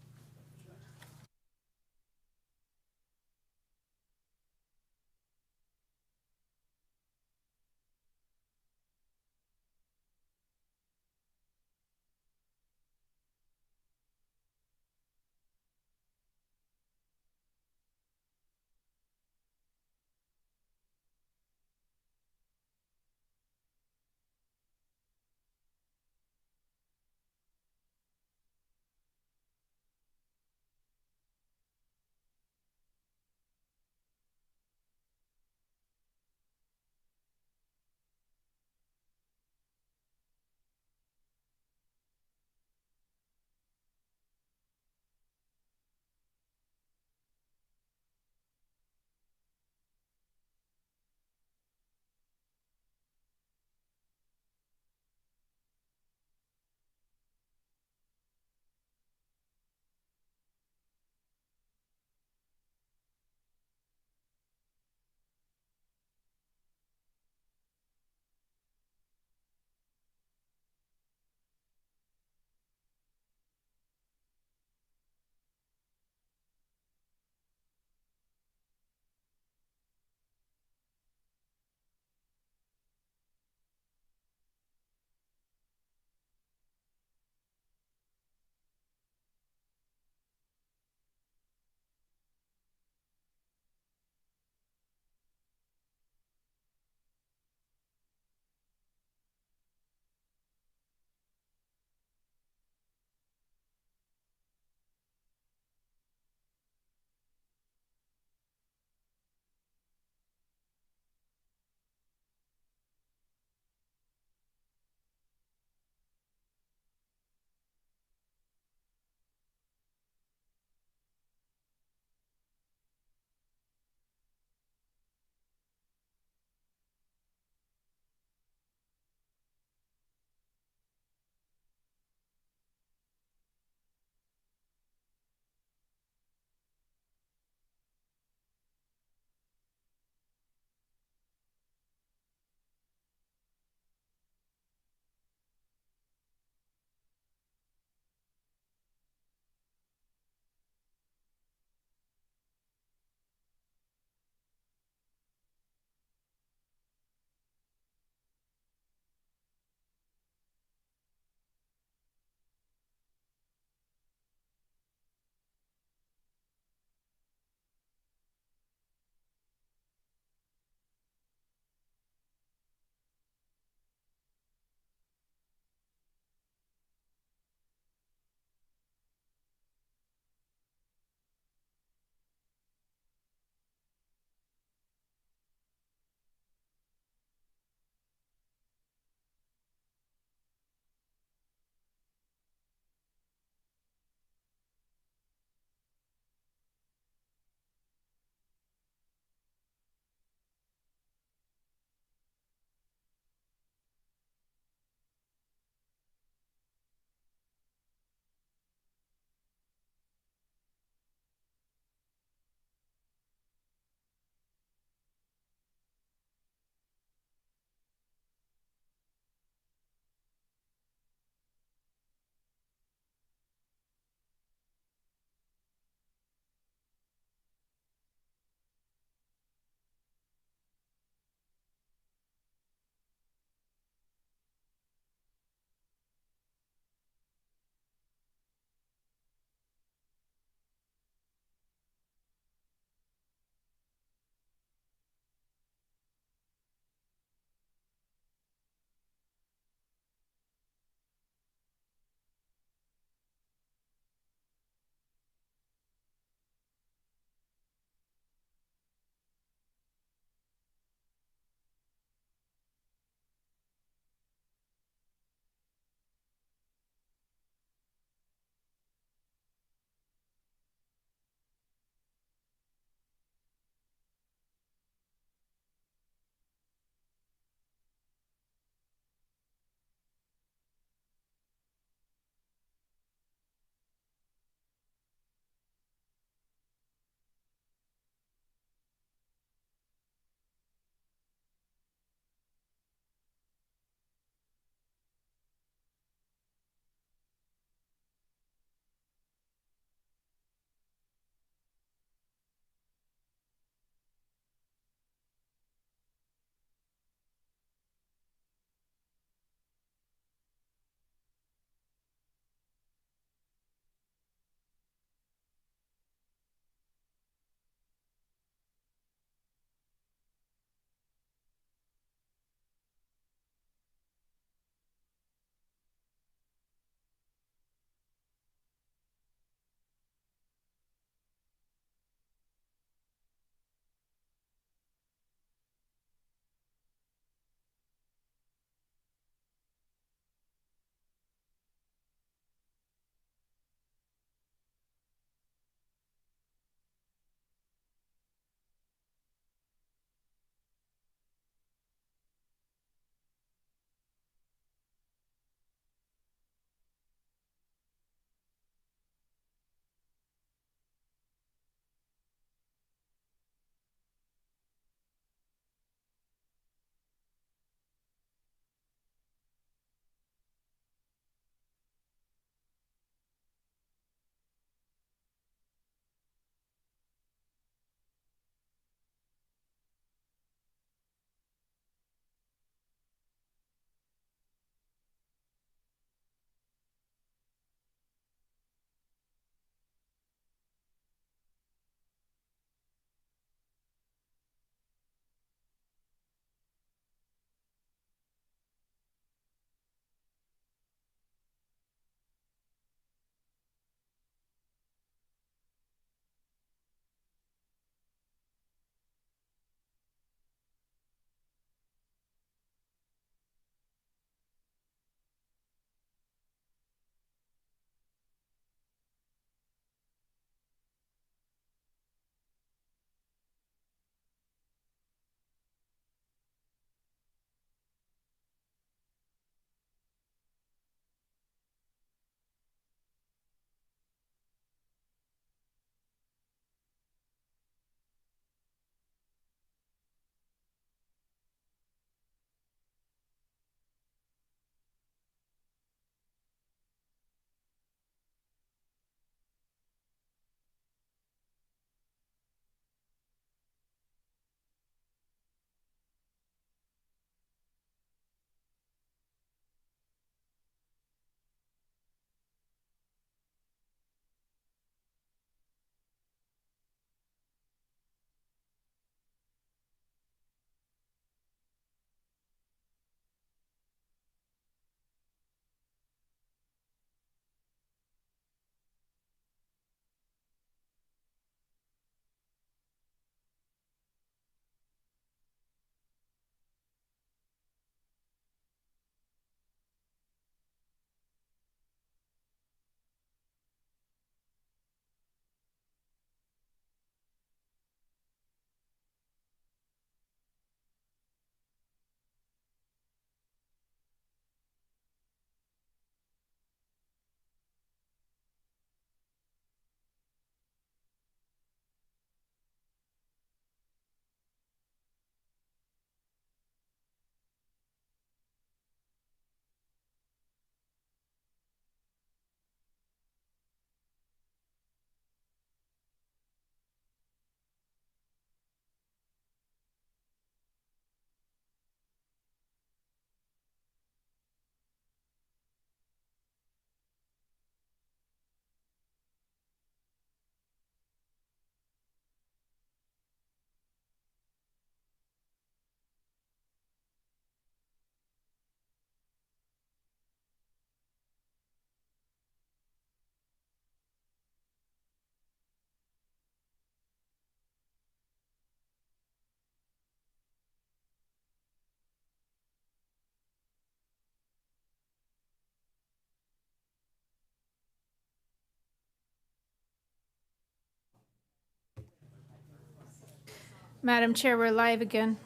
Madam Chair, we're live again.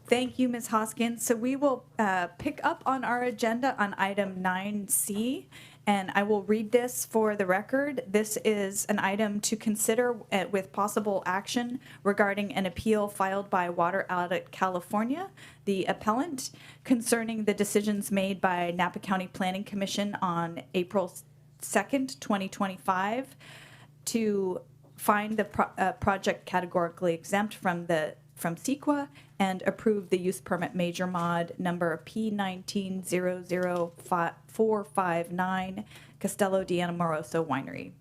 Thank you, Ms. Hoskins. So we will pick up on our agenda on item 9C, and I will read this for the record. This is an item to consider with possible action regarding an appeal filed by Water Audit California, the appellant, concerning the decisions made by Napa County Planning Commission on April 2nd, 2025, to find the project categorically exempt from CEQA and approve the use permit major mod number P1900459 Castello di Amoroso Winery.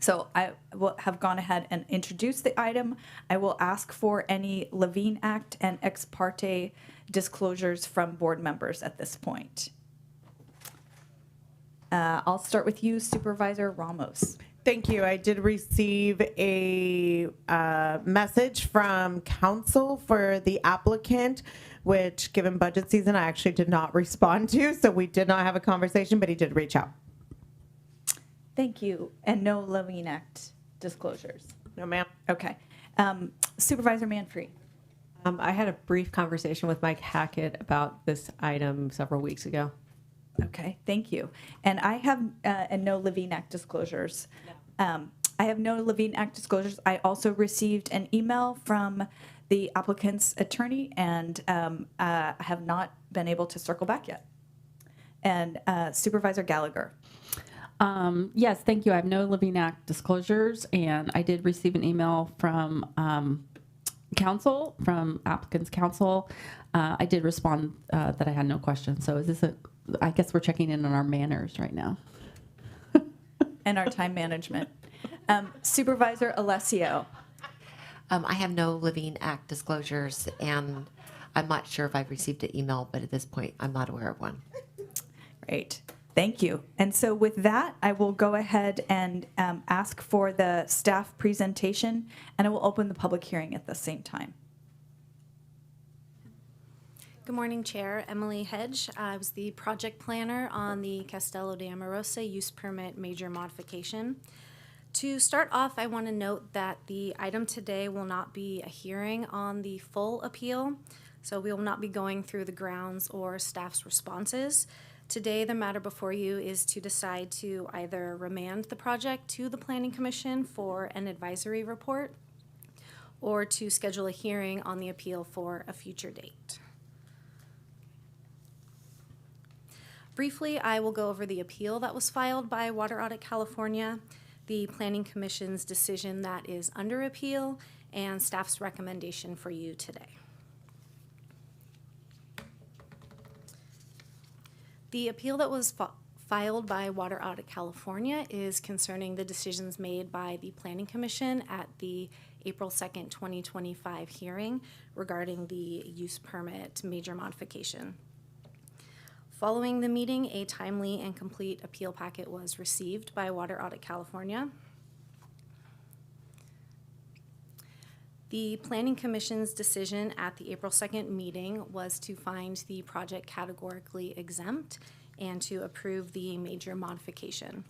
So I will have gone ahead and introduced the item. I will ask for any Levine Act and ex parte disclosures from board members at this point. I'll start with you, Supervisor Ramos.
Thank you. I did receive a message from counsel for the applicant, which, given budget season, I actually did not respond to. So we did not have a conversation, but he did reach out.
Thank you. And no Levine Act disclosures?
No, ma'am.
Okay. Supervisor Manfree.
I had a brief conversation with Mike Hackett about this item several weeks ago.
Okay, thank you. And I have no Levine Act disclosures. I have no Levine Act disclosures. I also received an email from the applicant's attorney and have not been able to circle back yet. And Supervisor Gallagher.
Yes, thank you. I have no Levine Act disclosures, and I did receive an email from counsel, from applicant's counsel. I did respond that I had no questions. So is this I guess we're checking in on our manners right now.
And our time management. Supervisor Alessio.
I have no Levine Act disclosures, and I'm not sure if I've received an email, but at this point, I'm not aware of one.
Great. Thank you. And so with that, I will go ahead and ask for the staff presentation, and I will open the public hearing at the same time.
Good morning, Chair. Emily Hedge. I was the project planner on the Castello di Amoroso use permit major modification. To start off, I want to note that the item today will not be a hearing on the full appeal, so we will not be going through the grounds or staff's responses. Today, the matter before you is to decide to either remand the project to the Planning Commission for an advisory report or to schedule a hearing on the appeal for a future date. Briefly, I will go over the appeal that was filed by Water Audit California, the Planning Commission's decision that is under appeal, and staff's recommendation for you today. The appeal that was filed by Water Audit California is concerning the decisions made by the Planning Commission at the April 2nd, 2025 hearing regarding the use permit major modification. Following the meeting, a timely and complete appeal packet was received by Water Audit California. The Planning Commission's decision at the April 2nd meeting was to find the project categorically exempt and to approve the major modification.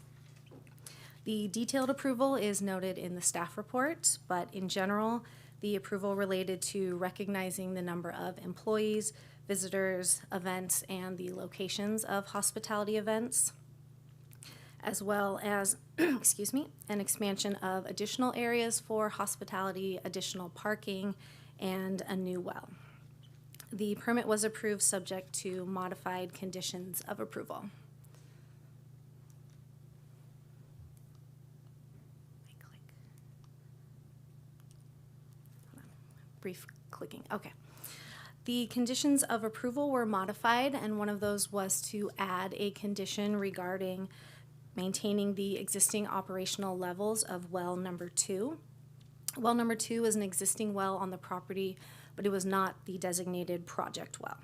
The detailed approval is noted in the staff report, but in general, the approval related to recognizing the number of employees, visitors, events, and the locations of hospitality events, as well as, excuse me, an expansion of additional areas for hospitality, additional parking, and a new well. The permit was approved subject to modified conditions of approval. Brief clicking, okay. The conditions of approval were modified, and one of those was to add a condition regarding maintaining the existing operational levels of well number 2. Well number 2 is an existing well on the property, but it was not the designated project well.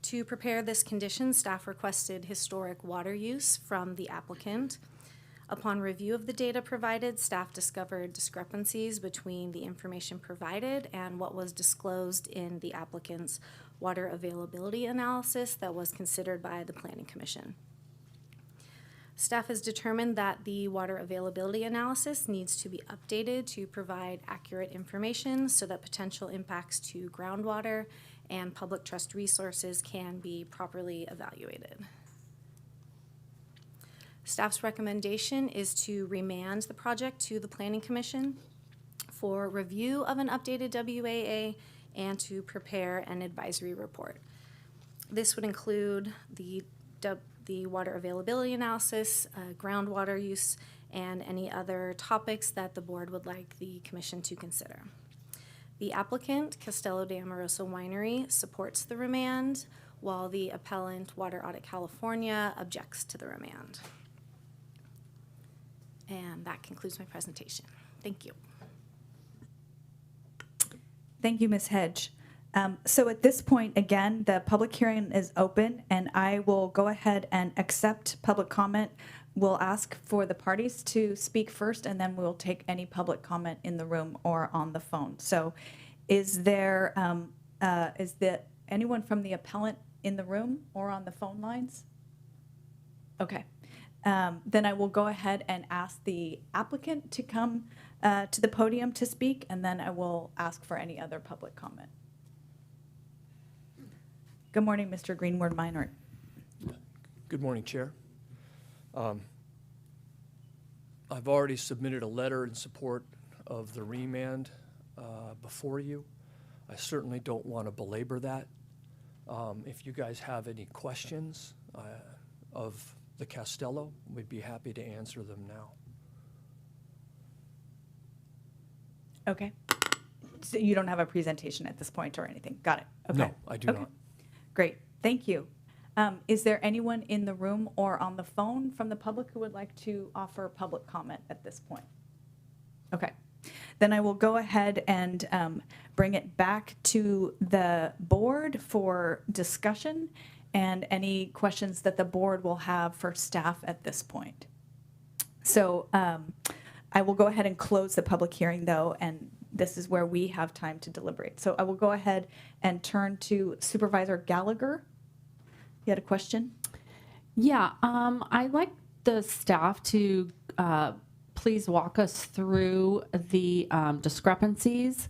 To prepare this condition, staff requested historic water use from the applicant. Upon review of the data provided, staff discovered discrepancies between the information provided and what was disclosed in the applicant's water availability analysis that was considered by the Planning Commission. Staff has determined that the water availability analysis needs to be updated to provide accurate information so that potential impacts to groundwater and public trust resources can be properly evaluated. Staff's recommendation is to remand the project to the Planning Commission for review of an updated WAA and to prepare an advisory report. This would include the water availability analysis, groundwater use, and any other topics that the board would like the commission to consider. The applicant, Castello de Amoroso Winery, supports the remand, while the appellant, Water Audit California, objects to the remand. And that concludes my presentation. Thank you.
Thank you, Ms. Hedge. So at this point, again, the public hearing is open, and I will go ahead and accept public comment. We'll ask for the parties to speak first, and then we'll take any public comment in the room or on the phone. So is there anyone from the appellant in the room or on the phone lines? Okay. Then I will go ahead and ask the applicant to come to the podium to speak, and then I will ask for any other public comment. Good morning, Mr. Greenwood Minor.
Good morning, Chair. I've already submitted a letter in support of the remand before you. I certainly don't want to belabor that. If you guys have any questions of the Castello, we'd be happy to answer them now.
Okay. So you don't have a presentation at this point or anything? Got it. Okay.
No, I do not.
Great. Thank you. Is there anyone in the room or on the phone from the public who would like to offer public comment at this point? Okay. Then I will go ahead and bring it back to the board for discussion and any questions that the board will have for staff at this point. So I will go ahead and close the public hearing, though, and this is where we have time to deliberate. So I will go ahead and turn to Supervisor Gallagher. You had a question?
Yeah, I'd like the staff to please walk us through the discrepancies,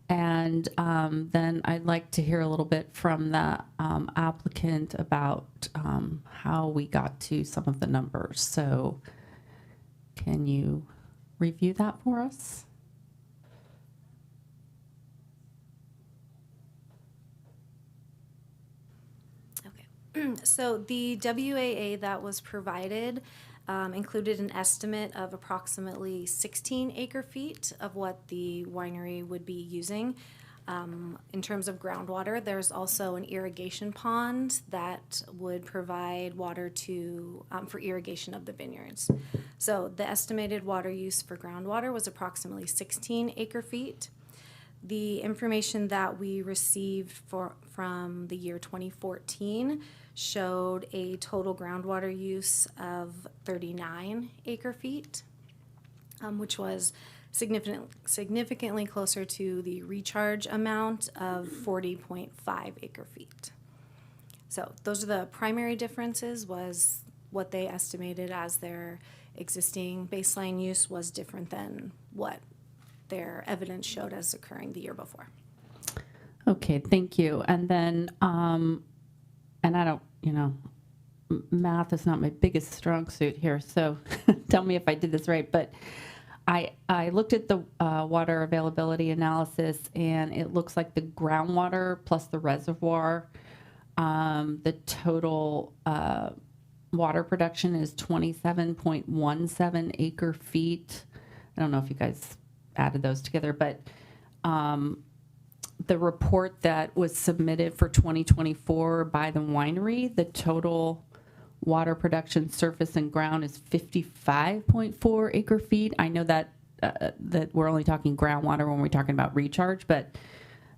and then I'd like to hear a little bit from the applicant about how we got to some of the numbers. So can you review that for us?
So the WAA that was provided included an estimate of approximately 16 acre-feet of what the winery would be using. In terms of groundwater, there's also an irrigation pond that would provide water to for irrigation of the vineyards. So the estimated water use for groundwater was approximately 16 acre-feet. The information that we received from the year 2014 showed a total groundwater use of 39 acre-feet, which was significantly closer to the recharge amount of 40.5 acre-feet. So those are the primary differences. Was what they estimated as their existing baseline use was different than what their evidence showed as occurring the year before.
Okay, thank you. And then, and I don't, math is not my biggest strong suit here, so tell me if I did this right, but I looked at the water availability analysis, and it looks like the groundwater plus the reservoir, the total water production is 27.17 acre-feet. I don't know if you guys added those together, but the report that was submitted for 2024 by the winery, the total water production surface and ground is 55.4 acre-feet. I know that that we're only talking groundwater when we're talking about recharge, but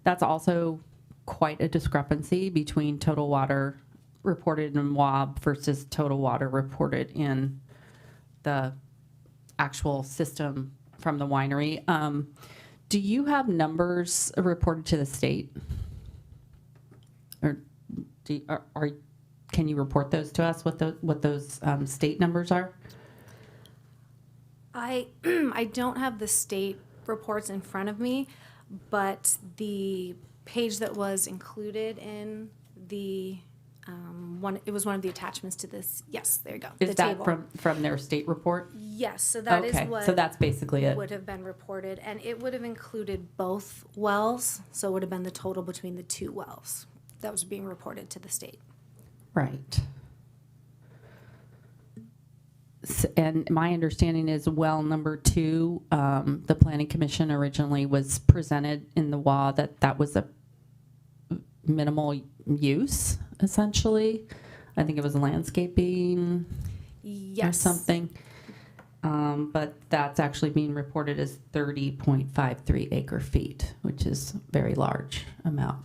that's also quite a discrepancy between total water reported in WAB versus total water reported in the actual system from the winery. Do you have numbers reported to the state? Or Can you report those to us, what those state numbers are?
I don't have the state reports in front of me, but the page that was included in the it was one of the attachments to this. Yes, there you go.
Is
the
that
table.
from their state report?
Yes, so that is
Okay,
what
so that's basically it.
would have been reported, and it would have included both wells, so it would have been the total between the two wells that was being reported to the state.
Right. And my understanding is well number 2, the Planning Commission originally was presented in the WA that was a minimal use, essentially. I think it was landscaping or something. But that's actually being reported as 30.53 acre feet, which is a very large amount.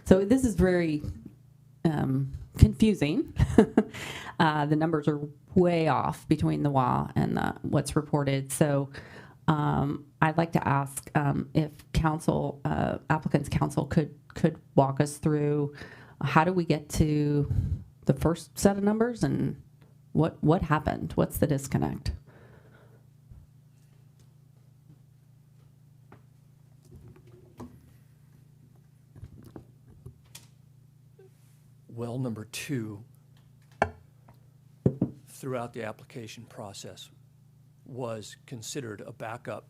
So this is very confusing. The numbers are way off between the WA and what's reported. So I'd like to ask if council, applicant's council could walk us through how do we get to the first set of numbers and what happened? What's the disconnect?
Well number 2, throughout the application process, was considered a backup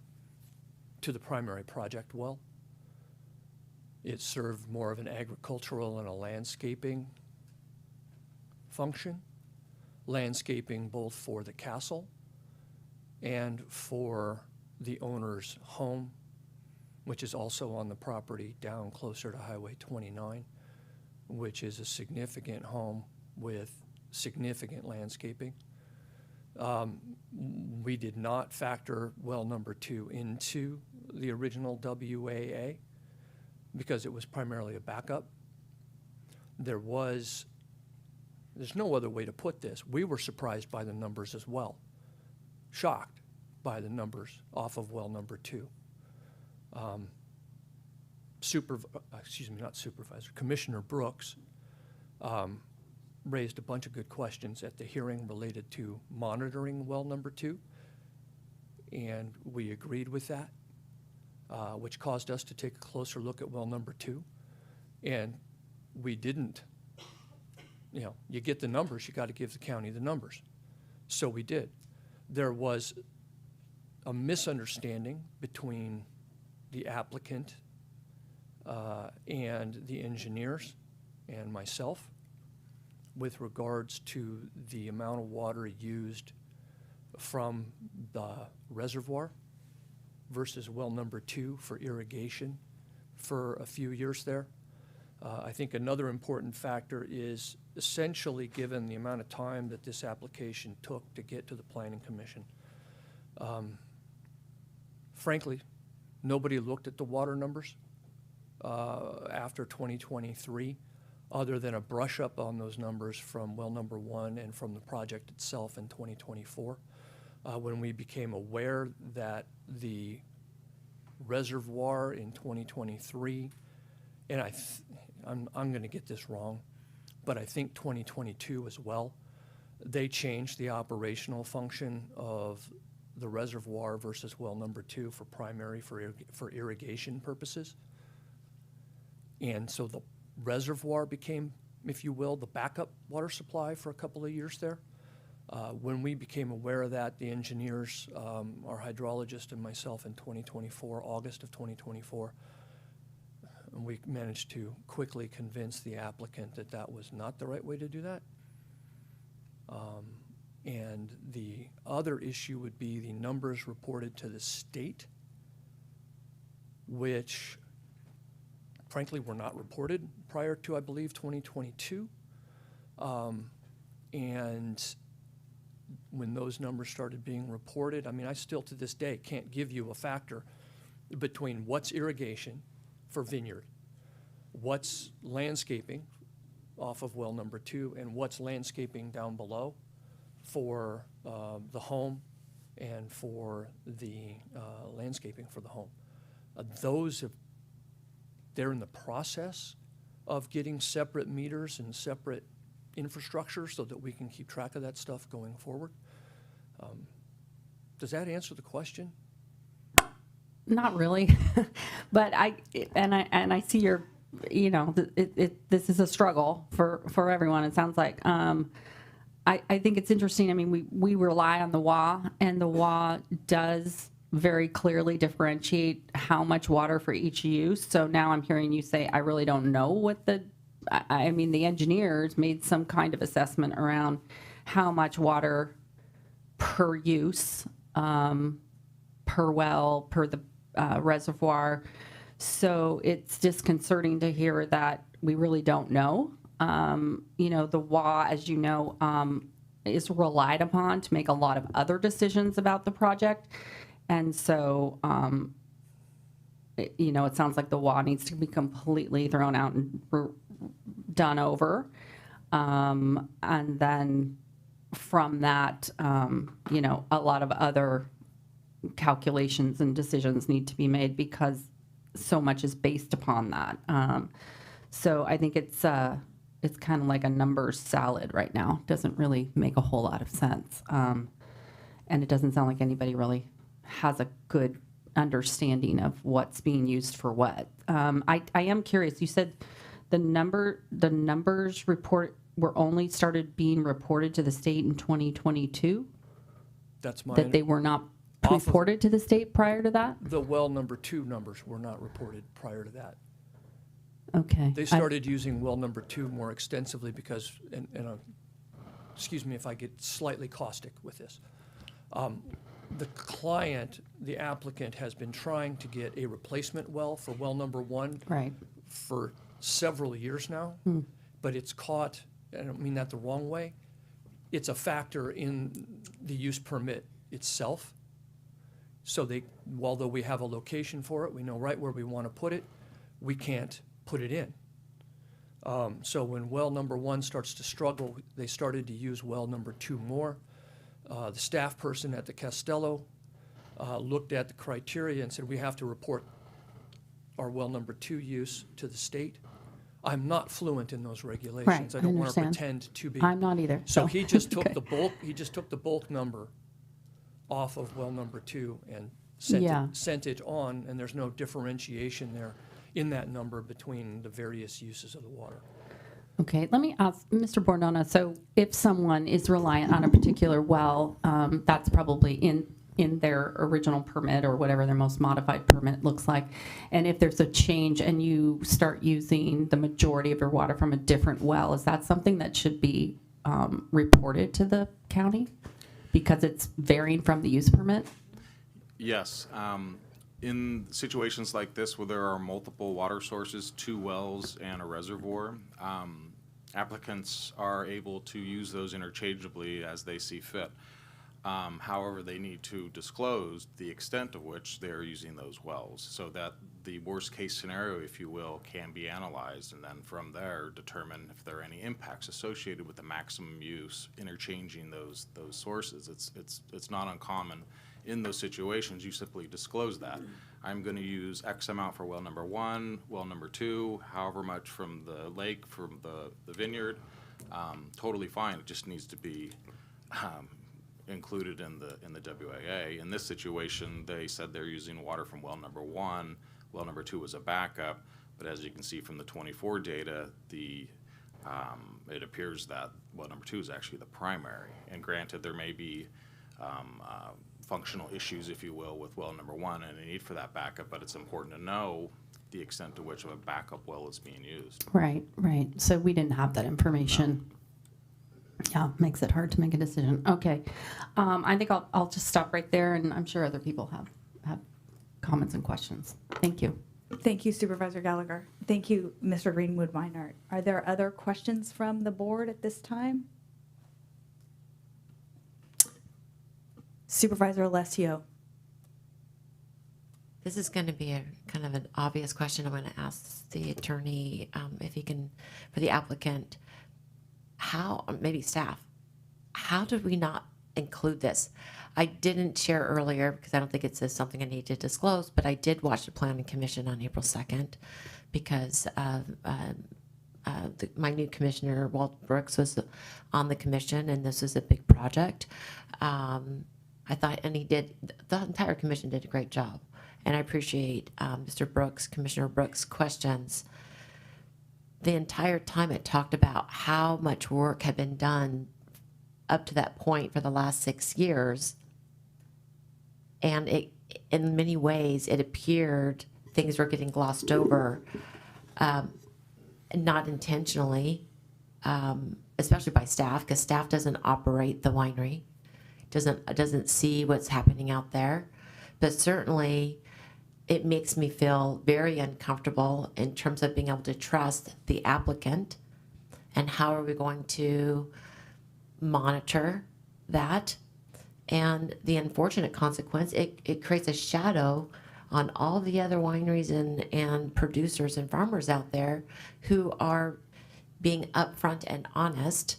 to the primary project well. It served more of an agricultural and a landscaping function. Landscaping both for the castle and for the owner's home, which is also on the property down closer to Highway 29, which is a significant home with significant landscaping. We did not factor well number 2 into the original WAA because it was primarily a backup. There's no other way to put this. We were surprised by the numbers as well, shocked by the numbers off of well number 2. Commissioner Brooks raised a bunch of good questions at the hearing related to monitoring well number 2, and we agreed with that, which caused us to take a closer look at well number 2. And we didn't, you get the numbers, you got to give the county the numbers. So we did. There was a misunderstanding between the applicant and the engineers and myself with regards to the amount of water used from the reservoir versus well number 2 for irrigation for a few years there. I think another important factor is essentially given the amount of time that this application took to get to the Planning Commission. Frankly, nobody looked at the water numbers after 2023 other than a brush up on those numbers from well number 1 and from the project itself in 2024. When we became aware that the reservoir in 2023, and I'm going to get this wrong, but I think 2022 as well, they changed the operational function of the reservoir versus well number 2 for primary for irrigation purposes. And so the reservoir became, if you will, the backup water supply for a couple of years there. When we became aware of that, the engineers, our hydrologist and myself in 2024, August of 2024, we managed to quickly convince the applicant that that was not the right way to do that. And the other issue would be the numbers reported to the state, which frankly were not reported prior to, I believe, 2022. And when those numbers started being reported, I mean, I still to this day can't give you a factor between what's irrigation for vineyard, what's landscaping off of well number 2, and what's landscaping down below for the home and for the landscaping for the home. They're in the process of getting separate meters and separate infrastructure so that we can keep track of that stuff going forward. Does that answer the question?
Not really, but I see your, this is a struggle for everyone. It sounds like. I think it's interesting. I mean, we rely on the WA, and the WA does very clearly differentiate how much water for each use. So now I'm hearing you say, I really don't know what the engineers made some kind of assessment around how much water per use, per well, per the reservoir. So it's disconcerting to hear that we really don't know. The WA, as you know, is relied upon to make a lot of other decisions about the project. And so, it sounds like the WA needs to be completely thrown out and done over. And then from that, a lot of other calculations and decisions need to be made because so much is based upon that. So I think it's kind of like a numbers salad right now. Doesn't really make a whole lot of sense. And it doesn't sound like anybody really has a good understanding of what's being used for what. I am curious. You said the numbers were only started being reported to the state in 2022.
That's my
that they were not reported to the state prior to that.
The well number 2 numbers were not reported prior to that.
Okay.
They started using well number 2 more extensively because, excuse me if I get slightly caustic with this. The client, the applicant, has been trying to get a replacement well for well number 1
right.
for several years now, but it's caught, I don't mean that the wrong way, it's a factor in the use permit itself. So although we have a location for it, we know right where we want to put it, we can't put it in. So when well number 1 starts to struggle, they started to use well number 2 more. The staff person at the Castello looked at the criteria and said, we have to report our well number 2 use to the state. I'm not fluent in those regulations.
Right,
I don't want to
understand.
pretend to be.
I'm not either.
So he just took
okay.
the bulk. He just took the bulk number off of well number 2 and sent it on, and there's no differentiation there in that number between the various uses of the water.
Okay, let me ask Mr. Bordona. So if someone is reliant on a particular well, that's probably in their original permit or whatever their most modified permit looks like. And if there's a change and you start using the majority of your water from a different well, is that something that should be reported to the county because it's varying from the use permit?
Yes. In situations like this where there are multiple water sources, 2 wells and a reservoir, applicants are able to use those interchangeably as they see fit. However, they need to disclose the extent of which they're using those wells so that the worst case scenario, if you will, can be analyzed and then from there determine if there are any impacts associated with the maximum use interchanging those sources. It's not uncommon in those situations. You simply disclose that. I'm going to use X amount for well number 1, well number 2, however much from the lake, from the vineyard. Totally fine. It just needs to be included in the WAA. In this situation, they said they're using water from well number 1. Well number 2 was a backup, but as you can see from the 24 data, it appears that well number 2 is actually the primary. And granted, there may be functional issues, if you will, with well number 1 and a need for that backup, but it's important to know the extent to which a backup well is being used.
Right. So we didn't have that information. No. Yeah, makes it hard to make a decision. Okay, I think I'll just stop right there, and I'm sure other people have comments and questions. Thank you.
Thank you, Supervisor Gallagher. Thank you, Mr. Greenwood Meinert. Are there other questions from the board at this time? Supervisor Alessio.
This is going to be a kind of an obvious question. I'm going to ask the attorney if he can, for the applicant, how, maybe staff, how did we not include this? I didn't share earlier because I don't think it's something I need to disclose, but I did watch the Planning Commission on April 2nd because my new commissioner, Walt Brooks, was on the commission, and this was a big project. I thought, and the entire commission did a great job. And I appreciate Mr. Brooks, Commissioner Brooks' questions. The entire time it talked about how much work had been done up to that point for the last 6 years. And in many ways, it appeared things were getting glossed over, not intentionally, especially by staff, because staff doesn't operate the winery, doesn't see what's happening out there. But certainly, it makes me feel very uncomfortable in terms of being able to trust the applicant, and how are we going to monitor that. And the unfortunate consequence, it creates a shadow on all the other wineries and producers and farmers out there who are being upfront and honest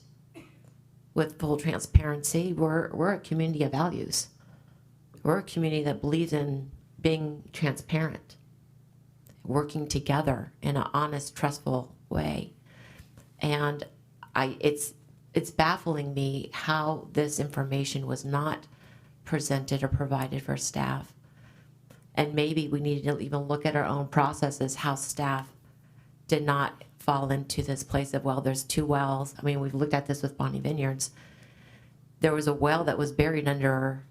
with full transparency. We're a community of values. We're a community that believes in being transparent, working together in an honest, trustful way. And it's baffling me how this information was not presented or provided for staff. And maybe we need to even look at our own processes, how staff did not fall into this place of, well, there's 2 wells. I mean, we've looked at this with Bonnie Vineyards. There was a well that was buried under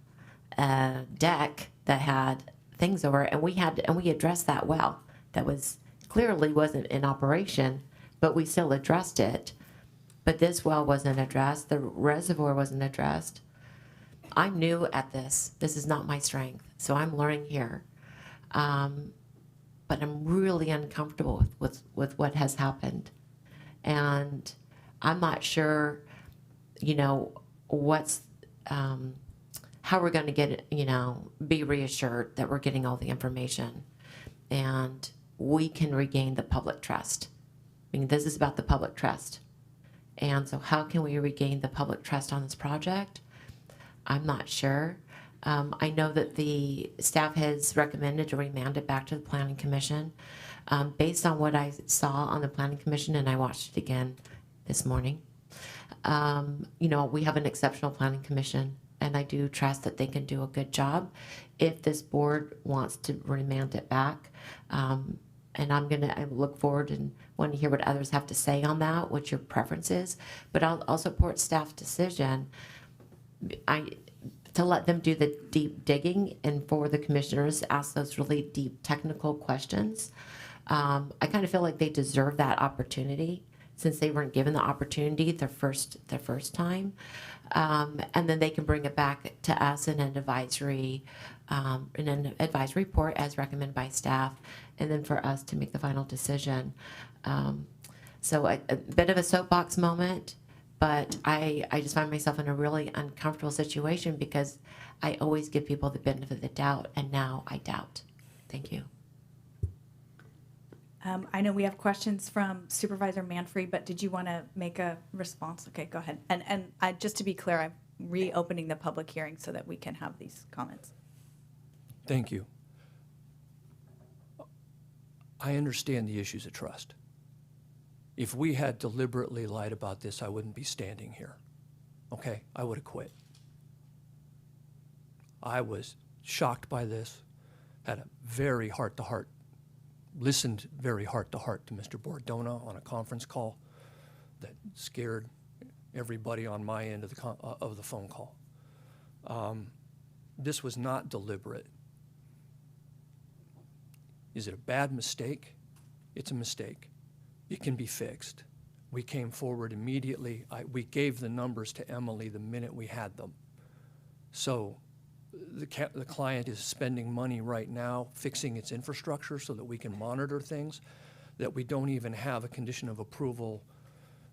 a deck that had things over it, and we addressed that well. That was clearly wasn't in operation, but we still addressed it. But this well wasn't addressed. The reservoir wasn't addressed. I'm new at this. This is not my strength, so I'm learning here. But I'm really uncomfortable with what has happened. And I'm not sure, what's, how we're going to get, be reassured that we're getting all the information and we can regain the public trust. I mean, this is about the public trust. And so how can we regain the public trust on this project? I'm not sure. I know that the staff has recommended to remand it back to the Planning Commission. Based on what I saw on the Planning Commission, and I watched it again this morning, we have an exceptional Planning Commission, and I do trust that they can do a good job. If this board wants to remand it back, and I look forward and want to hear what others have to say on that, what your preference is, but I'll support staff's decision. To let them do the deep digging and for the commissioners ask those really deep technical questions. I kind of feel like they deserve that opportunity since they weren't given the opportunity the first time. And then they can bring it back to us in an advisory report as recommended by staff, and then for us to make the final decision. So a bit of a soapbox moment. But I just find myself in a really uncomfortable situation because I always give people the benefit of the doubt, and now I doubt. Thank you.
I know we have questions from Supervisor Manfrey, but did you want to make a response? Okay, go ahead. And just to be clear, I'm reopening the public hearing so that we can have these comments.
Thank you. I understand the issues of trust. If we had deliberately lied about this, I wouldn't be standing here. Okay? I would have quit. I was shocked by this, had a very heart-to-heart, listened very heart-to-heart to Mr. Bordona on a conference call that scared everybody on my end of the phone call. This was not deliberate. Is it a bad mistake? It's a mistake. It can be fixed. We came forward immediately. We gave the numbers to Emily the minute we had them. So the client is spending money right now fixing its infrastructure so that we can monitor things that we don't even have a condition of approval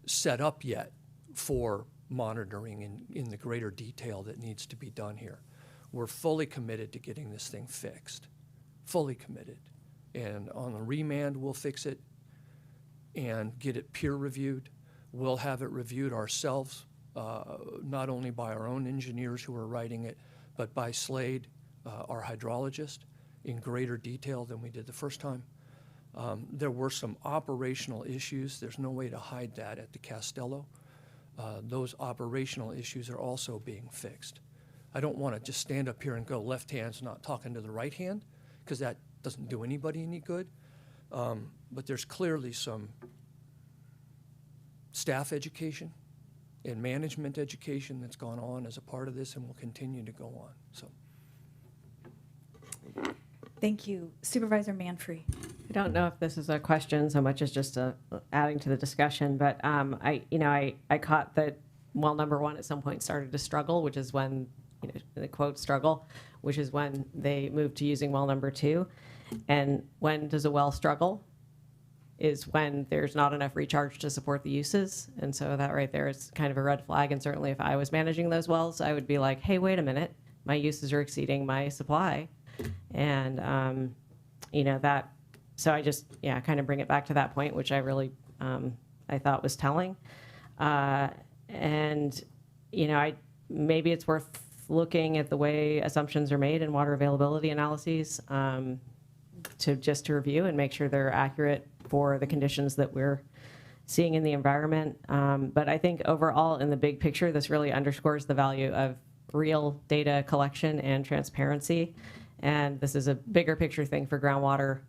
set up yet for monitoring in the greater detail that needs to be done here. We're fully committed to getting this thing fixed, fully committed. And on the remand, we'll fix it and get it peer reviewed. We'll have it reviewed ourselves, not only by our own engineers who are writing it, but by Slade, our hydrologist, in greater detail than we did the first time. There were some operational issues. There's no way to hide that at the Castello. Those operational issues are also being fixed. I don't want to just stand up here and go left hand's not talking to the right hand, because that doesn't do anybody any good. But there's clearly some staff education and management education that's gone on as a part of this and will continue to go on. So,
thank you. Supervisor Manfree.
I don't know if this is a question so much as just adding to the discussion, but I caught that well number one at some point started to struggle, which is when, the quote struggle, which is when they moved to using well number two. And when does a well struggle? Is when there's not enough recharge to support the uses. And so that right there is kind of a red flag. And certainly if I was managing those wells, I would be like, hey, wait a minute, my uses are exceeding my supply. And, that, so I just, kind of bring it back to that point, which I really, I thought was telling. Maybe it's worth looking at the way assumptions are made in water availability analyses to review and make sure they're accurate for the conditions that we're seeing in the environment. But I think overall, in the big picture, this really underscores the value of real data collection and transparency. And this is a bigger picture thing for groundwater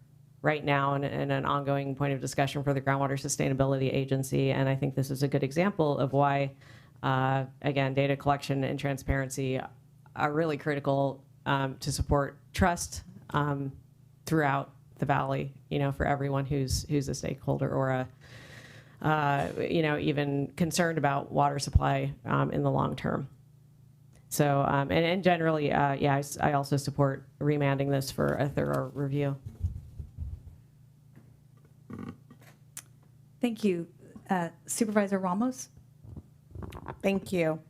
right now and an ongoing point of discussion for the Groundwater Sustainability Agency. And I think this is a good example of why, again, data collection and transparency are really critical to support trust throughout the valley, for everyone who's a stakeholder or even concerned about water supply in the long term. So, and generally, I also support remanding this for a thorough review.
Thank you. Supervisor Ramos?
Thank you.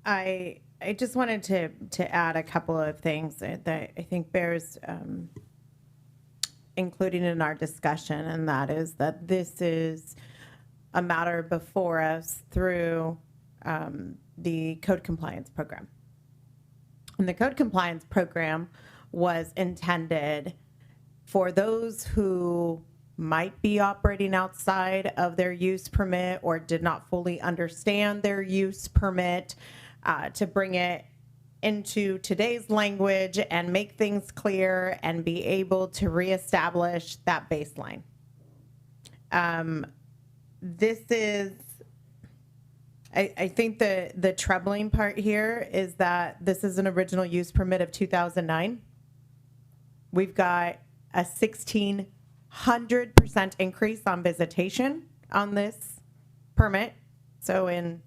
I just wanted to add a couple of things that I think bears including in our discussion, and that is that this is a matter before us through the code compliance program. And the code compliance program was intended for those who might be operating outside of their use permit or did not fully understand their use permit, to bring it into today's language and make things clear and be able to reestablish that baseline. This is, I think the troubling part here is that this is an original use permit of 2009. We've got a 1,600% increase on visitation on this permit. So in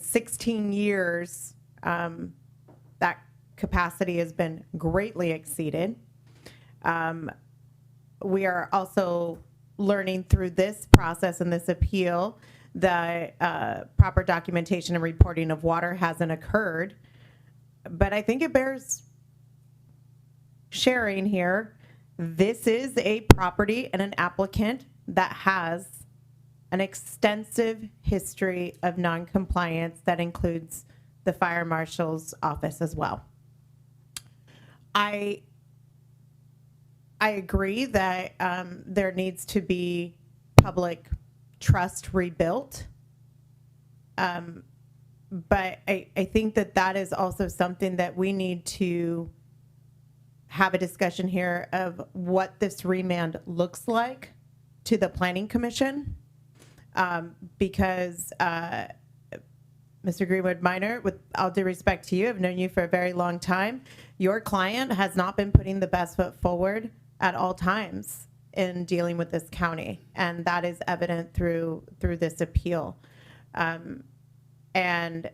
16 years, that capacity has been greatly exceeded. We are also learning through this process and this appeal that proper documentation and reporting of water hasn't occurred. But I think it bears sharing here. This is a property and an applicant that has an extensive history of noncompliance that includes the fire marshal's office as well. I agree that there needs to be public trust rebuilt, but I think that is also something that we need to have a discussion here of what this remand looks like to the Planning Commission, because Mr. Greenwood Minor, with all due respect to you, I've known you for a very long time. Your client has not been putting the best foot forward at all times in dealing with this county, and that is evident through this appeal. And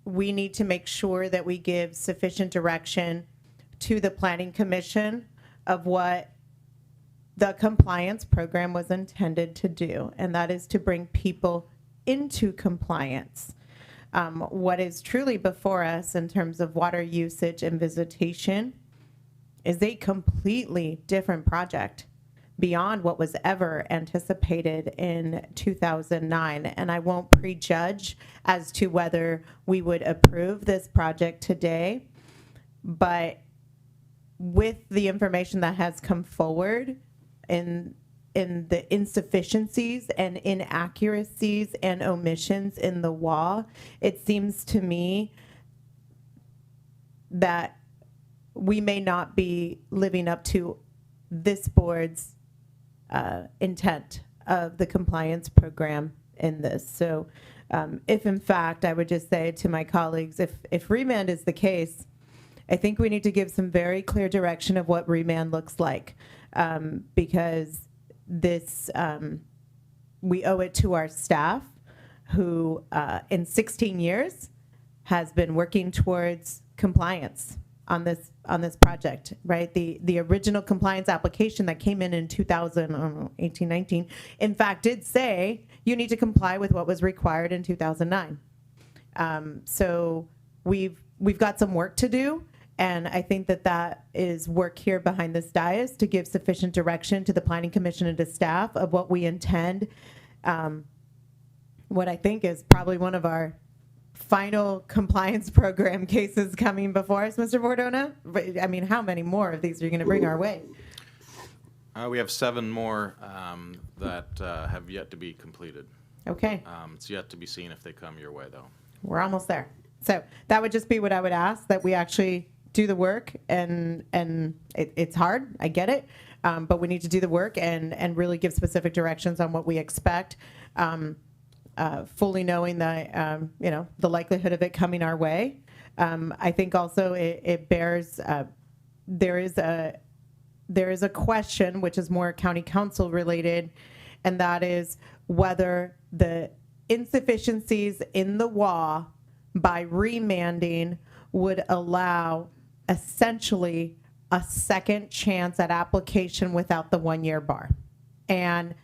we need to make sure that we give sufficient direction to the Planning Commission of what the compliance program was intended to do, and that is to bring people into compliance. What is truly before us in terms of water usage and visitation is a completely different project beyond what was ever anticipated in 2009. And I won't prejudge as to whether we would approve this project today, but with the information that has come forward in the insufficiencies and inaccuracies and omissions in the WA, it seems to me that we may not be living up to this board's intent of the compliance program in this. So if in fact, I would just say to my colleagues, if remand is the case, I think we need to give some very clear direction of what remand looks like, because this, we owe it to our staff who in 16 years has been working towards compliance on this project, right? The original compliance application that came in 2018, 19, in fact, did say you need to comply with what was required in 2009. So we've got some work to do, and I think that is work here behind this dais to give sufficient direction to the Planning Commission and to staff of what we intend. What I think is probably one of our final compliance program cases coming before us, Mr. Bordona. I mean, how many more of these are you going to bring our way?
We have 7 more that have yet to be completed.
Okay.
It's yet to be seen if they come your way, though.
We're almost there. So that would just be what I would ask, that we actually do the work, and it's hard, I get it, but we need to do the work and really give specific directions on what we expect, fully knowing that, the likelihood of it coming our way. I think also it bears, there is a question, which is more county council related, and that is whether the insufficiencies in the WA by remanding would allow essentially a second chance at application without the 1-year bar. And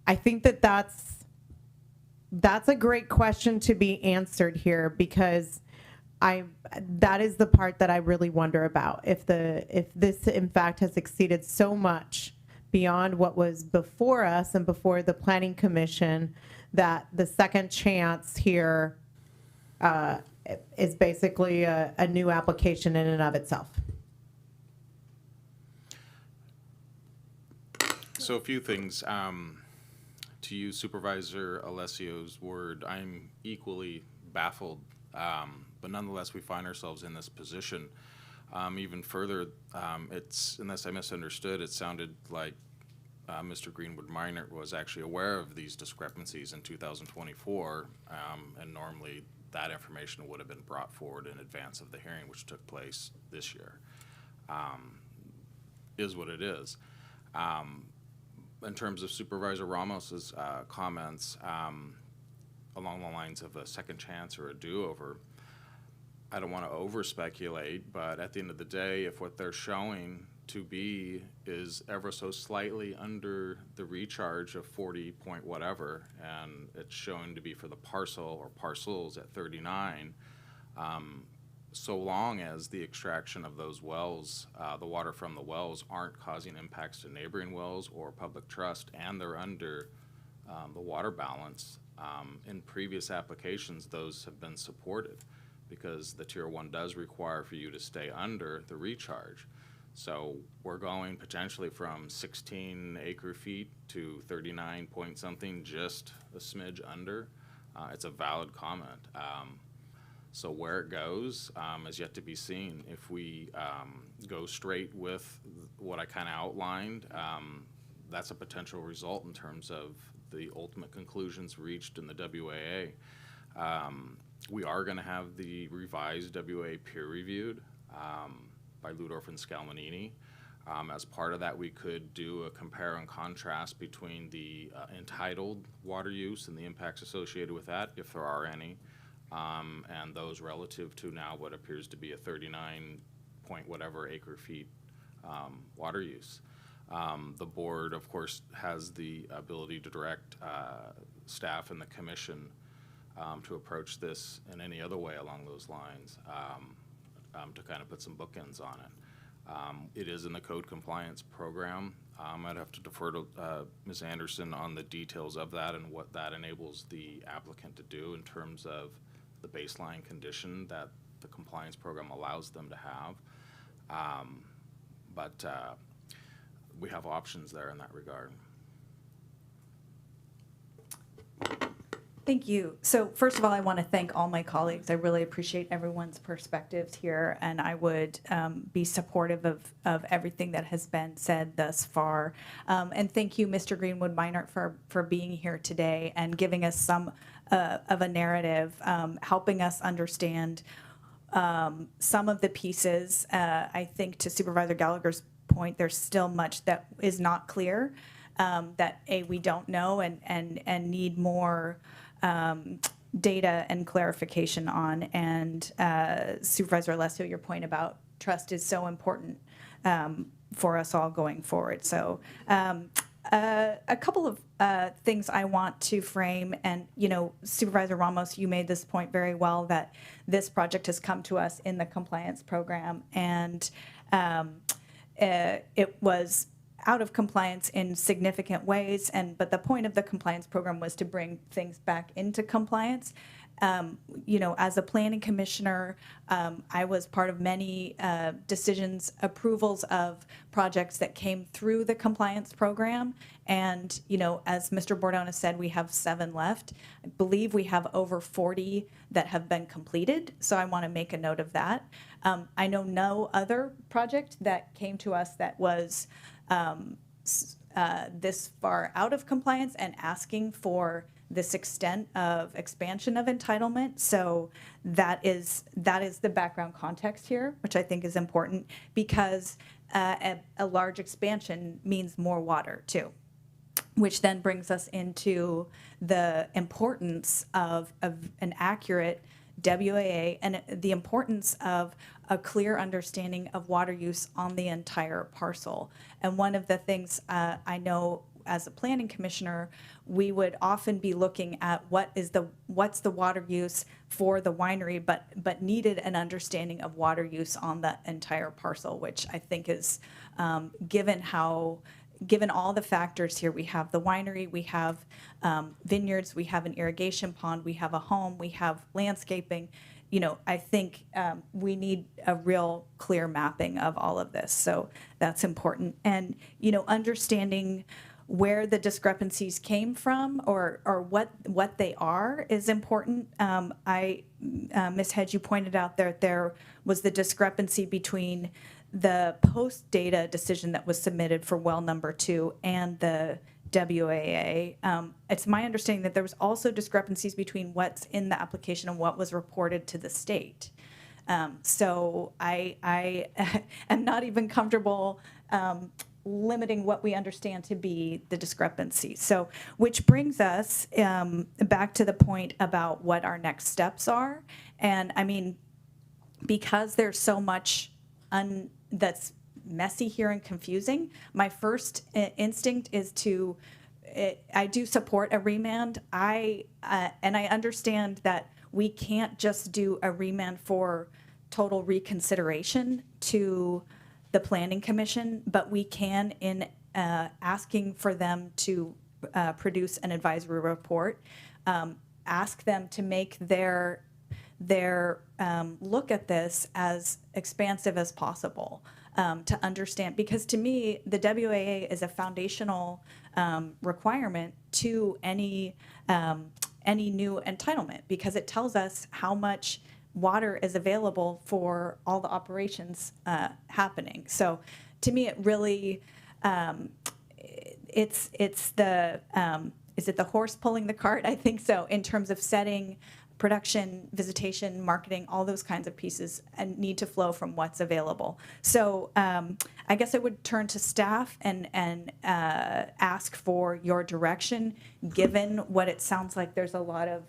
I think that's a great question to be answered here, because that is the part that I really wonder about. If this in fact has exceeded so much beyond what was before us and before the Planning Commission, that the second chance here is basically a new application in and of itself.
So a few things. To use Supervisor Alessio's word, I'm equally baffled, but nonetheless we find ourselves in this position. Even further, it's, unless I misunderstood, it sounded like Mr. Greenwood Minor was actually aware of these discrepancies in 2024, and normally that information would have been brought forward in advance of the hearing, which took place this year. Is what it is. In terms of Supervisor Ramos's comments, along the lines of a second chance or a do-over, I don't want to over-speculate, but at the end of the day, if what they're showing to be is ever so slightly under the recharge of 40 point whatever, and it's shown to be for the parcel or parcels at 39, so long as the extraction of those wells, the water from the wells, aren't causing impacts to neighboring wells or public trust, and they're under the water balance, in previous applications those have been supported, because the Tier 1 does require for you to stay under the recharge. So we're going potentially from 16 acre feet to 39 point something, just a smidge under. It's a valid comment. So where it goes is yet to be seen. If we go straight with what I kind of outlined, that's a potential result in terms of the ultimate conclusions reached in the WAA. We are going to have the revised WAA peer-reviewed by Ludorf and Scalmanini. As part of that, we could do a compare and contrast between the entitled water use and the impacts associated with that, if there are any, and those relative to now what appears to be a 39 point whatever acre feet water use. The board, of course, has the ability to direct staff and the commission to approach this in any other way along those lines, to kind of put some bookends on it. It is in the code compliance program. I'd have to defer to Ms. Anderson on the details of that and what that enables the applicant to do in terms of the baseline condition that the compliance program allows them to have. But we have options there in that regard.
Thank you. So first of all, I want to thank all my colleagues. I really appreciate everyone's perspectives here, and I would be supportive of everything that has been said thus far. And thank you, Mr. Greenwood Meinert, for being here today and giving us some of a narrative, helping us understand some of the pieces. I think to Supervisor Gallagher's point, there's still much that is not clear, that we don't know and need more data and clarification on. And Supervisor Alessio, your point about trust is so important for us all going forward. So a couple of things I want to frame, and Supervisor Ramos, you made this point very well, that this project has come to us in the compliance program, and it was out of compliance in significant ways, but the point of the compliance program was to bring things back into compliance. As a planning commissioner, I was part of many decisions, approvals of projects that came through the compliance program. And, as Mr. Bordona said, we have 7 left. I believe we have over 40 that have been completed. So I want to make a note of that. I know no other project that came to us that was this far out of compliance and asking for this extent of expansion of entitlement. So that is the background context here, which I think is important, because a large expansion means more water too, which then brings us into the importance of an accurate WAA and the importance of a clear understanding of water use on the entire parcel. And one of the things I know as a planning commissioner, we would often be looking at what's the water use for the winery, but needed an understanding of water use on the entire parcel, which I think is given all the factors here. We have the winery, we have vineyards, we have an irrigation pond, we have a home, we have landscaping. I think we need a real clear mapping of all of this. So that's important. And, understanding where the discrepancies came from or what they are is important. Ms. Hedge, you pointed out there was the discrepancy between the post data decision that was submitted for well number 2 and the WAA. It's my understanding that there was also discrepancies between what's in the application and what was reported to the state. So I am not even comfortable limiting what we understand to be the discrepancy. So, which brings us back to the point about what our next steps are. And I mean, because there's so much that's messy here and confusing, my first instinct is I do support a remand. And I understand that we can't just do a remand for total reconsideration to the Planning Commission, but we can, in asking for them to produce an advisory report, ask them to make their look at this as expansive as possible, to understand, because to me, the WAA is a foundational requirement to any new entitlement, because it tells us how much water is available for all the operations happening. So to me, it really, it's the, is it the horse pulling the cart? I think so, in terms of setting production, visitation, marketing, all those kinds of pieces and need to flow from what's available. So I guess I would turn to staff and ask for your direction, given what it sounds like there's a lot of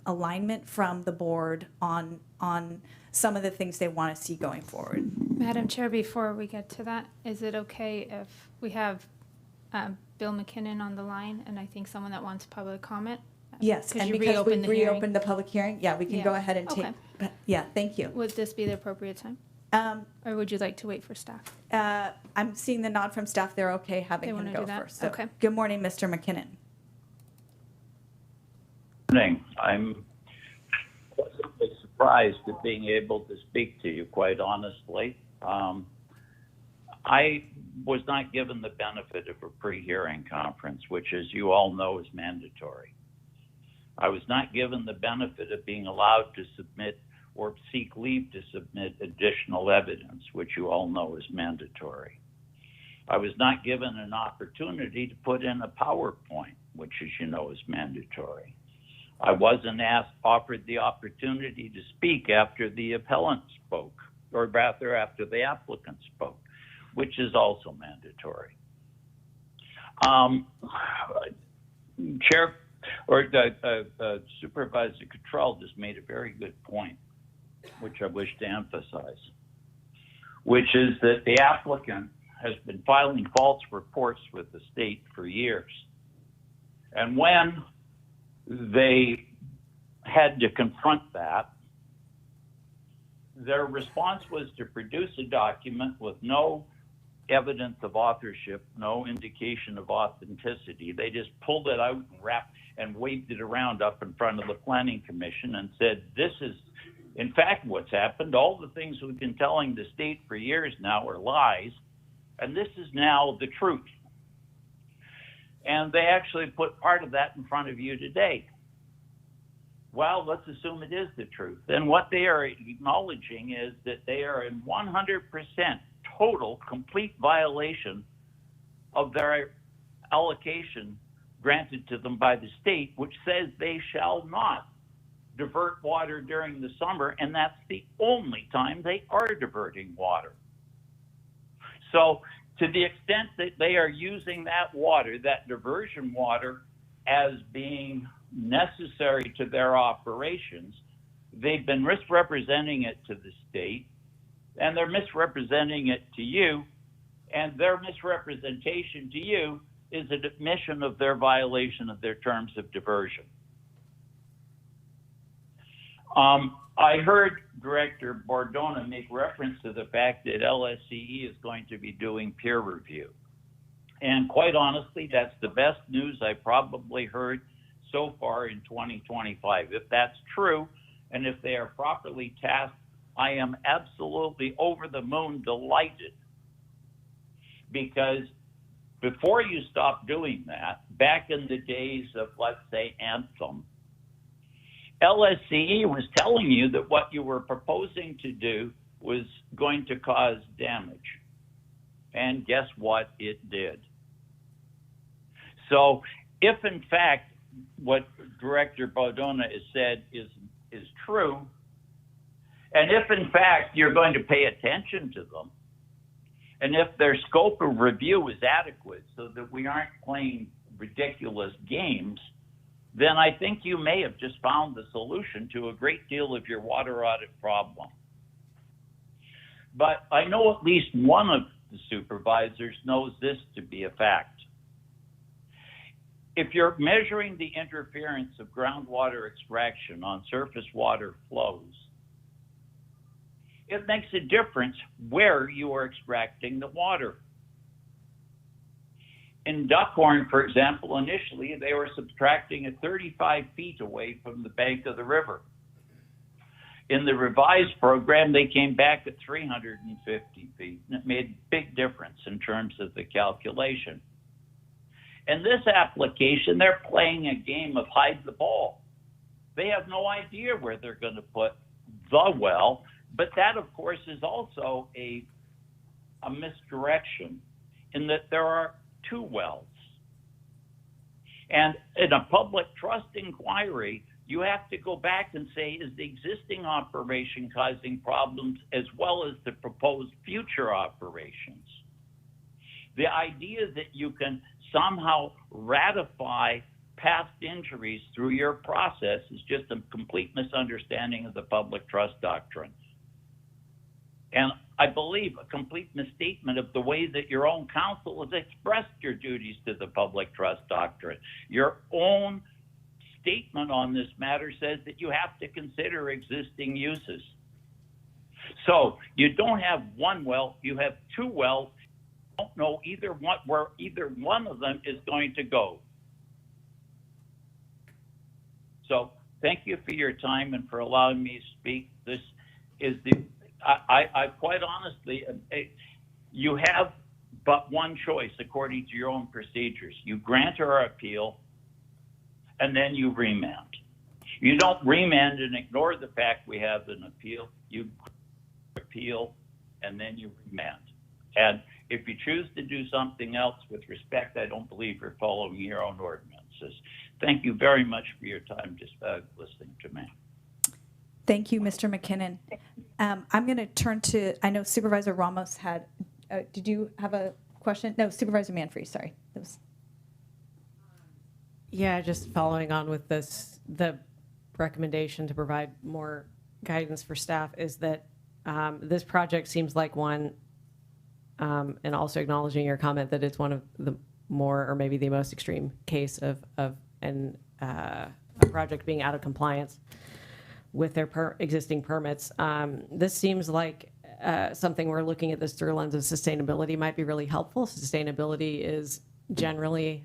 alignment from the board on some of the things they want to see going forward.
Madam Chair, before we get to that, is it okay if we have Bill McKinnon on the line, and I think someone that wants public comment?
Yes, and because we reopened the public hearing, we can go ahead and take. Yeah, thank you.
Would this be the appropriate time? Or would you like to wait for staff?
I'm seeing the nod from staff. They're okay having him go first. So,
okay.
Good morning, Mr. McKinnon.
Morning. I'm pleasantly surprised at being able to speak to you, quite honestly.
I was not given the benefit of a pre-hearing conference, which, as you all know, is mandatory. I was not given the benefit of being allowed to submit or seek leave to submit additional evidence, which you all know is mandatory. I was not given an opportunity to put in a PowerPoint, which, as you know, is mandatory. I wasn't offered the opportunity to speak after the appellant spoke, or rather after the applicant spoke, which is also mandatory. Supervisor Cottrell just made a very good point, which I wish to emphasize, which is that the applicant has been filing false reports with the state for years. And when they had to confront that, their response was to produce a document with no evidence of authorship, no indication of authenticity. They just pulled it out and waved it around up in front of the Planning Commission and said, this is, in fact, what's happened. All the things we've been telling the state for years now are lies, and this is now the truth. And they actually put part of that in front of you today. Well, let's assume it is the truth. And what they are acknowledging is that they are in 100% total, complete violation of their allocation granted to them by the state, which says they shall not divert water during the summer, and that's the only time they are diverting water. So to the extent that they are using that water, that diversion water, as being necessary to their operations, they've been misrepresenting it to the state, and they're misrepresenting it to you, and their misrepresentation to you is an admission of their violation of their terms of diversion. I heard Director Bordona make reference to the fact that LSCE is going to be doing peer review. And quite honestly, that's the best news I probably heard so far in 2025. If that's true, and if they are properly tasked, I am absolutely over the moon delighted, because before you stop doing that, back in the days of, let's say, Anthem, LSCE was telling you that what you were proposing to do was going to cause damage. And guess what? It did. So if, in fact, what Director Bordona has said is true, and if, in fact, you're going to pay attention to them, and if their scope of review is adequate so that we aren't playing ridiculous games, then I think you may have just found the solution to a great deal of your water audit problem. But I know at least one of the supervisors knows this to be a fact. If you're measuring the interference of groundwater extraction on surface water flows, it makes a difference where you are extracting the water. In Duckhorn, for example, initially they were subtracting it 35 feet away from the bank of the river. In the revised program, they came back at 350 feet, and it made a big difference in terms of the calculation. In this application, they're playing a game of hide the ball. They have no idea where they're going to put the well, but that, of course, is also a misdirection in that there are two wells. And in a public trust inquiry, you have to go back and say, is the existing operation causing problems as well as the proposed future operations? The idea that you can somehow ratify past injuries through your process is just a complete misunderstanding of the public trust doctrine. And I believe a complete misstatement of the way that your own counsel has expressed your duties to the public trust doctrine. Your own statement on this matter says that you have to consider existing uses. So you don't have one well, you have two wells. You don't know where either one of them is going to go. So thank you for your time and for allowing me to speak. This is I quite honestly, you have but one choice according to your own procedures. You grant our appeal, and then you remand. You don't remand and ignore the fact we have an appeal. You appeal, and then you remand. And if you choose to do something else with respect, I don't believe you're following your own ordinances. Thank you very much for your time just listening to me.
Thank you, Mr. McKinnon. I'm going to turn to, I know Supervisor Ramos had, did you have a question? No, Supervisor Manfrey, sorry. That was...
Yeah, just following on with this, the recommendation to provide more guidance for staff is that this project seems like one, and also acknowledging your comment that it's one of the more, or maybe the most extreme case of a project being out of compliance with their existing permits. This seems like something we're looking at this through a lens of sustainability might be really helpful. Sustainability is generally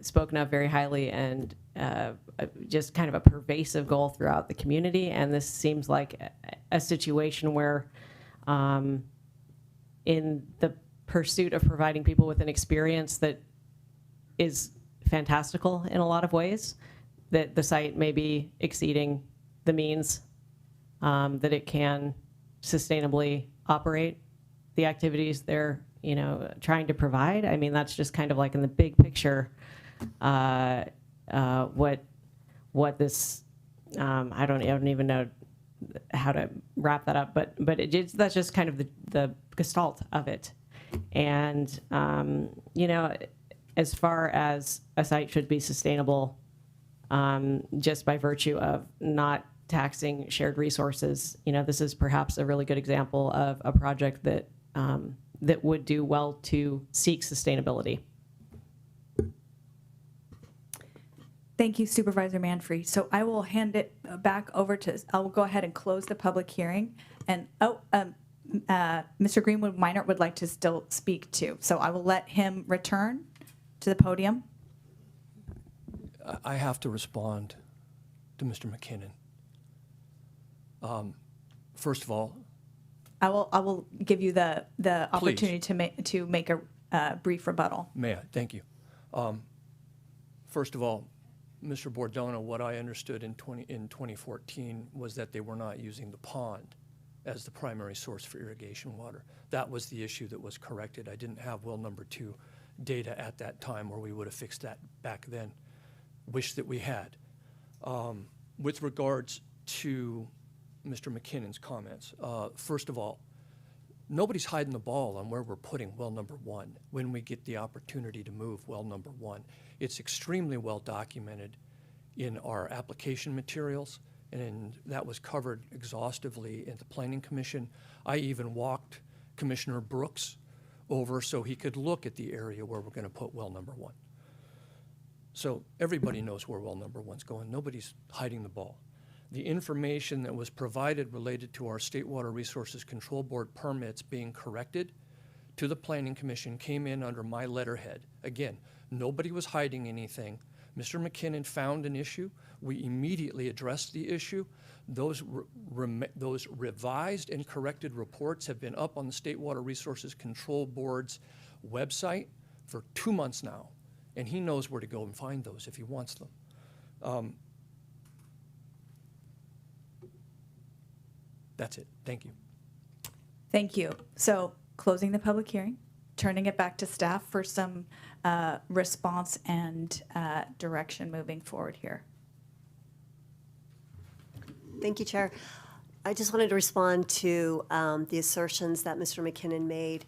spoken of very highly and just kind of a pervasive goal throughout the community. And this seems like a situation where in the pursuit of providing people with an experience that is fantastical in a lot of ways, that the site may be exceeding the means that it can sustainably operate the activities they're, trying to provide. I mean, that's just kind of like in the big picture, what this, I don't even know how to wrap that up, but that's just kind of the gestalt of it. And, as far as a site should be sustainable, just by virtue of not taxing shared resources, this is perhaps a really good example of a project that that would do well to seek sustainability.
Thank you, Supervisor Manfrey. So I will hand it back over to, I will go ahead and close the public hearing. And, Mr. Greenwood Minor would like to still speak too. So I will let him return to the podium.
I have to respond to Mr. McKinnon. First of all,
I will give you the opportunity to make a brief rebuttal.
May I? Thank you. First of all, Mr. Bordona, what I understood in 2014 was that they were not using the pond as the primary source for irrigation water. That was the issue that was corrected. I didn't have well number 2 data at that time, or we would have fixed that back then. Wish that we had. With regards to Mr. McKinnon's comments, first of all, nobody's hiding the ball on where we're putting well number 1 when we get the opportunity to move well number 1. It's extremely well documented in our application materials, and that was covered exhaustively at the Planning Commission. I even walked Commissioner Brooks over so he could look at the area where we're going to put well number 1. So everybody knows where well number 1's going. Nobody's hiding the ball. The information that was provided related to our State Water Resources Control Board permits being corrected to the Planning Commission came in under my letterhead. Again, nobody was hiding anything. Mr. McKinnon found an issue. We immediately addressed the issue. Those revised and corrected reports have been up on the State Water Resources Control Board's website for 2 months now, and he knows where to go and find those if he wants them. That's it. Thank you.
Thank you. So closing the public hearing, turning it back to staff for some response and direction moving forward here.
Thank you, Chair. I just wanted to respond to the assertions that Mr. McKinnon made.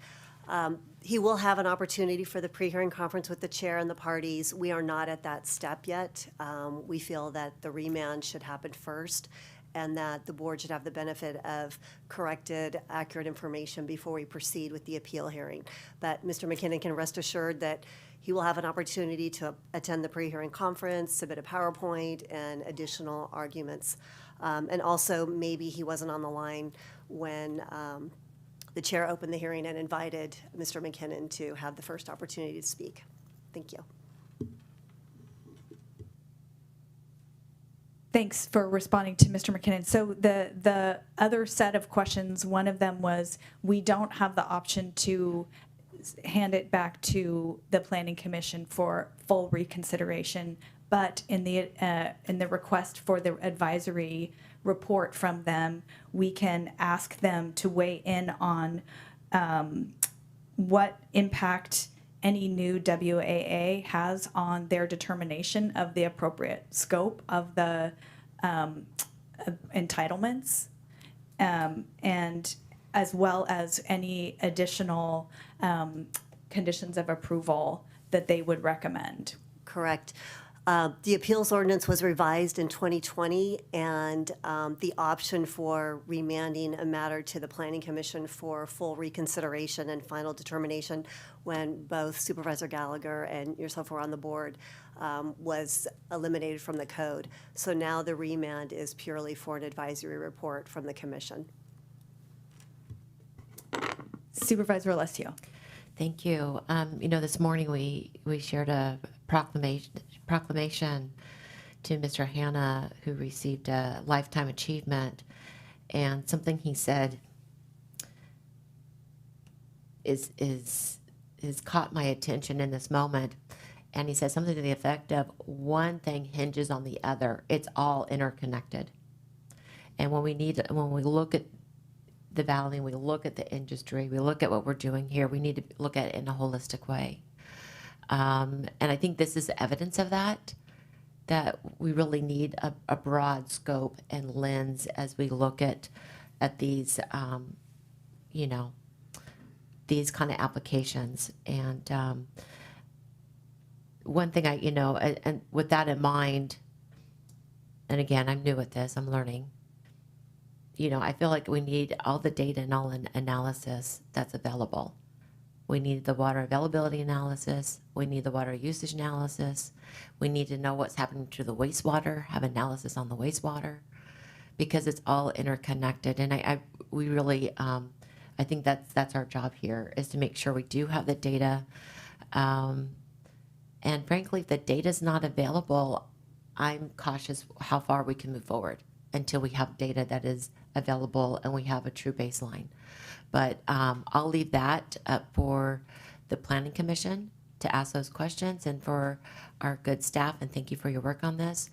He will have an opportunity for the pre-hearing conference with the chair and the parties. We are not at that step yet. We feel that the remand should happen first, and that the board should have the benefit of corrected, accurate information before we proceed with the appeal hearing. But Mr. McKinnon can rest assured that he will have an opportunity to attend the pre-hearing conference, submit a PowerPoint, and additional arguments. And also, maybe he wasn't on the line when the chair opened the hearing and invited Mr. McKinnon to have the first opportunity to speak. Thank you.
Thanks for responding to Mr. McKinnon. So the other set of questions, one of them was, we don't have the option to hand it back to the Planning Commission for full reconsideration, but in the request for the advisory report from them, we can ask them to weigh in on what impact any new WAA has on their determination of the appropriate scope of the entitlements, and as well as any additional conditions of approval that they would recommend.
Correct. The appeals ordinance was revised in 2020, and the option for remanding a matter to the Planning Commission for full reconsideration and final determination when both Supervisor Gallagher and yourself were on the board was eliminated from the code. So now the remand is purely for an advisory report from the Commission.
Supervisor Alessio.
Thank you. This morning we shared a proclamation to Mr. Hanna, who received a Lifetime Achievement, and something he said is caught my attention in this moment. And he said something to the effect of, one thing hinges on the other. It's all interconnected. And when we look at the valley, we look at the industry, we look at what we're doing here, we need to look at it in a holistic way. And I think this is evidence of that we really need a broad scope and lens as we look at these, these kind of applications. And one thing and with that in mind, and again, I'm new at this, I'm learning, I feel like we need all the data and all analysis that's available. We need the water availability analysis. We need the water usage analysis. We need to know what's happening to the wastewater, have analysis on the wastewater, because it's all interconnected. And we really, I think that's our job here, is to make sure we do have the data. And frankly, if the data's not available, I'm cautious how far we can move forward until we have data that is available and we have a true baseline. But I'll leave that up for the Planning Commission to ask those questions, and for our good staff, and thank you for your work on this,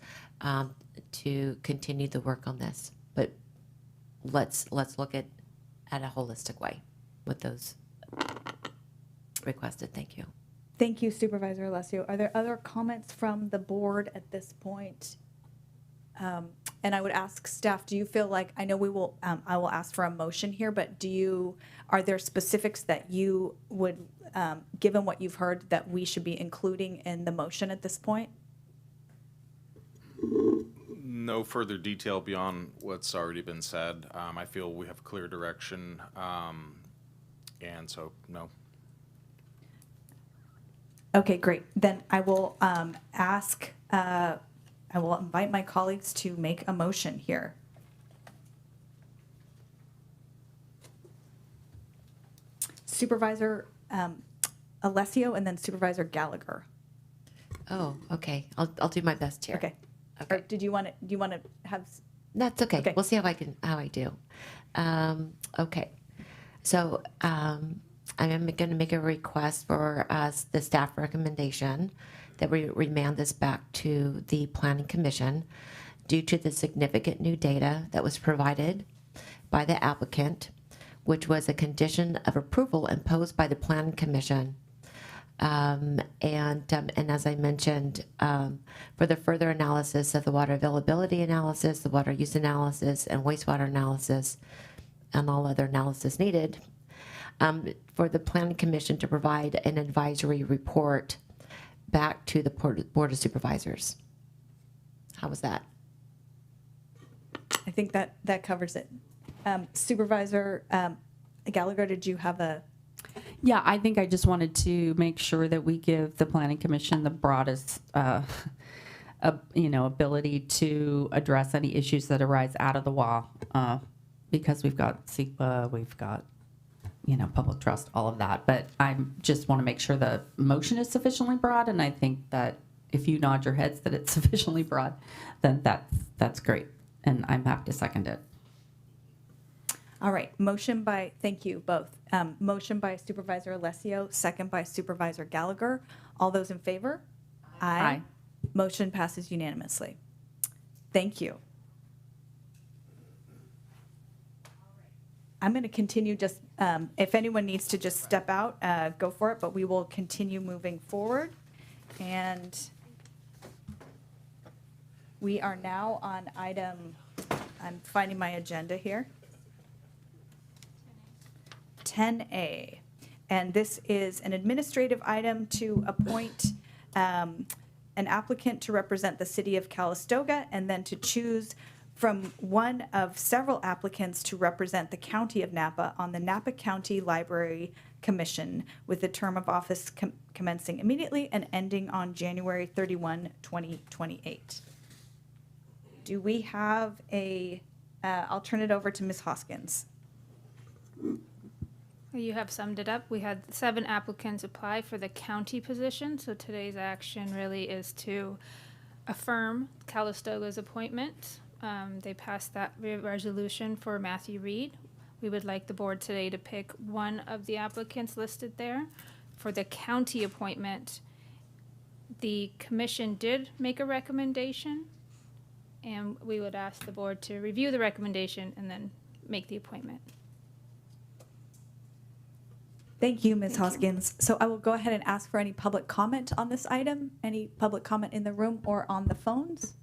to continue the work on this. But let's look at a holistic way with those requested. Thank you.
Thank you, Supervisor Alessio. Are there other comments from the board at this point? And I would ask staff, do you feel like, I know I will ask for a motion here, but are there specifics that you would, given what you've heard, that we should be including in the motion at this point?
No further detail beyond what's already been said. I feel we have clear direction, and so, no.
Okay, great. Then I will I will invite my colleagues to make a motion here. Supervisor Alessio and then Supervisor Gallagher.
Oh, okay. I'll do my best here.
Okay. Or do you want to have?
That's okay. We'll see how I do. Okay. So I am going to make a request for the staff recommendation that we remand this back to the Planning Commission due to the significant new data that was provided by the applicant, which was a condition of approval imposed by the Planning Commission. And as I mentioned, for the further analysis of the water availability analysis, the water use analysis, and wastewater analysis, and all other analysis needed, for the Planning Commission to provide an advisory report back to the Board of Supervisors. How was that?
I think that covers it. Supervisor Gallagher, did you have a?
Yeah, I think I just wanted to make sure that we give the Planning Commission the broadest, ability to address any issues that arise out of the WA, because we've got CEQA, we've got, public trust, all of that. But I just want to make sure the motion is sufficiently broad, and I think that if you nod your heads that it's sufficiently broad, then that's great. And I'm happy to second it.
All right, thank you both. Motion by Supervisor Alessio, second by Supervisor Gallagher. All those in favor?
Aye.
Motion passes unanimously. Thank you. I'm going to continue just, if anyone needs to just step out, go for it, but we will continue moving forward. And we are now on item, I'm finding my agenda here. 10A. And this is an administrative item to appoint an applicant to represent the city of Calistoga and then to choose from one of several applicants to represent the county of Napa on the Napa County Library Commission with the term of office commencing immediately and ending on January 31, 2028. Do we have I'll turn it over to Ms. Hoskins.
You have summed it up. We had 7 applicants apply for the county position, so today's action really is to affirm Calistoga's appointment. They passed that resolution for Matthew Reed. We would like the board today to pick one of the applicants listed there. For the county appointment, the commission did make a recommendation, and we would ask the board to review the recommendation and then make the appointment.
Thank you, Ms. Hoskins. So I will go ahead and ask for any public comment on this item. Any public comment in the room or on the phones?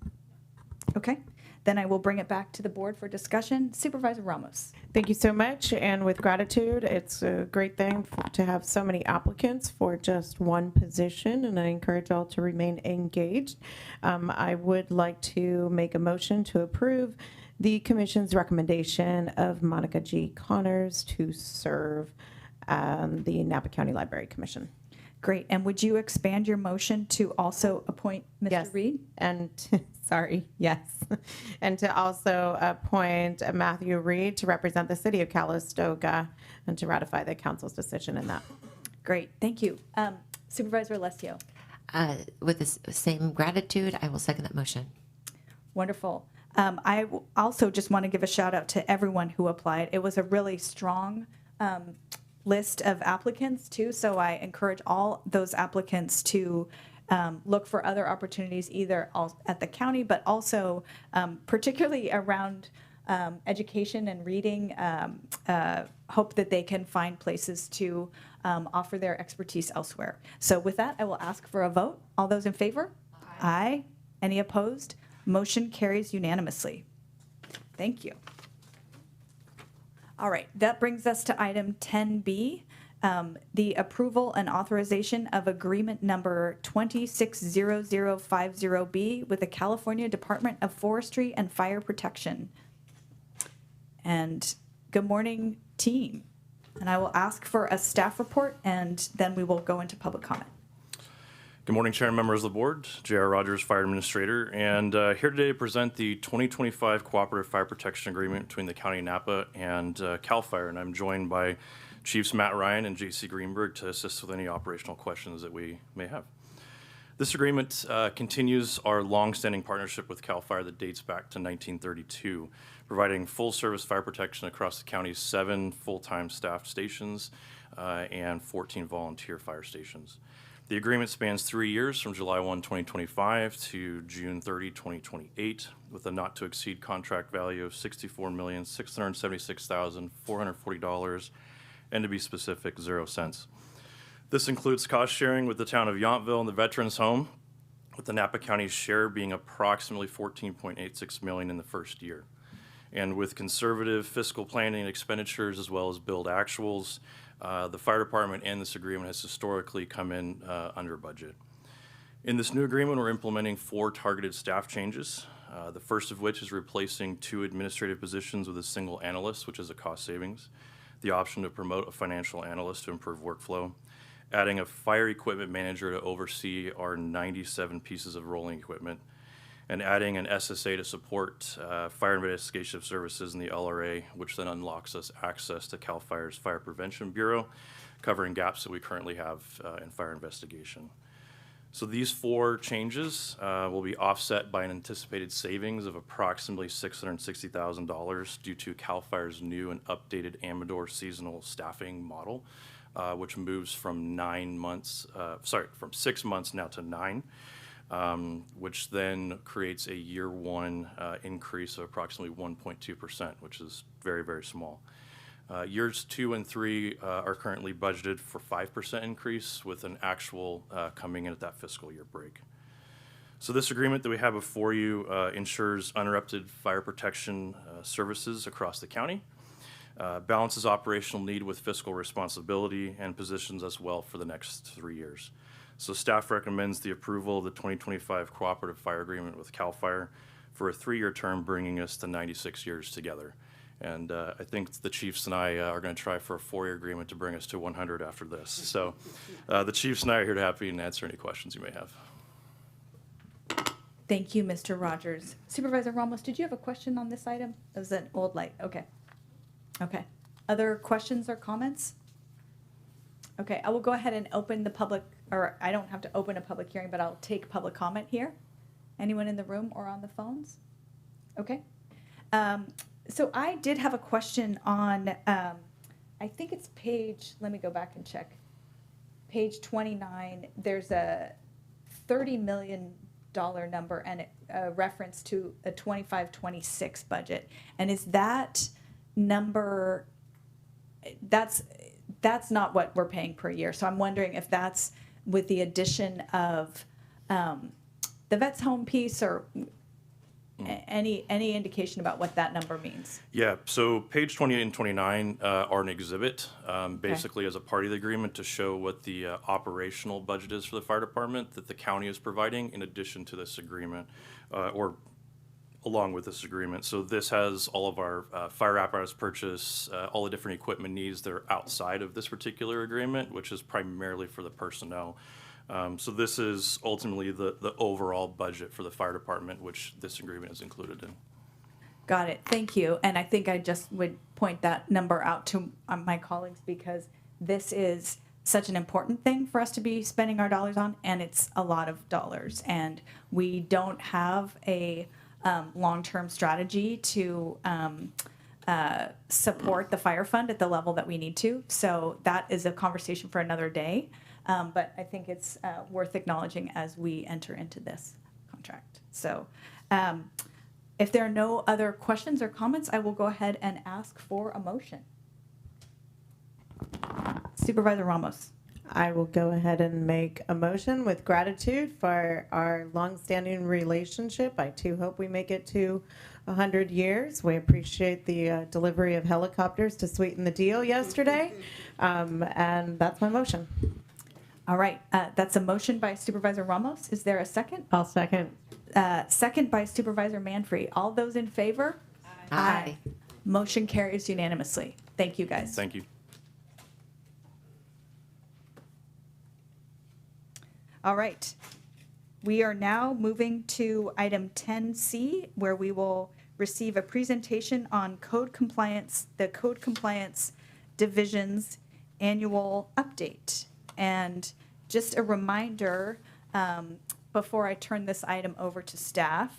Okay, then I will bring it back to the board for discussion. Supervisor Ramos.
Thank you so much. And with gratitude, it's a great thing to have so many applicants for just one position, and I encourage all to remain engaged. I would like to make a motion to approve the commission's recommendation of Monica G. Connors to serve the Napa County Library Commission.
Great. And would you expand your motion to also appoint Mr.
Yes.
Reed?
And yes. And to also appoint Matthew Reed to represent the city of Calistoga and to ratify the council's decision in that.
Great. Thank you. Supervisor Alessio.
With the same gratitude, I will second that motion.
Wonderful. I also just want to give a shout out to everyone who applied. It was a really strong list of applicants too, so I encourage all those applicants to look for other opportunities either at the county, but also particularly around education and reading. Hope that they can find places to offer their expertise elsewhere. So with that, I will ask for a vote. All those in favor? Aye. Any opposed? Motion carries unanimously. Thank you. All right, that brings us to item 10B, the approval and authorization of agreement number 260050B with the California Department of Forestry and Fire Protection. And good morning, team. And I will ask for a staff report, and then we will go into public comment.
Good morning, Chair and members of the board. J.R. Rogers, Fire Administrator, and here today to present the 2025 Cooperative Fire Protection Agreement between the County of Napa and CAL FIRE, and I'm joined by Chiefs Matt Ryan and J.C. Greenberg to assist with any operational questions that we may have. This agreement continues our long-standing partnership with CAL FIRE that dates back to 1932, providing full-service fire protection across the county's 7 full-time staffed stations and 14 volunteer fire stations. The agreement spans 3 years from July 1, 2025 to June 30, 2028, with a not-to-exceed contract value of $64,676,440, and to be specific, 0 cents. This includes cost sharing with the town of Yountville and the Veterans Home, with the Napa County share being approximately $14.86 million in the first year. And with conservative fiscal planning and expenditures as well as billed actuals, the fire department and this agreement has historically come in under budget. In this new agreement, we're implementing 4 targeted staff changes, the first of which is replacing 2 administrative positions with a single analyst, which is a cost savings, the option to promote a financial analyst to improve workflow, adding a fire equipment manager to oversee our 97 pieces of rolling equipment, and adding an SSA to support fire investigation services in the LRA, which then unlocks us access to CAL FIRE's Fire Prevention Bureau, covering gaps that we currently have in fire investigation. So these 4 changes will be offset by an anticipated savings of approximately $660,000 due to CAL FIRE's new and updated Amador seasonal staffing model, which moves from from 6 months now to 9, which then creates a year 1 increase of approximately 1.2%, which is very, very small. Years 2 and 3 are currently budgeted for 5% increase, with an actual coming in at that fiscal year break. So this agreement that we have before you ensures uninterrupted fire protection services across the county, balances operational need with fiscal responsibility, and positions us well for the next 3 years. So staff recommends the approval of the 2025 Cooperative Fire Agreement with CAL FIRE for a 3-year term, bringing us to 96 years together. And I think the chiefs and I are going to try for a 4-year agreement to bring us to 100 after this. So the chiefs and I are here to happy and answer any questions you may have.
Thank you, Mr. Rogers. Supervisor Ramos, did you have a question on this item? It was an old light. Okay. Okay. Other questions or comments? Okay, I will go ahead and open the public, or I don't have to open a public hearing, but I'll take public comment here. Anyone in the room or on the phones? Okay. So I did have a question on, I think it's let me go back and check. Page 29, there's a $30 million number and a reference to a 25-26 budget. And is that number, that's not what we're paying per year. So I'm wondering if that's with the addition of the vet's home piece, or any indication about what that number means?
Yeah, so page 28 and 29 are an exhibit, basically as a part of the agreement to show what the operational budget is for the fire department that the county is providing in addition to this agreement, or along with this agreement. So this has all of our fire apparatus purchase, all the different equipment needs that are outside of this particular agreement, which is primarily for the personnel. So this is ultimately the overall budget for the fire department, which this agreement is included in.
Got it. Thank you. And I think I just would point that number out to my colleagues, because this is such an important thing for us to be spending our dollars on, and it's a lot of dollars. And we don't have a long-term strategy to support the fire fund at the level that we need to. So that is a conversation for another day. But I think it's worth acknowledging as we enter into this contract. So if there are no other questions or comments, I will go ahead and ask for a motion. Supervisor Ramos.
I will go ahead and make a motion with gratitude for our longstanding relationship. I too hope we make it to 100 years. We appreciate the delivery of helicopters to sweeten the deal yesterday. And that's my motion.
All right, that's a motion by Supervisor Ramos. Is there a second?
I'll second.
Second by Supervisor Manfree. All those in favor?
Aye.
Motion carries unanimously. Thank you, guys.
Thank you.
All right. We are now moving to item 10C, where we will receive a presentation on code compliance, the Code Compliance Division's annual update. And just a reminder, before I turn this item over to staff,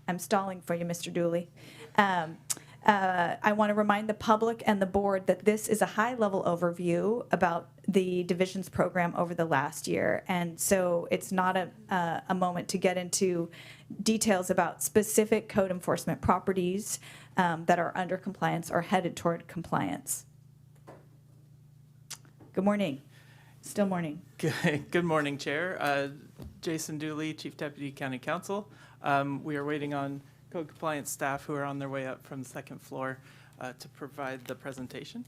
I'm stalling for you, Mr. Dooley. I want to remind the public and the board that this is a high-level overview about the division's program over the last year. And so it's not a moment to get into details about specific code enforcement properties that are under compliance or headed toward compliance. Good morning. Still morning.
Good morning, Chair. Jason Dooley, Chief Deputy County Counsel. We are waiting on code compliance staff who are on their way up from the second floor to provide the presentation.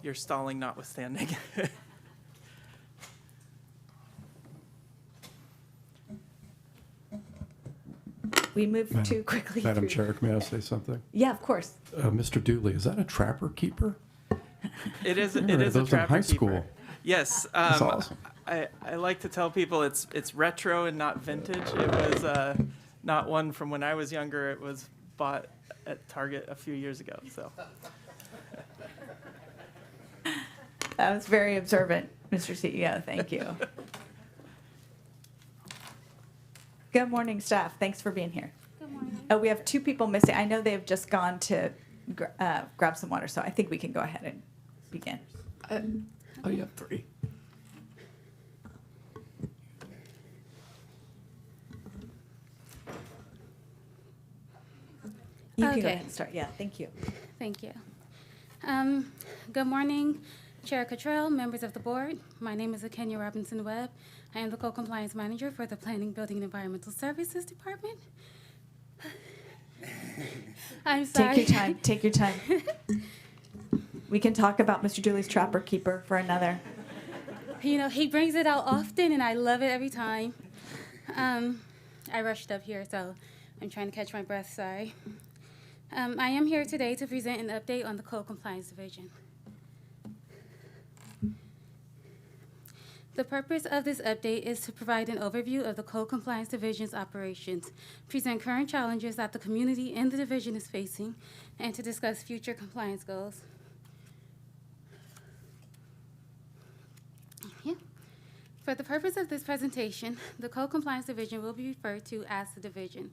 Your stalling notwithstanding.
We moved too quickly.
Madam Chair, may I say something?
Yeah, of course.
Mr. Dooley, is that a trapper keeper?
It is. It
Yeah,
is a
those in
trapper
high
keeper.
school.
Yes.
That's awesome.
I like to tell people it's retro and not vintage. It was not one from when I was younger. It was bought at Target a few years ago. So.
That was very observant, Mr. CEO. Thank you. Good morning, staff. Thanks for being here.
Good morning.
We have two people missing. I know they've just gone to grab some water, so I think we can go ahead and begin.
Oh, you have three.
You can go
Okay.
ahead and start. Yeah, thank you.
Thank you. Good morning, Chair Cottrell, members of the board. My name is Akenya Robinson Webb. I am the co-compliance manager for the Planning, Building, and Environmental Services Department. I'm sorry.
Take your time. Take your time. We can talk about Mr. Dooley's Trapper Keeper for another.
You know, he brings it out often, and I love it every time. I rushed up here, so I'm trying to catch my breath, sorry. I am here today to present an update on the Code Compliance Division. The purpose of this update is to provide an overview of the Code Compliance Division's operations, present current challenges that the community and the division is facing, and to discuss future compliance goals. Yeah. For the purpose of this presentation, the Code Compliance Division will be referred to as the division.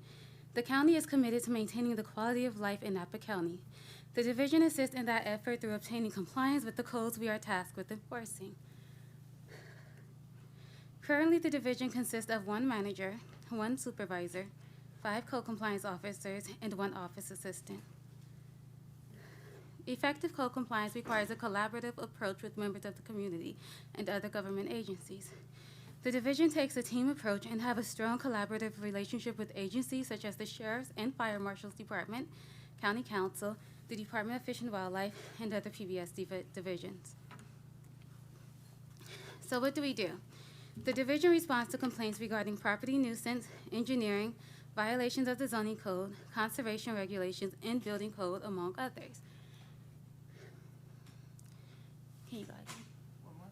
The county is committed to maintaining the quality of life in Napa County. The division assists in that effort through obtaining compliance with the codes we are tasked with enforcing. Currently, the division consists of 1 manager, 1 supervisor, 5 code compliance officers, and 1 office assistant. Effective code compliance requires a collaborative approach with members of the community and other government agencies. The division takes a team approach and have a strong collaborative relationship with agencies such as the Sheriff's and Fire Marshal's Department, County Council, the Department of Fish and Wildlife, and other PBS divisions. So what do? The division responds to complaints regarding property nuisance, engineering, violations of the zoning code, conservation regulations, and building code, among others. Can you go ahead? One more?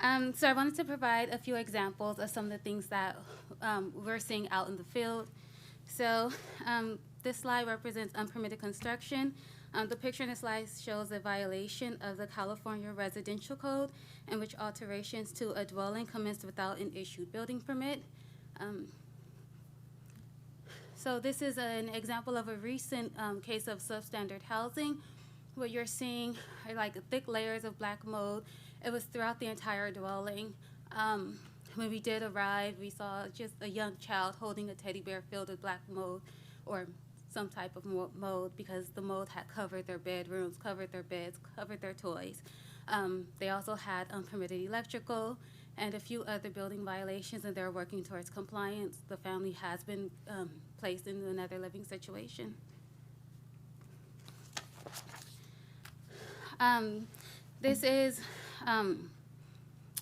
Yeah. So I wanted to provide a few examples of some of the things that we're seeing out in the field. So this slide represents unpermitted construction. The picture in the slide shows a violation of the California Residential Code in which alterations to a dwelling commenced without an issued building permit. So this is an example of a recent case of substandard housing where you're seeing like thick layers of black mold. It was throughout the entire dwelling. When we did arrive, we saw just a young child holding a teddy bear filled with black mold or some type of mold because the mold had covered their bedrooms, covered their beds, covered their toys. They also had unpermitted electrical and a few other building violations, and they're working towards compliance. The family has been placed in another living situation. This is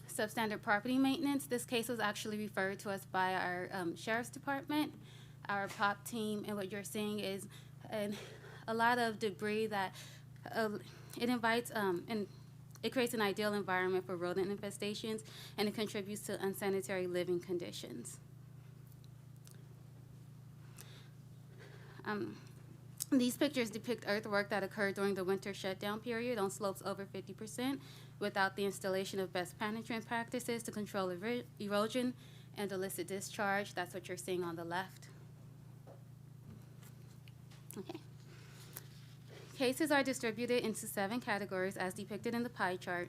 substandard property maintenance. This case was actually referred to us by our Sheriff's Department, our POP team, and what you're seeing is a lot of debris that it invites and it creates an ideal environment for rodent infestations, and it contributes to unsanitary living conditions. These pictures depict earthwork that occurred during the winter shutdown period on slopes over 50% without the installation of best management practices to control erosion and illicit discharge. That's what you're seeing on the left. Okay. Cases are distributed into 7 categories as depicted in the pie chart.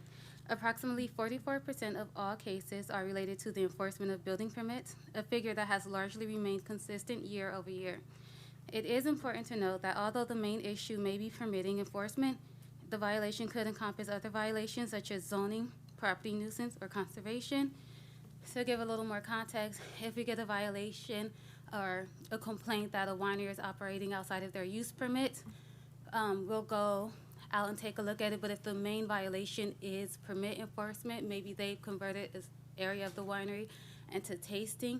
Approximately 44% of all cases are related to the enforcement of building permits, a figure that has largely remained consistent year over year. It is important to note that although the main issue may be permitting enforcement, the violation could encompass other violations such as zoning, property nuisance, or conservation. To give a little more context, if we get a violation or a complaint that a winery is operating outside of their use permit, we'll go out and take a look at it. But if the main violation is permit enforcement, maybe they've converted this area of the winery into tasting,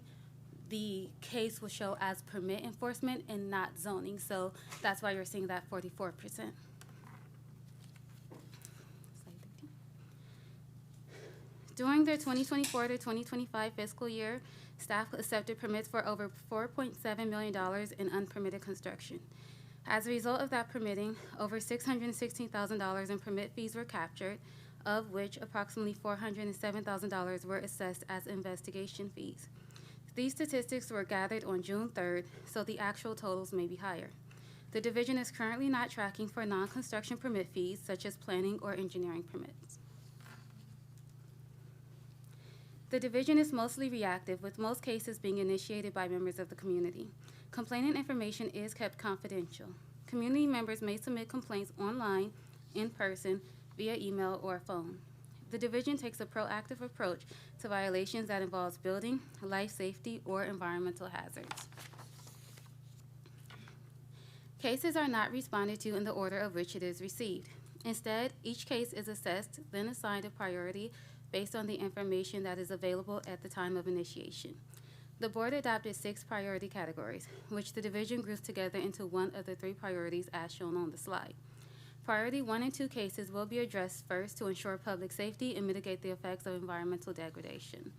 the case will show as permit enforcement and not zoning. So that's why you're seeing that 44%. During the 2024 to 2025 fiscal year, staff accepted permits for over $4.7 million in unpermitted construction. As a result of that permitting, over $616,000 in permit fees were captured, of which approximately $407,000 were assessed as investigation fees. These statistics were gathered on June 3rd, so the actual totals may be higher. The division is currently not tracking for non-construction permit fees, such as planning or engineering permits. The division is mostly reactive, with most cases being initiated by members of the community. Complainant information is kept confidential. Community members may submit complaints online, in person, via email, or phone. The division takes a proactive approach to violations that involves building, life safety, or environmental hazards. Cases are not responded to in the order of which it is received. Instead, each case is assessed, then assigned a priority based on the information that is available at the time of initiation. The board adopted 6 priority categories, which the division groups together into one of the 3 priorities as shown on the slide. Priority 1 and 2 cases will be addressed first to ensure public safety and mitigate the effects of environmental degradation.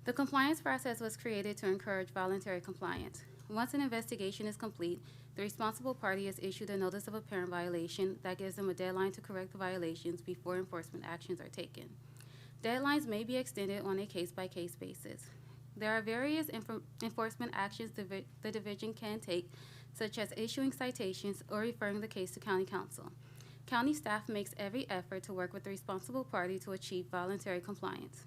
The compliance process was created to encourage voluntary compliance. Once an investigation is complete, the responsible party is issued a notice of apparent violation that gives them a deadline to correct the violations before enforcement actions are taken. Deadlines may be extended on a case-by-case basis. There are various enforcement actions the division can take, such as issuing citations or referring the case to county council. County staff makes every effort to work with the responsible party to achieve voluntary compliance.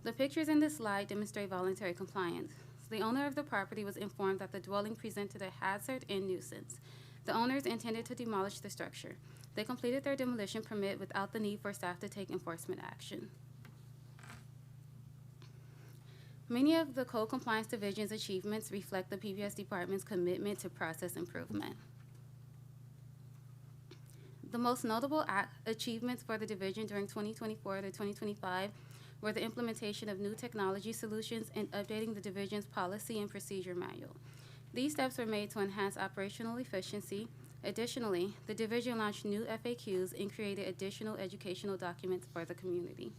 The pictures in this slide demonstrate voluntary compliance. The owner of the property was informed that the dwelling presented a hazard and nuisance. The owners intended to demolish the structure. They completed their demolition permit without the need for staff to take enforcement action. Many of the Code Compliance Division's achievements reflect the PBS Department's commitment to process improvement. The most notable achievements for the division during 2024 to 2025 were the implementation of new technology solutions and updating the division's policy and procedure manual. These steps were made to enhance operational efficiency. Additionally, the division launched new FAQs and created additional educational documents for the community.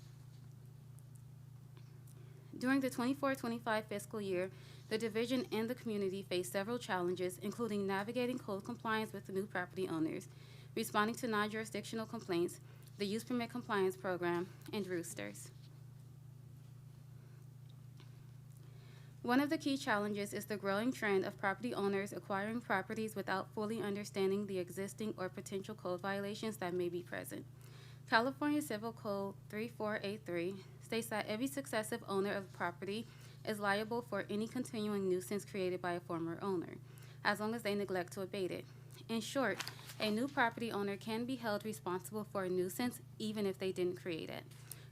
During the 24-25 fiscal year, the division and the community faced several challenges, including navigating code compliance with the new property owners, responding to non-jurisdictional complaints, the use permit compliance program, and roosters. One of the key challenges is the growing trend of property owners acquiring properties without fully understanding the existing or potential code violations that may be present. California Civil Code 3483 states that every successive owner of property is liable for any continuing nuisance created by a former owner, as long as they neglect to abate it. In short, a new property owner can be held responsible for a nuisance even if they didn't create it.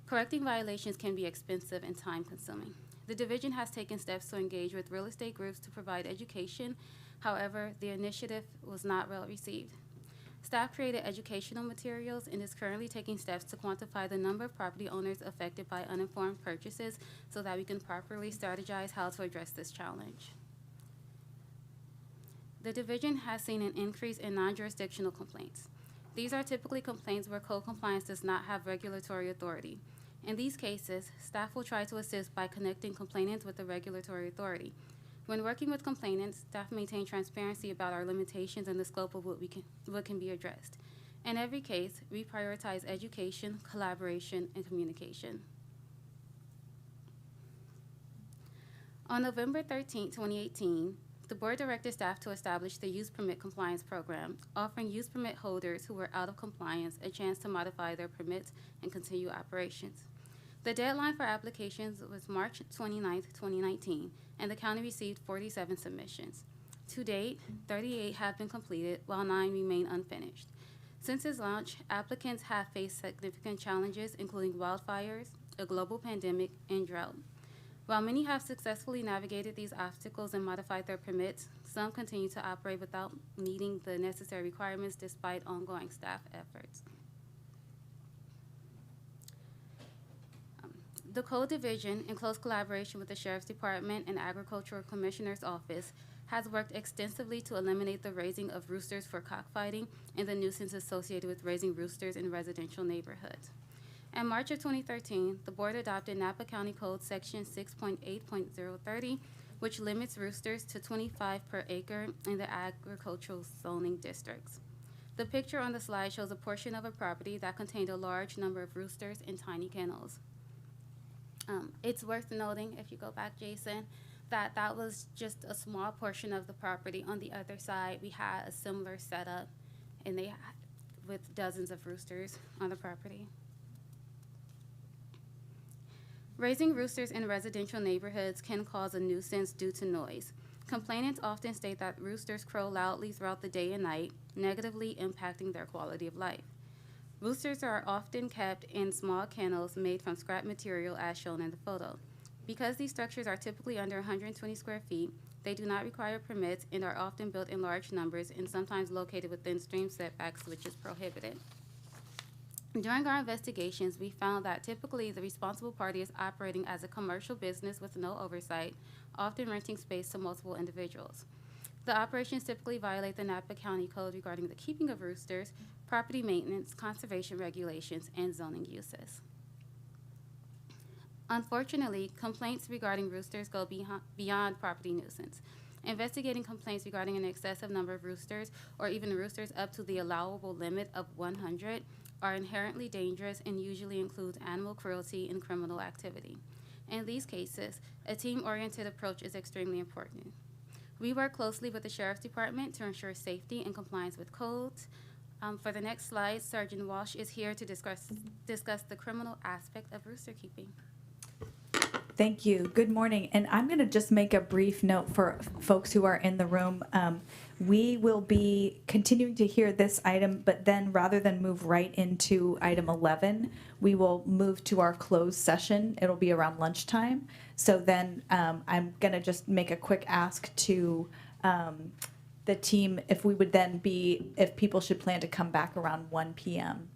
Correcting violations can be expensive and time-consuming. The division has taken steps to engage with real estate groups to provide education. However, the initiative was not well received. Staff created educational materials and is currently taking steps to quantify the number of property owners affected by uninformed purchases so that we can properly strategize how to address this challenge. The division has seen an increase in non-jurisdictional complaints. These are typically complaints where code compliance does not have regulatory authority. In these cases, staff will try to assist by connecting complainants with the regulatory authority. When working with complainants, staff maintain transparency about our limitations and the scope of what can be addressed. In every case, we prioritize education, collaboration, and communication. On November 13, 2018, the board directed staff to establish the Use Permit Compliance Program, offering use permit holders who were out of compliance a chance to modify their permits and continue operations. The deadline for applications was March 29, 2019, and the county received 47 submissions. To date, 38 have been completed, while 9 remain unfinished. Since its launch, applicants have faced significant challenges, including wildfires, a global pandemic, and drought. While many have successfully navigated these obstacles and modified their permits, some continue to operate without meeting the necessary requirements despite ongoing staff efforts. The Code Division, in close collaboration with the Sheriff's Department and Agricultural Commissioner's Office, has worked extensively to eliminate the raising of roosters for cockfighting and the nuisance associated with raising roosters in residential neighborhoods. In March of 2013, the board adopted Napa County Code Section 6.8.030, which limits roosters to 25 per acre in the agricultural zoning districts. The picture on the slide shows a portion of a property that contained a large number of roosters in tiny kennels. It's worth noting, if you go back, Jason, that that was just a small portion of the property. On the other side, we had a similar setup, and they had, with dozens of roosters on the property. Raising roosters in residential neighborhoods can cause a nuisance due to noise. Complainants often state that roosters crow loudly throughout the day and night, negatively impacting their quality of life. Roosters are often kept in small kennels made from scrap material as shown in the photo. Because these structures are typically under 120 square feet, they do not require permits and are often built in large numbers and sometimes located within stream setbacks, which is prohibited. During our investigations, we found that typically the responsible party is operating as a commercial business with no oversight, often renting space to multiple individuals. The operations typically violate the Napa County Code regarding the keeping of roosters, property maintenance, conservation regulations, and zoning uses. Unfortunately, complaints regarding roosters go beyond property nuisance. Investigating complaints regarding an excessive number of roosters or even roosters up to the allowable limit of 100 are inherently dangerous and usually include animal cruelty and criminal activity. In these cases, a team-oriented approach is extremely important. We work closely with the Sheriff's Department to ensure safety and compliance with codes. For the next slide, Sergeant Walsh is here to discuss the criminal aspect of rooster keeping.
Thank you. Good morning. And I'm going to just make a brief note for folks who are in the room. We will be continuing to hear this item, but then rather than move right into item 11, we will move to our closed session. It'll be around lunchtime. So then I'm going to just make a quick ask to the team if we would then be, if people should plan to come back around 1 p.m.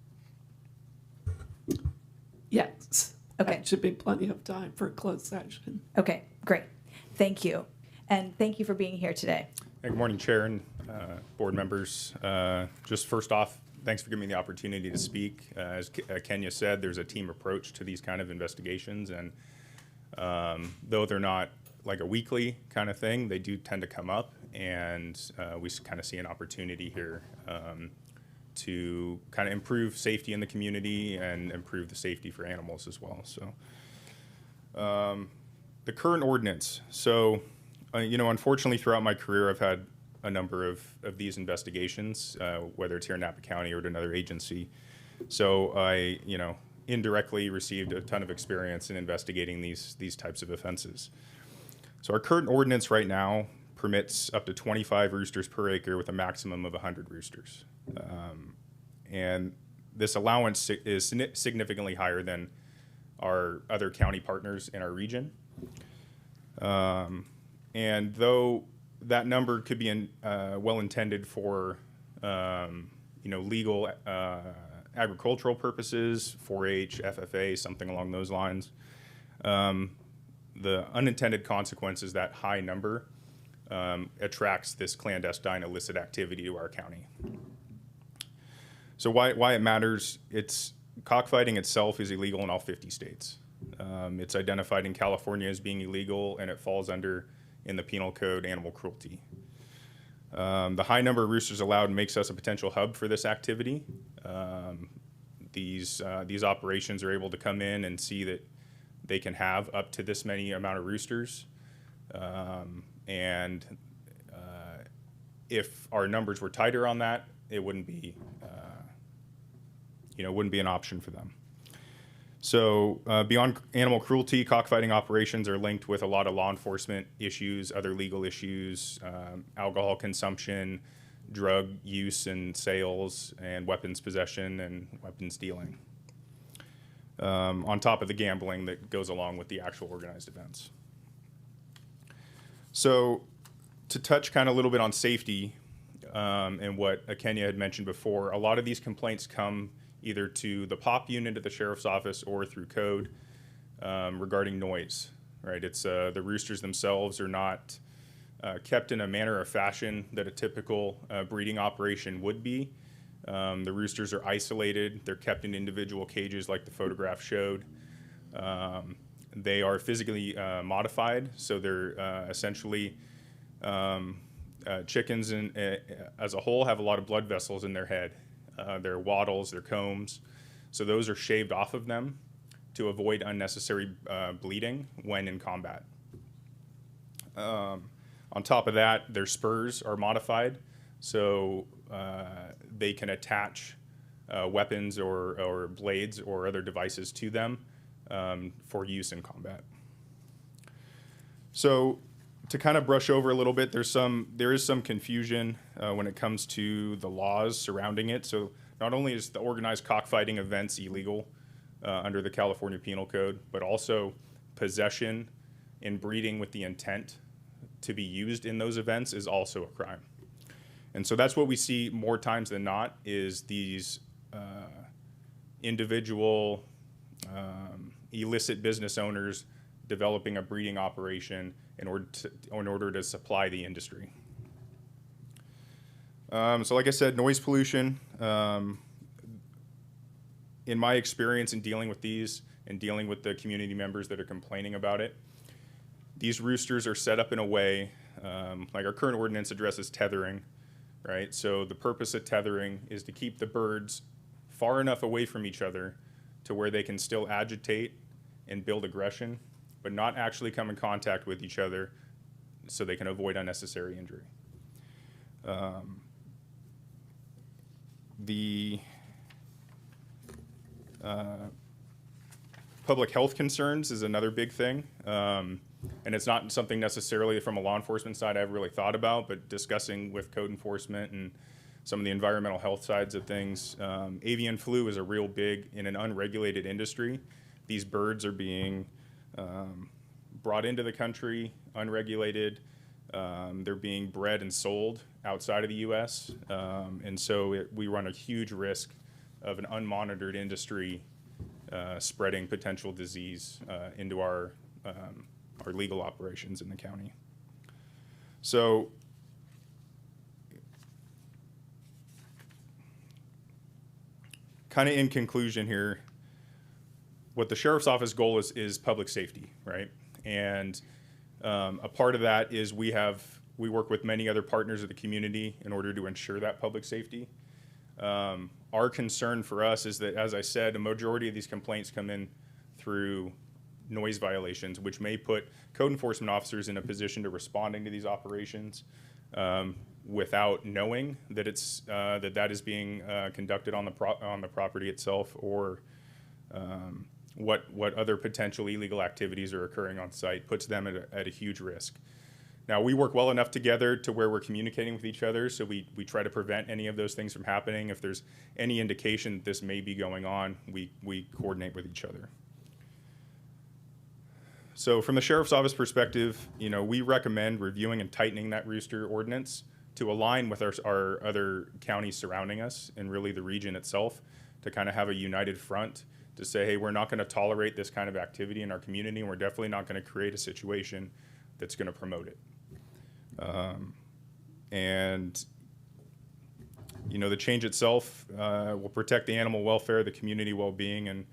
Yes.
Okay.
That should be plenty of time for a closed session.
Okay, great. Thank you. And thank you for being here today.
Hey, good morning, Chair and board members. Just first off, thanks for giving me the opportunity to speak. As Kenya said, there's a team approach to these kind of investigations, and though they're not like a weekly kind of thing, they do tend to come up, and we kind of see an opportunity here to kind of improve safety in the community and improve the safety for animals as well. So the current ordinance. So, unfortunately throughout my career, I've had a number of these investigations, whether it's here in Napa County or at another agency. So I, indirectly received a ton of experience in investigating these types of offenses. So our current ordinance right now permits up to 25 roosters per acre with a maximum of 100 roosters. And this allowance is significantly higher than our other county partners in our region. And though that number could be well intended for legal agricultural purposes, 4-H, FFA, something along those lines, the unintended consequence is that high number attracts this clandestine illicit activity to our county. So why it matters, cockfighting itself is illegal in all 50 states. It's identified in California as being illegal, and it falls under, in the penal code, animal cruelty. The high number of roosters allowed makes us a potential hub for this activity. These operations are able to come in and see that they can have up to this many amount of roosters. And if our numbers were tighter on that, it wouldn't be an option for them. So beyond animal cruelty, cockfighting operations are linked with a lot of law enforcement issues, other legal issues, alcohol consumption, drug use and sales, and weapons possession and weapons dealing, on top of the gambling that goes along with the actual organized events. So to touch kind of a little bit on safety and what Kenya had mentioned before, a lot of these complaints come either to the POP unit at the sheriff's office or through code regarding noise, right? It's the roosters themselves are not kept in a manner or fashion that a typical breeding operation would be. The roosters are isolated. They're kept in individual cages like the photograph showed. They are physically modified, so they're essentially chickens as a whole have a lot of blood vessels in their head. Their wattles, their combs, so those are shaved off of them. to avoid unnecessary bleeding when in combat. On top of that, their spurs are modified, so they can attach weapons or blades or other devices to them for use in combat. So to kind of brush over a little bit, there is some confusion when it comes to the laws surrounding it. So not only is the organized cockfighting events illegal under the California Penal Code, but also possession and breeding with the intent to be used in those events is also a crime. And so that's what we see more times than not, is these individual illicit business owners developing a breeding operation in order to supply the industry. So like I said, noise pollution, in my experience in dealing with these and dealing with the community members that are complaining about it, these roosters are set up in a way, like our current ordinance addresses tethering, right? So the purpose of tethering is to keep the birds far enough away from each other to where they can still agitate and build aggression, but not actually come in contact with each other so they can avoid unnecessary injury. The public health concerns is another big thing. And it's not something necessarily from a law enforcement side I've really thought about, but discussing with code enforcement and some of the environmental health sides of things. Avian flu is a real big, in an unregulated industry. These birds are being brought into the country, unregulated. They're being bred and sold outside of the U.S. And so we run a huge risk of an unmonitored industry spreading potential disease into our legal operations in the county. So kind of in conclusion here, what the sheriff's office goal is public safety, right? And a part of that is we work with many other partners of the community in order to ensure that public safety. Our concern for us is that, as I said, a majority of these complaints come in through noise violations, which may put code enforcement officers in a position to responding to these operations without knowing that that is being conducted on the property itself, or what other potential illegal activities are occurring on site, puts them at a huge risk. Now, we work well enough together to where we're communicating with each other, so we try to prevent any of those things from happening. If there's any indication that this may be going on, we coordinate with each other. So from the sheriff's office perspective, we recommend reviewing and tightening that rooster ordinance to align with our other counties surrounding us and really the region itself, to kind of have a united front to say, hey, we're not going to tolerate this kind of activity in our community, and we're definitely not going to create a situation that's going to promote it. And the change itself will protect the animal welfare, the community well-being, and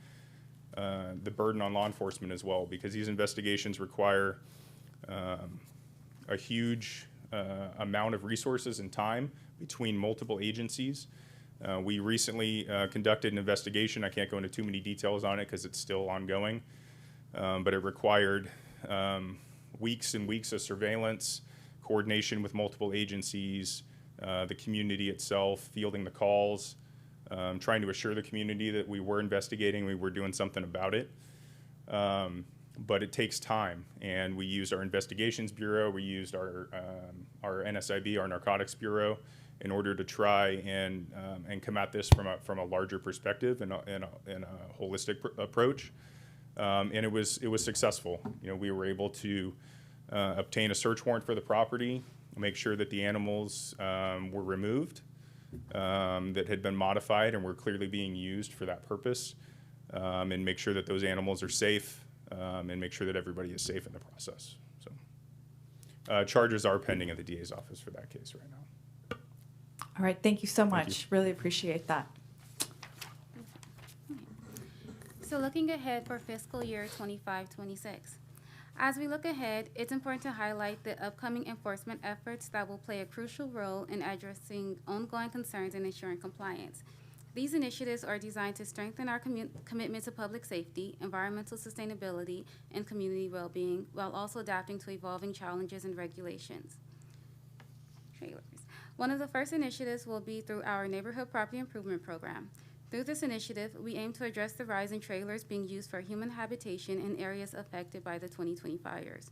the burden on law enforcement as well, because these investigations require a huge amount of resources and time between multiple agencies. We recently conducted an investigation. I can't go into too many details on it because it's still ongoing, but it required weeks and weeks of surveillance, coordination with multiple agencies, the community itself, fielding the calls, trying to assure the community that we were investigating, we were doing something about it. But it takes time, and we used our investigations bureau, we used our NSIB, our narcotics bureau, in order to try and come at this from a larger perspective and a holistic approach. And it was successful. We were able to obtain a search warrant for the property, make sure that the animals were removed, that had been modified and were clearly being used for that purpose, and make sure that those animals are safe, and make sure that everybody is safe in the process. So charges are pending at the DA's office for that case right now.
All right, thank you so much. Really appreciate that.
So looking ahead for fiscal year 25-26. As we look ahead, it's important to highlight the upcoming enforcement efforts that will play a crucial role in addressing ongoing concerns and ensuring compliance. These initiatives are designed to strengthen our commitment to public safety, environmental sustainability, and community well-being, while also adapting to evolving challenges and regulations. Trailers. One of the first initiatives will be through our Neighborhood Property Improvement Program. Through this initiative, we aim to address the rise in trailers being used for human habitation in areas affected by the 2020 fires.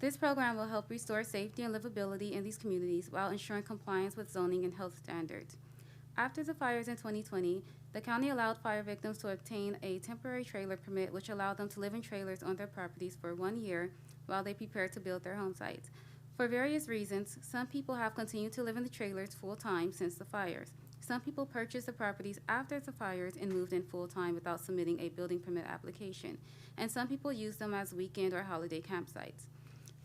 This program will help restore safety and livability in these communities while ensuring compliance with zoning and health standards. After the fires in 2020, the county allowed fire victims to obtain a temporary trailer permit, which allowed them to live in trailers on their properties for 1 year while they prepared to build their home sites. For various reasons, some people have continued to live in the trailers full-time since the fires. Some people purchased the properties after the fires and moved in full-time without submitting a building permit application, and some people use them as weekend or holiday campsites.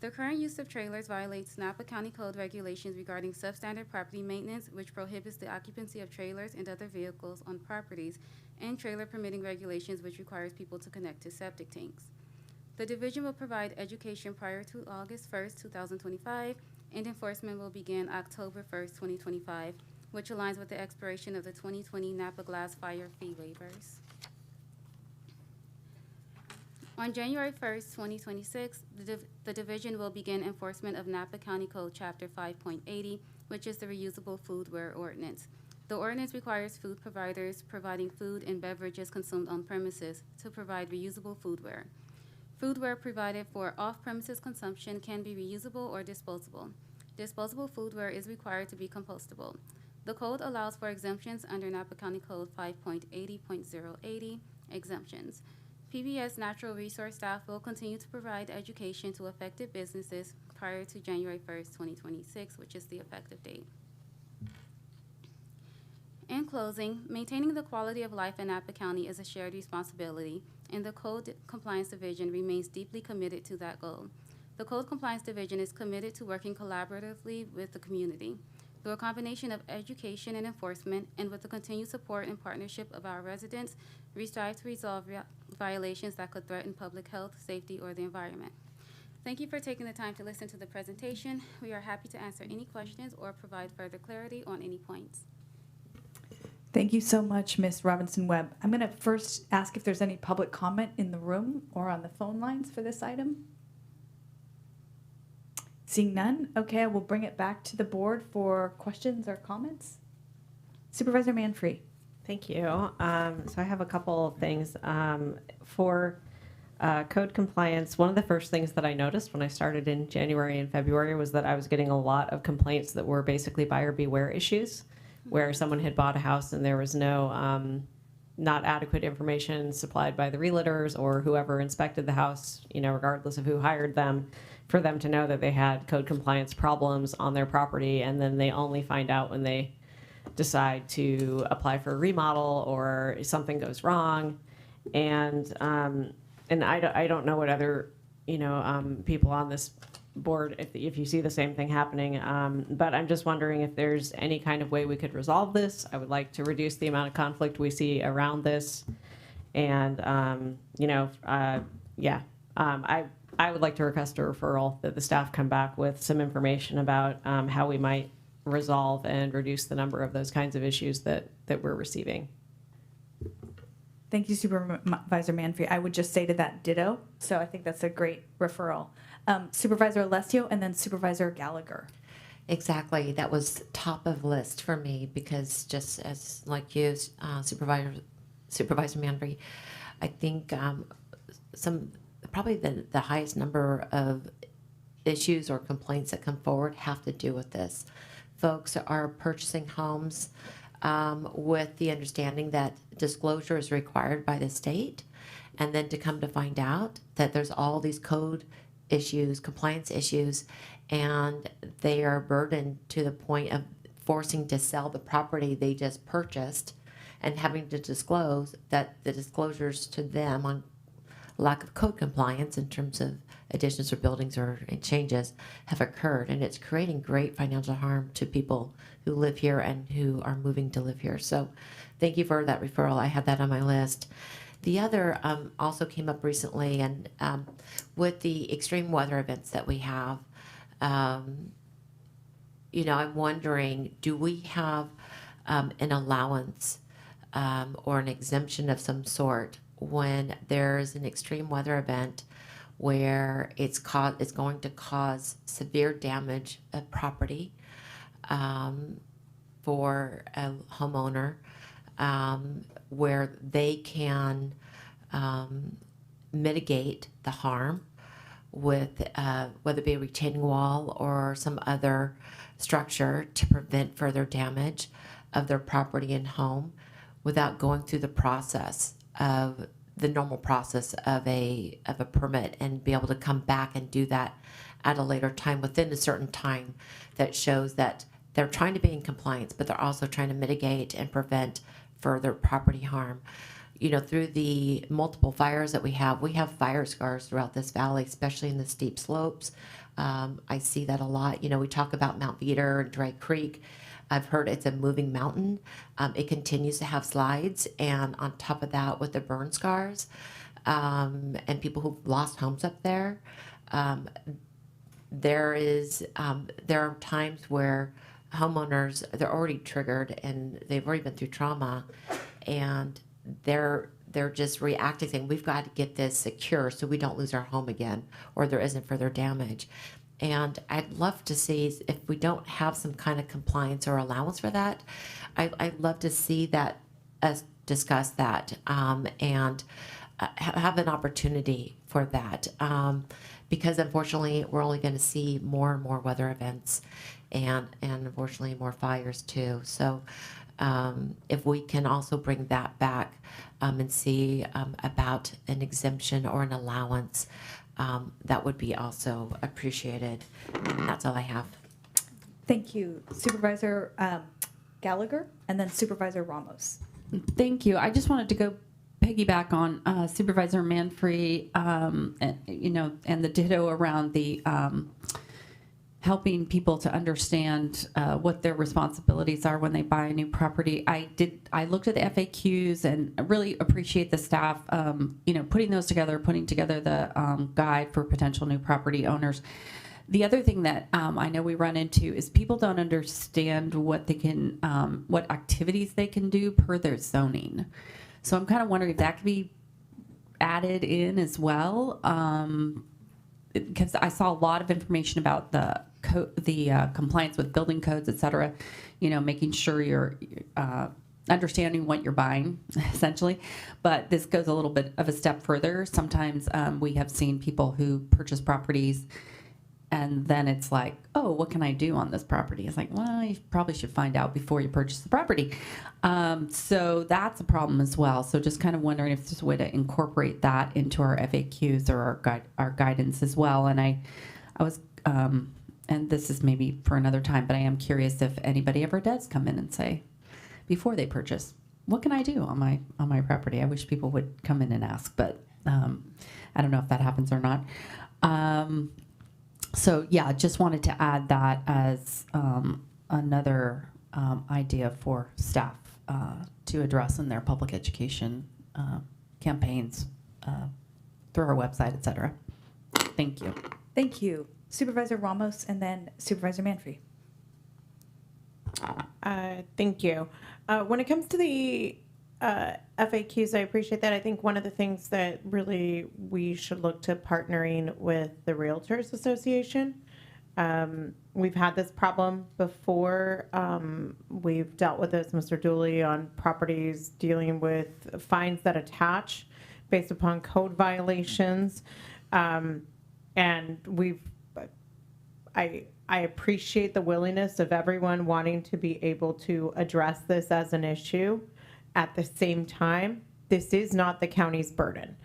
The current use of trailers violates Napa County Code regulations regarding substandard property maintenance, which prohibits the occupancy of trailers and other vehicles on properties, and trailer permitting regulations, which requires people to connect to septic tanks. The division will provide education prior to August 1st, 2025, and enforcement will begin October 1st, 2025, which aligns with the expiration of the 2020 Napa Glass Fire fee waivers. On January 1st, 2026, the division will begin enforcement of Napa County Code Chapter 5.80, which is the Reusable Foodware Ordinance. The ordinance requires food providers providing food and beverages consumed on premises to provide reusable foodware. Foodware provided for off-premises consumption can be reusable or disposable. Disposable foodware is required to be compostable. The code allows for exemptions under Napa County Code 5.80.080, exemptions. PBS Natural Resource staff will continue to provide education to affected businesses prior to January 1st, 2026, which is the effective date. In closing, maintaining the quality of life in Napa County is a shared responsibility, and the Code Compliance Division remains deeply committed to that goal. The Code Compliance Division is committed to working collaboratively with the community. Through a combination of education and enforcement, and with the continued support and partnership of our residents, we strive to resolve violations that could threaten public health, safety, or the environment. Thank you for taking the time to listen to the presentation. We are happy to answer any questions or provide further clarity on any points.
Thank you so much, Ms. Robinson-Webb. I'm going to first ask if there's any public comment in the room or on the phone lines for this item. Seeing none, okay, I will bring it back to the board for questions or comments. Supervisor Manfree.
Thank you. So I have a couple of things. For code compliance, one of the first things that I noticed when I started in January and February was that I was getting a lot of complaints that were basically buyer beware issues, where someone had bought a house and there was no not adequate information supplied by the realtors or whoever inspected the house, you know, regardless of who hired them, for them to know that they had code compliance problems on their property, and then they only find out when they decide to apply for a remodel or something goes wrong. And I don't know what other, you know, people on this board, if you see the same thing happening, but I'm just wondering if there's any kind of way we could resolve this. I would like to reduce the amount of conflict we see around this, and you know, I would like to request a referral that the staff come back with some information about how we might resolve and reduce the number of those kinds of issues that we're receiving.
Thank you, Supervisor Manfree. I would just say to that ditto. So I think that's a great referral. Supervisor Alessio and then Supervisor Gallagher.
Exactly. That was top of list for me because just as like you, Supervisor Manfree, I think probably the highest number of issues or complaints that come forward have to do with this. Folks are purchasing homes with the understanding that disclosure is required by the state, and then to come to find out that there's all these code issues, compliance issues, and they are burdened to the point of forcing to sell the property they just purchased and having to disclose that the disclosures to them on lack of code compliance in terms of additions or buildings or changes have occurred, and it's creating great financial harm to people who live here and who are moving to live here. So thank you for that referral. I had that on my list. The other also came up recently, and with the extreme weather events that we have, you know, I'm wondering, do we have an allowance or an exemption of some sort when there's an extreme weather event where it's going to cause severe damage of property for a homeowner, where they can mitigate the harm with whether it be a retaining wall or some other structure to prevent further damage of their property and home without going through the normal process of a permit, and be able to come back and do that at a later time within a certain time that shows that they're trying to be in compliance, but they're also trying to mitigate and prevent further property harm. You know, through the multiple fires that we have fire scars throughout this valley, especially in the steep slopes. I see that a lot. You know, we talk about Mount Veeder and Dry Creek. I've heard it's a moving mountain. It continues to have slides, and on top of that, with the burn scars and people who've lost homes up there, there are times where homeowners, they're already triggered and they've already been through trauma, and they're just reacting, saying, we've got to get this secure so we don't lose our home again or there isn't further damage. And I'd love to see, if we don't have some kind of compliance or allowance for that, I'd love to see that, us discuss that, and have an opportunity for that. Because unfortunately, we're only going to see more and more weather events, and unfortunately more fires too. So if we can also bring that back and see about an exemption or an allowance, that would be also appreciated. And that's all I have.
Thank you, Supervisor Gallagher, and then Supervisor Ramos.
Thank you. I just wanted to go piggyback on Supervisor Manfrey, and the ditto around the helping people to understand what their responsibilities are when they buy a new property. I looked at the FAQs and I really appreciate the staff, putting those together, putting together the guide for potential new property owners. The other thing that I know we run into is people don't understand what they can, what activities they can do per their zoning. So I'm kind of wondering if that could be added in as well, because I saw a lot of information about the compliance with building codes, et cetera, making sure you're understanding what you're buying, essentially. But this goes a little bit of a step further. Sometimes we have seen people who purchase properties and then it's like, oh, what can I do on this property? It's like, well, you probably should find out before you purchase the property. So that's a problem as well. So just kind of wondering if there's a way to incorporate that into our FAQs or our guidance as well. And I was, and this is maybe for another time, but I am curious if anybody ever does come in and say, before they purchase, what can I do on my property? I wish people would come in and ask, but I don't know if that happens or not. So yeah, just wanted to add that as another idea for staff to address in their public education campaigns through our website, et cetera. Thank you.
Thank you. Supervisor Ramos and then Supervisor Manfrey.
Thank you. When it comes to the FAQs, I appreciate that. I think one of the things that really we should look to partnering with the Realtors Association. We've had this problem before. We've dealt with this, Mr. Dooley, on properties dealing with fines that attach based upon code violations. And I appreciate the willingness of everyone wanting to be able to address this as an issue. At the same time, this is not the county's burden.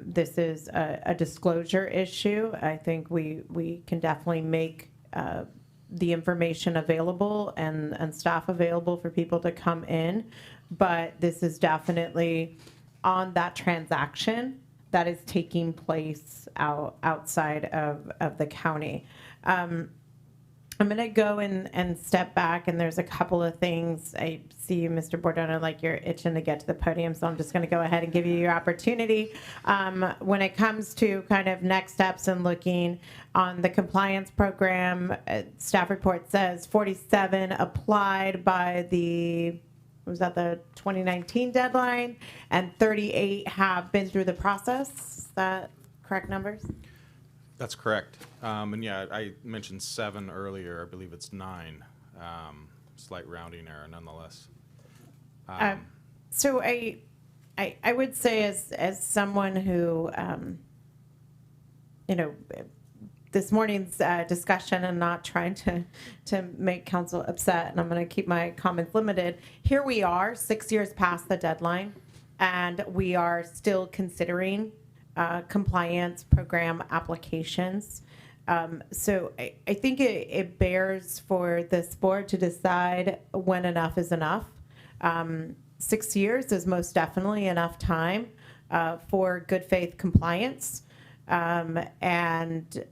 This is a disclosure issue. I think we can definitely make the information available and staff available for people to come in, but this is definitely on that transaction that is taking place outside of the county. I'm going to go and step back, and there's a couple of things. I see you, Mr. Bordona, like you're itching to get to the podium, so I'm just going to go ahead and give you your opportunity. When it comes to kind of next steps and looking on the compliance program, staff report says 47 applied by the was at the 2019 deadline, and 38 have been through the process. Is that correct numbers?
That's correct. And yeah, I mentioned 7 earlier. I believe it's 9. Slight rounding error nonetheless.
So I would say as someone who, you know, this morning's discussion, and not trying to make council upset, and I'm going to keep my comments limited. Here we are, 6 years past the deadline, and we are still considering compliance program applications. So I think it bears for this board to decide when enough is enough. 6 years is most definitely enough time for good faith compliance. And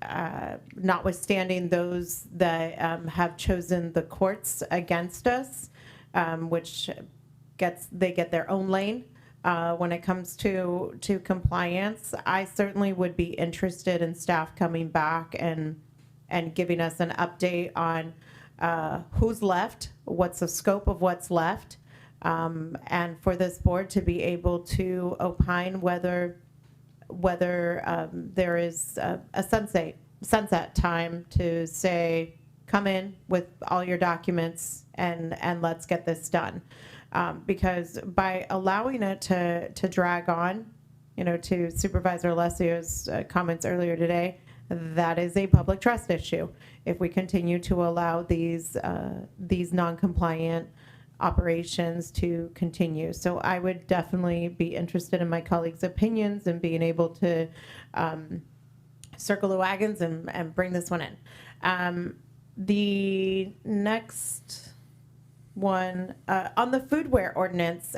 notwithstanding those that have chosen the courts against us, which they get their own lane when it comes to compliance, I certainly would be interested in staff coming back and giving us an update on who's left, what's the scope of what's left, and for this board to be able to opine whether there is a sunset time to say, come in with all your documents and let's get this done. Because by allowing it to drag on, you know, to Supervisor Alessio's comments earlier today, that is a public trust issue. If we continue to allow these non-compliant operations to continue. So I would definitely be interested in my colleagues' opinions and being able to circle the wagons and bring this one in. The next one, on the foodware ordinance,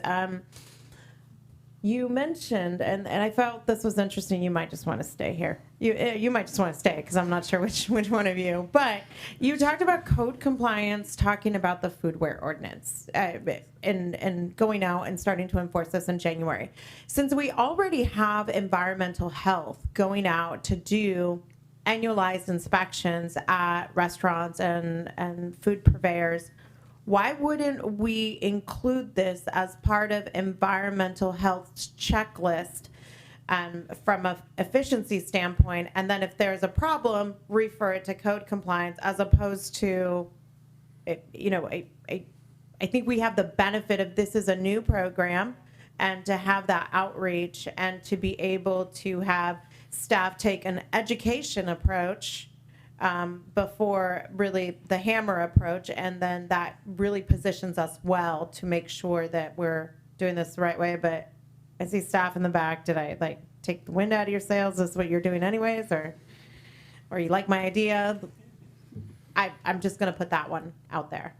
you mentioned, and I felt this was interesting, you might just want to stay here. You might just want to stay because I'm not sure which one of you, but you talked about code compliance, talking about the foodware ordinance, and going out and starting to enforce this in January. Since we already have environmental health going out to do annualized inspections at restaurants and food purveyors, why wouldn't we include this as part of environmental health checklist from an efficiency standpoint? And then if there's a problem, refer it to code compliance, as opposed to, you know, I think we have the benefit of this is a new program, and to have that outreach and to be able to have staff take an education approach before really the hammer approach, and then that really positions us well to make sure that we're doing this the right way. But I see staff in the back. Did I like take the wind out of your sails? Is this what you're doing anyways, or you like my idea? I'm just going to put that one out there.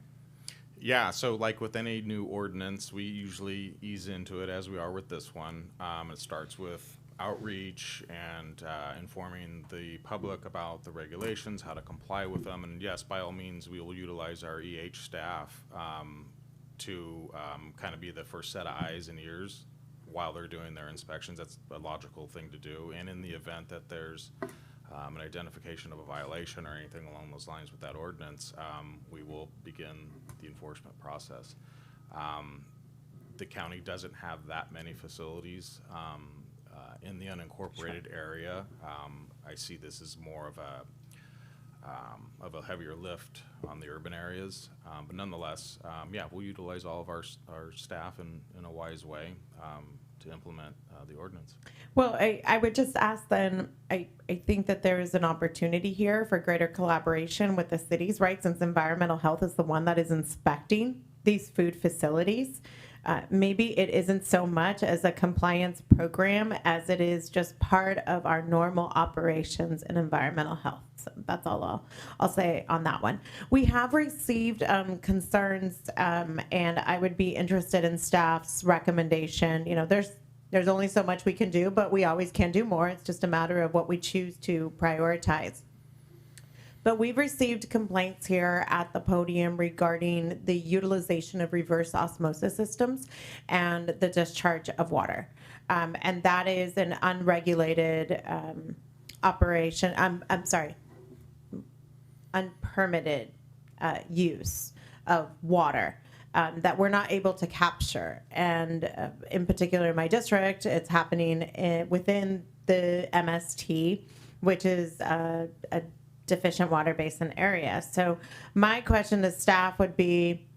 Yeah, so like with any new ordinance, we usually ease into it as we are with this one. It starts with outreach and informing the public about the regulations, how to comply with them. And yes, by all means, we will utilize our EH staff to kind of be the first set of eyes and ears while they're doing their inspections. That's a logical thing to do. And in the event that there's an identification of a violation or anything along those lines with that ordinance, we will begin the enforcement process. The county doesn't have that many facilities in the unincorporated area. I see this as more of a heavier lift on the urban areas, but nonetheless, yeah, we'll utilize all of our staff in a wise way to implement the ordinance.
Well, I would just ask then, I think that there is an opportunity here for greater collaboration with the cities, right? Since environmental health is the one that is inspecting these food facilities. Maybe it isn't so much as a compliance program as it is just part of our normal operations in environmental health. So that's all I'll say on that one. We have received concerns, and I would be interested in staff's recommendation. You know, there's only so much we can do, but we always can do more. It's just a matter of what we choose to prioritize. But we've received complaints here at the podium regarding the utilization of reverse osmosis systems and the discharge of water. And that is an unregulated operation. I'm sorry, unpermitted use of water. that we're not able to capture. And in particular, in my district, it's happening within the MST, which is a deficient water basin area. So my question to staff would be,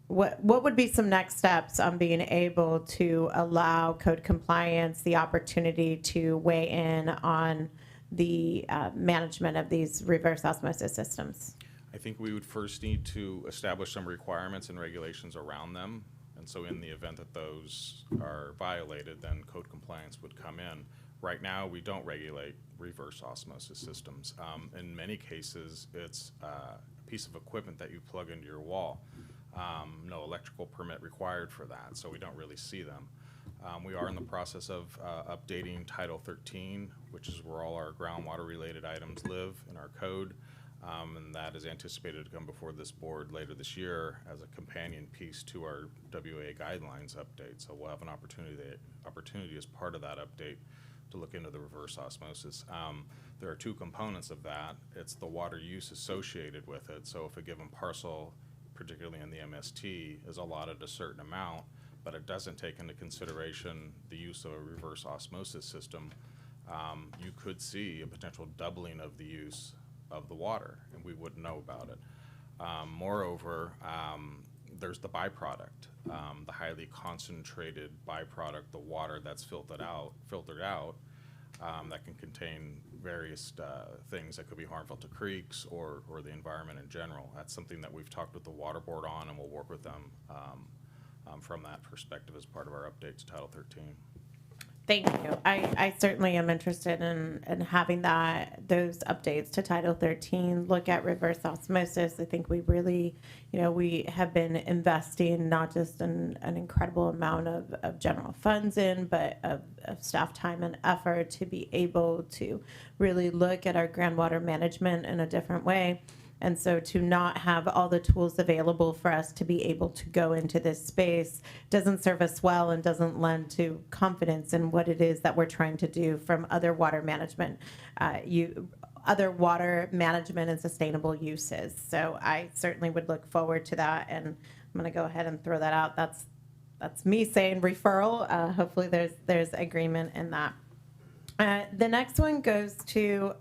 what would be some next steps on being able to allow code compliance the opportunity to weigh in on the management of these reverse osmosis systems?
I think we would first need to establish some requirements and regulations around them. And so in the event that those are violated, then code compliance would come in. Right now, we don't regulate reverse osmosis systems. In many cases, it's a piece of equipment that you plug into your wall. No electrical permit required for that, so we don't really see them. We are in the process of updating Title 13, which is where all our groundwater related items live in our code. And that is anticipated to come before this board later this year as a companion piece to our WA guidelines update. So we'll have an opportunity as part of that update to look into the reverse osmosis. There are two components of that. It's the water use associated with it. So if a given parcel, particularly in the MST, is allotted a certain amount, but it doesn't take into consideration the use of a reverse osmosis system, you could see a potential doubling of the use of the water, and we wouldn't know about it. Moreover, there's the byproduct, the highly concentrated byproduct, the water that's filtered out, that can contain various things that could be harmful to creeks or the environment in general. That's something that we've talked with the Water Board on, and we'll work with them from that perspective as part of our update to Title 13.
Thank you. I certainly am interested in having those updates to Title 13, look at reverse osmosis. I think we really, we have been investing not just an incredible amount of general funds but of staff time and effort to be able to really look at our groundwater management in a different way. And so to not have all the tools available for us to be able to go into this space doesn't serve us well and doesn't lend to confidence in what it is that we're trying to do from other water management, other water management and sustainable uses. So I certainly would look forward to that, and I'm going to go ahead and throw that out. That's me saying referral. Hopefully there's agreement in that. The next one goes to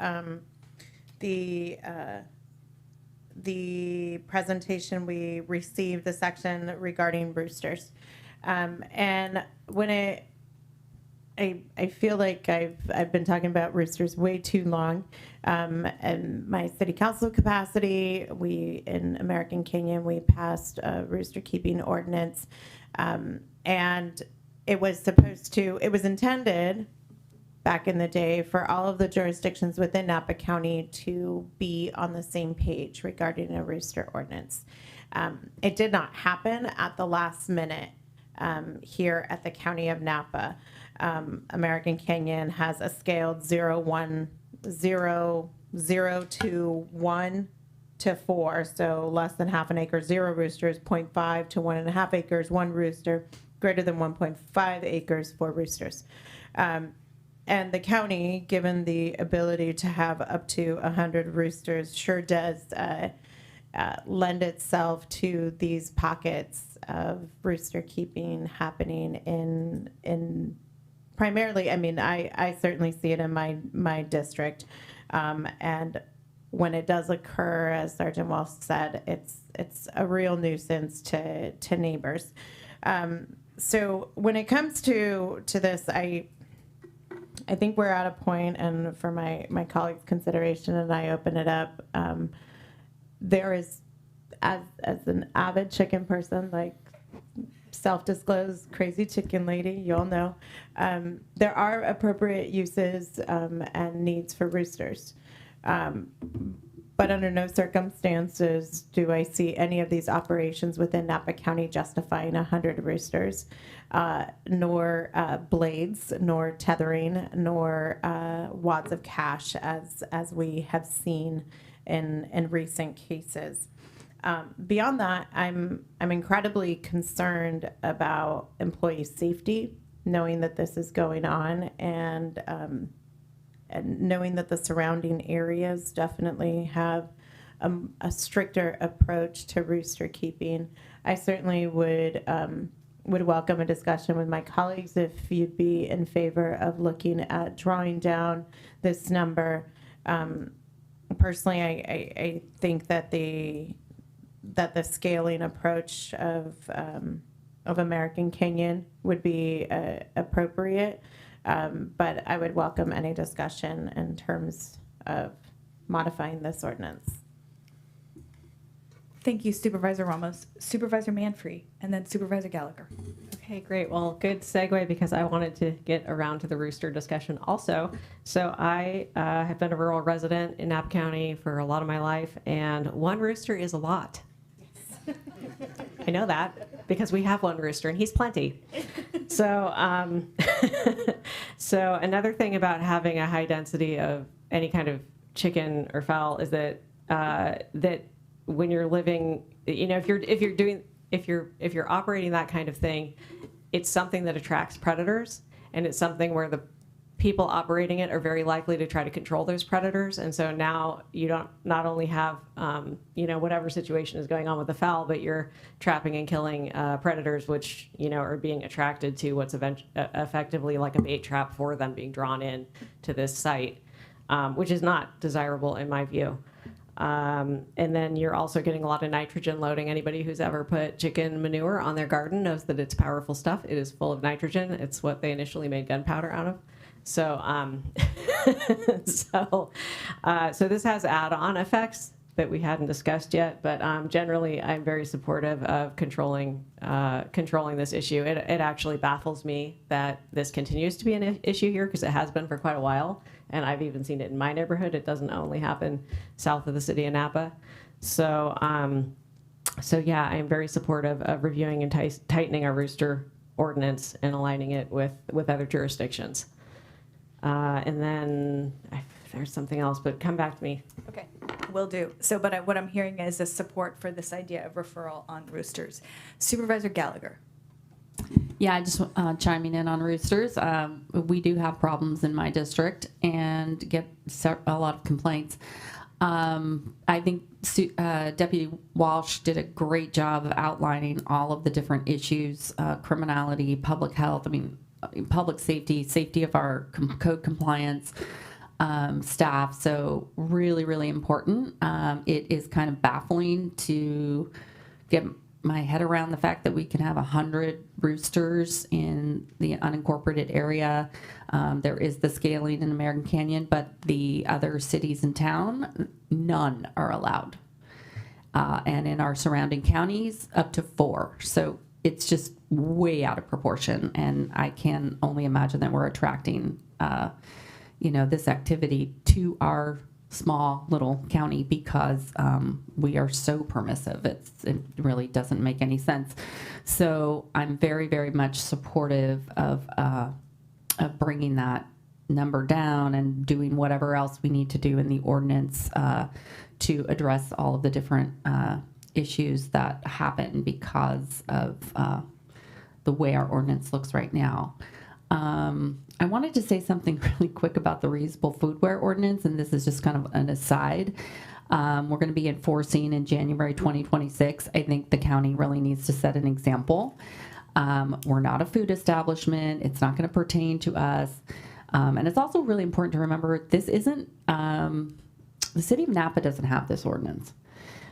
the presentation we received, the section regarding roosters. And when I feel like I've been talking about roosters way too long. In my city council capacity, in American Canyon, we passed a rooster keeping ordinance. And it was intended back in the day for all of the jurisdictions within Napa County to be on the same page regarding a rooster ordinance. It did not happen at the last minute here at the County of Napa. American Canyon has a scaled 0 to 1 to 4, so less than half an acre, 0 roosters, 0.5 to 1.5 acres, 1 rooster, greater than 1.5 acres, 4 roosters. And the county, given the ability to have up to 100 roosters, sure does lend itself to these pockets of rooster keeping happening in primarily, I certainly see it in my district. And when it does occur, as Sergeant Walsh said, it's a real nuisance to neighbors. So when it comes to this, I think we're at a point, and for my colleagues' consideration, and I open it up, there is, as an avid chicken person, like self-disclosed crazy chicken lady, you all know, there are appropriate uses and needs for roosters. But under no circumstances do I see any of these operations within Napa County justifying 100 roosters, nor blades, nor tethering, nor wads of cash as we have seen in recent cases. Beyond that, I'm incredibly concerned about employee safety, knowing that this is going on, and knowing that the surrounding areas definitely have a stricter approach to rooster keeping. I certainly would welcome a discussion with my colleagues if you'd be in favor of looking at drawing down this number. Personally, I think that the scaling approach of American Canyon would be appropriate, but I would welcome any discussion in terms of modifying this ordinance.
Thank you, Supervisor Ramos. Supervisor Manfree, and then Supervisor Gallagher.
Okay, great. Well, good segue because I wanted to get around to the rooster discussion also. So I have been a rural resident in Napa County for a lot of my life, and one rooster is a lot. I know that because we have one rooster and he's plenty. So, so another thing about having a high density of any kind of chicken or fowl is that that when you're living, you know, if you're operating that kind of thing, it's something that attracts predators, and it's something where the people operating it are very likely to try to control those predators. And so now you don't not only have, you know, whatever situation is going on with the fowl, but you're trapping and killing predators, which, you know, are being attracted to what's effectively like a bait trap for them being drawn in to this site, which is not desirable in my view. And then you're also getting a lot of nitrogen loading. Anybody who's ever put chicken manure on their garden knows that it's powerful stuff. It is full of nitrogen. It's what they initially made gunpowder out of. So, so this has add-on effects that we hadn't discussed yet, but generally I'm very supportive of controlling this issue. It actually baffles me that this continues to be an issue here, because it has been for quite a while, and I've even seen it in my neighborhood. It doesn't only happen south of the city of Napa. So, so yeah, I'm very supportive of reviewing and tightening our rooster ordinance and aligning it with other jurisdictions. And then there's something else, but come back to me.
Okay, will do. So, but what I'm hearing is a support for this idea of referral on roosters. Supervisor Gallagher.
Yeah, I just chiming in on roosters. We do have problems in my district and get a lot of complaints. I think Deputy Walsh did a great job of outlining all of the different issues, criminality, public health, public safety, safety of our code compliance staff. So really, really important. It is kind of baffling to get my head around the fact that we can have 100 roosters in the unincorporated area. There is the scaling in American Canyon, but the other cities in town, none are allowed. And in our surrounding counties, up to 4. So it's just way out of proportion, and I can only imagine that we're attracting, this activity to our small little county because we are so permissive. It really doesn't make any sense. So I'm very, very much supportive of bringing that number down and doing whatever else we need to do in the ordinance to address all of the different issues that happen because of the way our ordinance looks right now. I wanted to say something really quick about the reusable foodware ordinance, and this is just kind of an aside. We're going to be enforcing in January 2026. I think the county really needs to set an example. We're not a food establishment. It's not going to pertain to us. And it's also really important to remember this isn't, the city of Napa doesn't have this ordinance.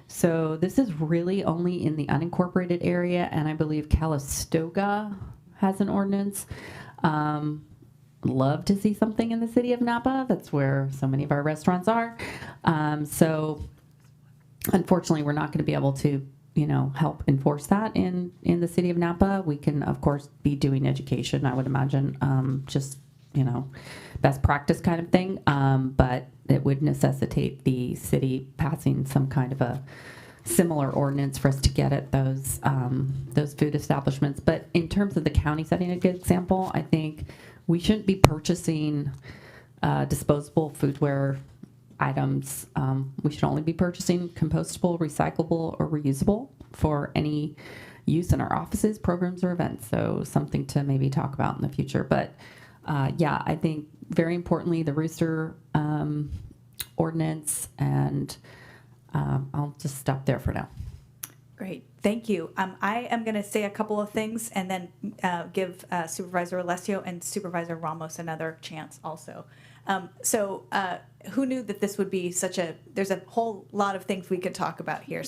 So this is really only in the unincorporated area, and I believe Calistoga has an ordinance. Love to see something in the city of Napa. That's where so many of our restaurants are. So unfortunately, we're not going to be able to, help enforce that in the city of Napa. We can, of course, be doing education, I would imagine, just, best practice kind of thing. But it would necessitate the city passing some kind of a similar ordinance for us to get at those food establishments. But in terms of the county setting a good example, I think we shouldn't be purchasing disposable foodware items. We should only be purchasing compostable, recyclable, or reusable for any use in our offices, programs, or events. So something to maybe talk about in the future. But yeah, I think very importantly, the rooster ordinance, and I'll just stop there for now.
Great, thank you. I am going to say a couple of things and then give Supervisor Alessio and Supervisor Ramos another chance also. Who knew that this would be there's a whole lot of things we could talk about here.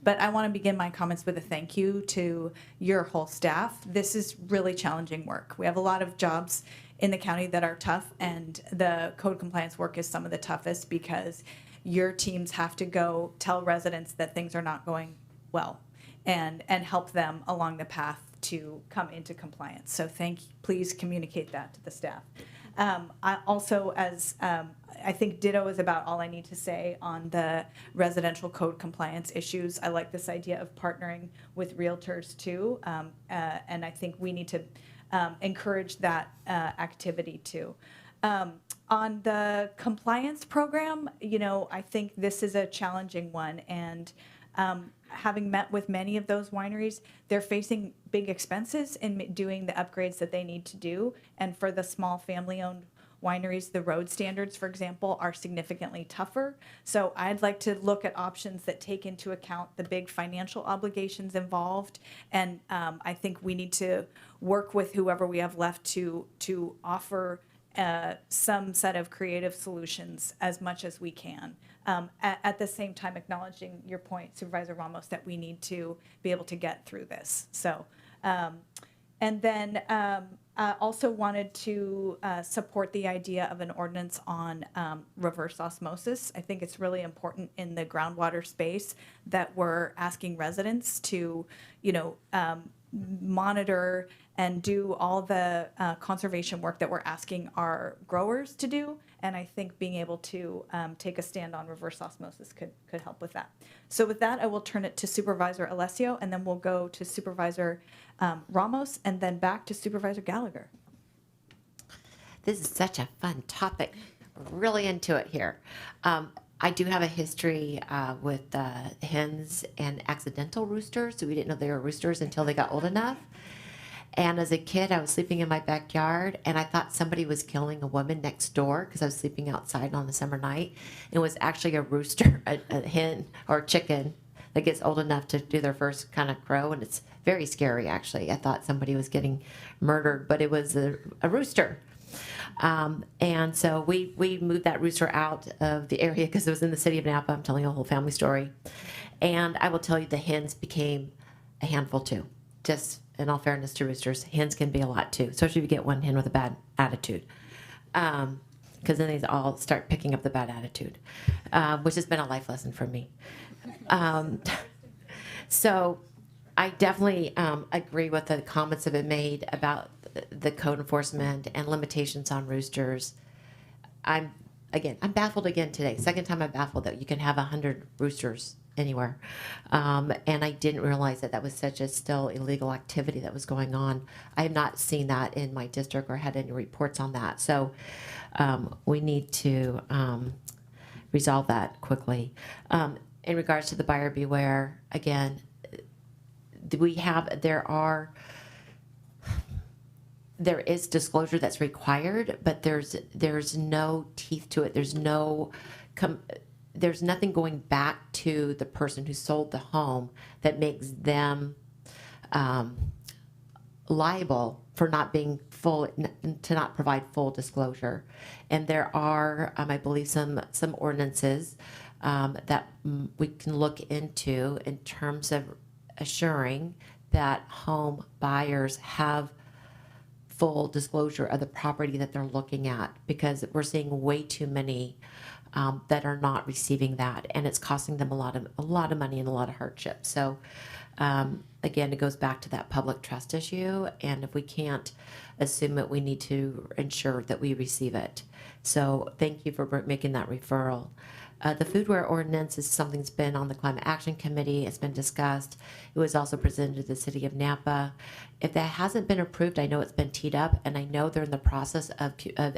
But I want to begin my comments with a thank you to your whole staff. This is really challenging work. We have a lot of jobs in the county that are tough, and the code compliance work is some of the toughest because your teams have to go tell residents that things are not going well and help them along the path to come into compliance. So please communicate that to the staff. I also, I think ditto is about all I need to say on the residential code compliance issues. I like this idea of partnering with realtors too, and I think we need to encourage that activity too. On the compliance program, I think this is a challenging one, and having met with many of those wineries, they're facing big expenses in doing the upgrades that they need to do. And for the small family-owned wineries, the road standards, for example, are significantly tougher. So I'd like to look at options that take into account the big financial obligations involved. And I think we need to work with whoever we have left to offer some set of creative solutions as much as we can. At the same time, acknowledging your point, Supervisor Ramos, that we need to be able to get through this. And then I also wanted to support the idea of an ordinance on reverse osmosis. I think it's really important in the groundwater space that we're asking residents to, monitor and do all the conservation work that we're asking our growers to do. And I think being able to take a stand on reverse osmosis could help with that. So with that, I will turn it to Supervisor Alessio, and then we'll go to Supervisor Ramos, and then back to Supervisor Gallagher.
This is such a fun topic. We're really into it here. I do have a history with hens and accidental roosters. So we didn't know they were roosters until they got old enough. And as a kid, I was sleeping in my backyard, and I thought somebody was killing a woman next door because I was sleeping outside on the summer night. It was actually a rooster, a hen or a chicken that gets old enough to do their first kind of crow, and it's very scary, actually. I thought somebody was getting murdered, but it was a rooster. And so we moved that rooster out of the area because it was in the city of Napa. I'm telling you a whole family story. And I will tell you the hens became a handful too. Just in all fairness to roosters, hens can be a lot too, especially if you get one hen with a bad attitude. Because then they all start picking up the bad attitude, which has been a life lesson for me. So I definitely agree with the comments that have been made about the code enforcement and limitations on roosters. I'm baffled again today. Second time I'm baffled that you can have 100 roosters anywhere. And I didn't realize that was such a still illegal activity that was going on. I have not seen that in my district or had any reports on that. So we need to resolve that quickly. In regards to the buyer beware, again, there is disclosure that's required, but there's no teeth to it. There's nothing going back to the person who sold the home that makes them liable for not being to not provide full disclosure. And there are, I believe, some ordinances that we can look into in terms of assuring that home buyers have full disclosure of the property that they're looking at, because we're seeing way too many that are not receiving that, and it's costing them a lot of money and a lot of hardship. So again, it goes back to that public trust issue, and if we can't assume it, we need to ensure that we receive it. So thank you for making that referral. The foodware ordinance is something that's been on the Climate Action Committee. It's been discussed. It was also presented to the city of Napa. If that hasn't been approved, I know it's been teed up, and I know they're in the process of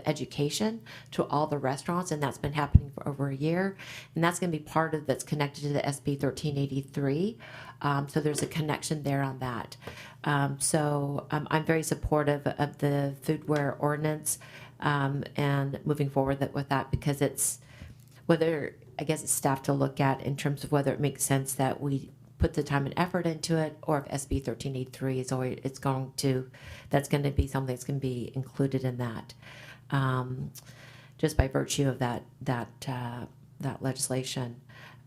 education to all the restaurants, and that's been happening for over a year. And that's going to be part of that's connected to the SB 1383. So there's a connection there on that. So I'm very supportive of the foodware ordinance and moving forward with that, because it's whether I guess it's staff to look at in terms of whether it makes sense that we put the time and effort into it, or if SB 1383 is always, that's going to be something that's going to be included in that, just by virtue of that legislation.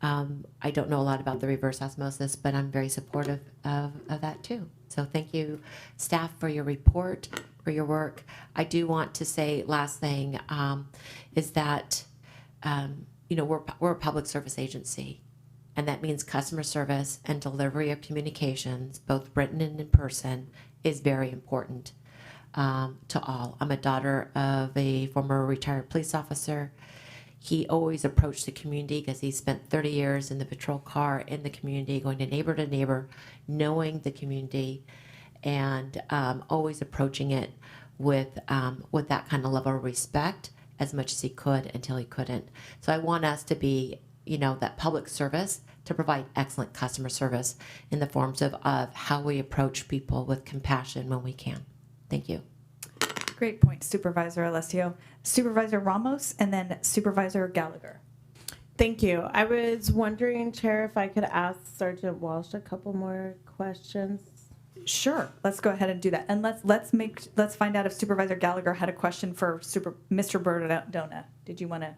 I don't know a lot about the reverse osmosis, but I'm very supportive of that too. So thank you, staff, for your report, for your work. I do want to say, last thing, is that, we're a public service agency, and that means customer service and delivery of communications, both written and in person, is very important to all. I'm a daughter of a former retired police officer. He always approached the community because he spent 30 years in the patrol car in the community, going to neighbor, knowing the community, and always approaching it with that kind of level of respect as much as he could until he couldn't. So I want us to be, that public service, to provide excellent customer service in the forms of how we approach people with compassion when we can. Thank you.
Great point, Supervisor Alessio. Supervisor Ramos, and then Supervisor Gallagher.
Thank you. I was wondering, Chair, if I could ask Sergeant Walsh a couple more questions.
Sure, let's go ahead and do that. And let's find out if Supervisor Gallagher had a question for Mr. Berdona. Did you want to?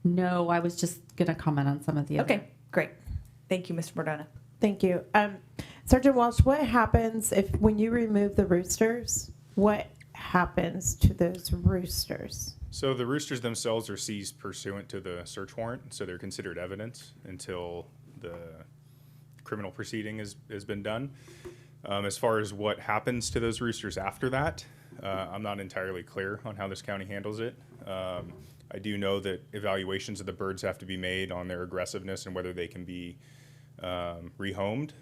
No, I was just going to comment on some of the other.
Okay, great. Thank you, Mr. Berdona.
Thank you. Sergeant Walsh, what happens when you remove the roosters? What happens to those roosters?
So the roosters themselves are seized pursuant to the search warrant, so they're considered evidence until the criminal proceeding has been done. As far as what happens to those roosters after that, I'm not entirely clear on how this county handles it. I do know that evaluations of the birds have to be made on their aggressiveness and whether they can be rehomed.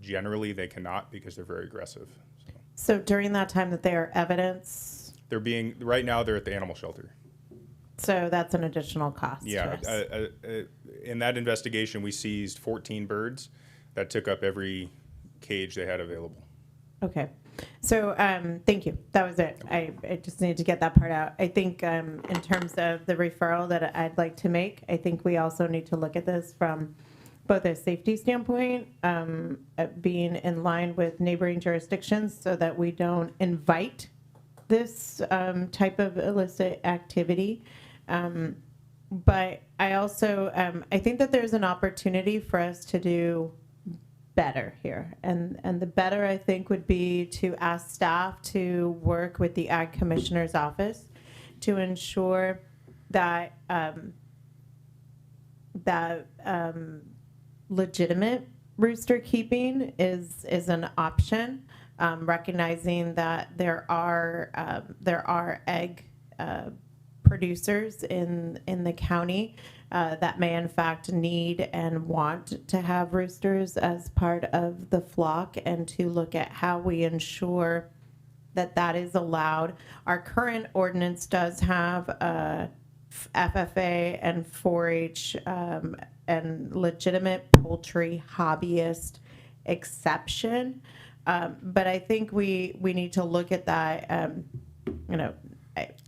Generally, they cannot because they're very aggressive.
So during that time that they are evidence?
Right now they're at the animal shelter.
So that's an additional cost.
Yeah.
To us.
In that investigation, we seized 14 birds that took up every cage they had available.
Okay. So thank you. That was it. I just needed to get that part out. I think in terms of the referral that I'd like to make, I think we also need to look at this from both a safety standpoint, being in line with neighboring jurisdictions so that we don't invite this type of illicit activity. But I also, I think that there's an opportunity for us to do better here. And the better, I think, would be to ask staff to work with the Ag Commissioner's office to ensure that legitimate rooster keeping is an option, recognizing that there are egg producers in the county that may in fact need and want to have roosters as part of the flock, and to look at how we ensure that is allowed. Our current ordinance does have FFA and 4-H and legitimate poultry hobbyist exception, but I think we need to look at that.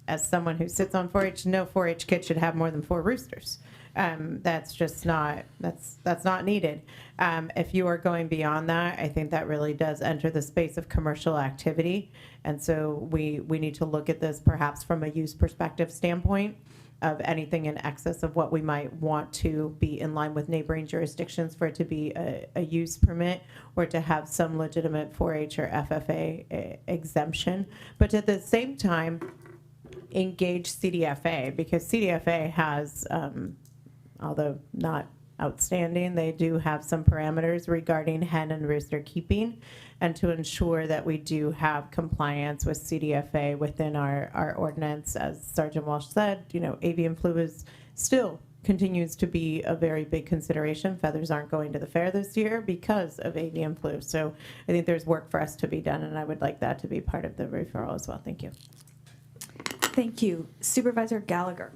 As someone who sits on 4-H, no 4-H kid should have more than 4 roosters. That's just not needed. If you are going beyond that, I think that really does enter the space of commercial activity, and so we need to look at this perhaps from a use perspective standpoint of anything in excess of what we might want to be in line with neighboring jurisdictions for it to be a use permit, or to have some legitimate 4-H or FFA exemption, but at the same time engage CDFA, because CDFA has, although not outstanding, they do have some parameters regarding hen and rooster keeping, and to ensure that we do have compliance with CDFA within our ordinance. As Sergeant Walsh said, avian flu still continues to be a very big consideration. Feathers aren't going to the fair this year because of avian flu. So I think there's work for us to be done, and I would like that to be part of the referral as well. Thank you.
Thank you. Supervisor Gallagher.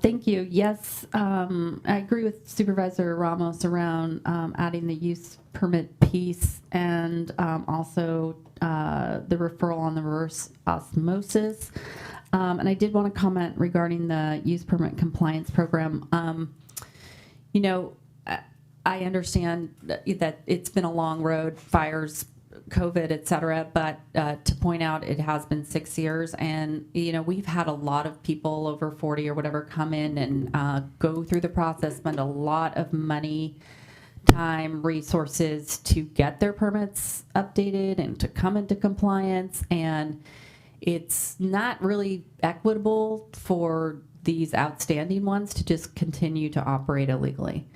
Thank you. Yes, I agree with Supervisor Ramos around adding the use permit piece, and also the referral on the reverse osmosis. And I did want to comment regarding the use permit compliance program. You know, I understand that it's been a long road, fires, COVID, et cetera, but to point out it has been 6 years, and you know, we've had a lot of people over 40 or whatever come in and go through the process, spend a lot of money, time, resources to get their permits updated and to come into compliance, and it's not really equitable for these outstanding ones to just continue to operate illegally.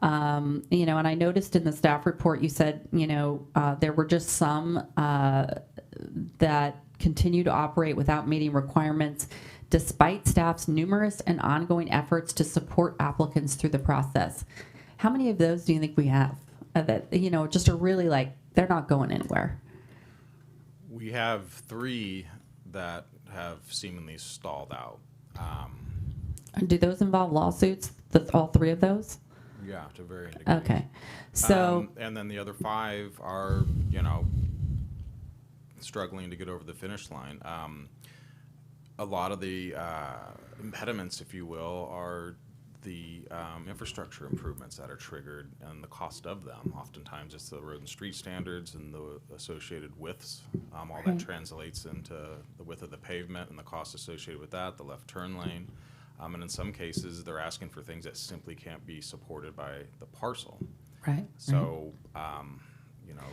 You know, and I noticed in the staff report you said, you know, there were just some that continue to operate without meeting requirements despite staff's numerous and ongoing efforts to support applicants through the process. How many of those do you think we have that, you know, just are really like, they're not going anywhere?
We have 3 that have seemingly stalled out.
Do those involve lawsuits, all 3 of those?
Yeah, to varying degrees.
Okay, so
and then the other 5 are, you know, struggling to get over the finish line. A lot of the impediments, if you will, are the infrastructure improvements that are triggered and the cost of them. Oftentimes, it's the road and street standards and the associated widths. All that translates into the width of the pavement and the cost associated with that, the left turn lane. And in some cases, they're asking for things that simply can't be supported by the parcel.
Right.
So, you know.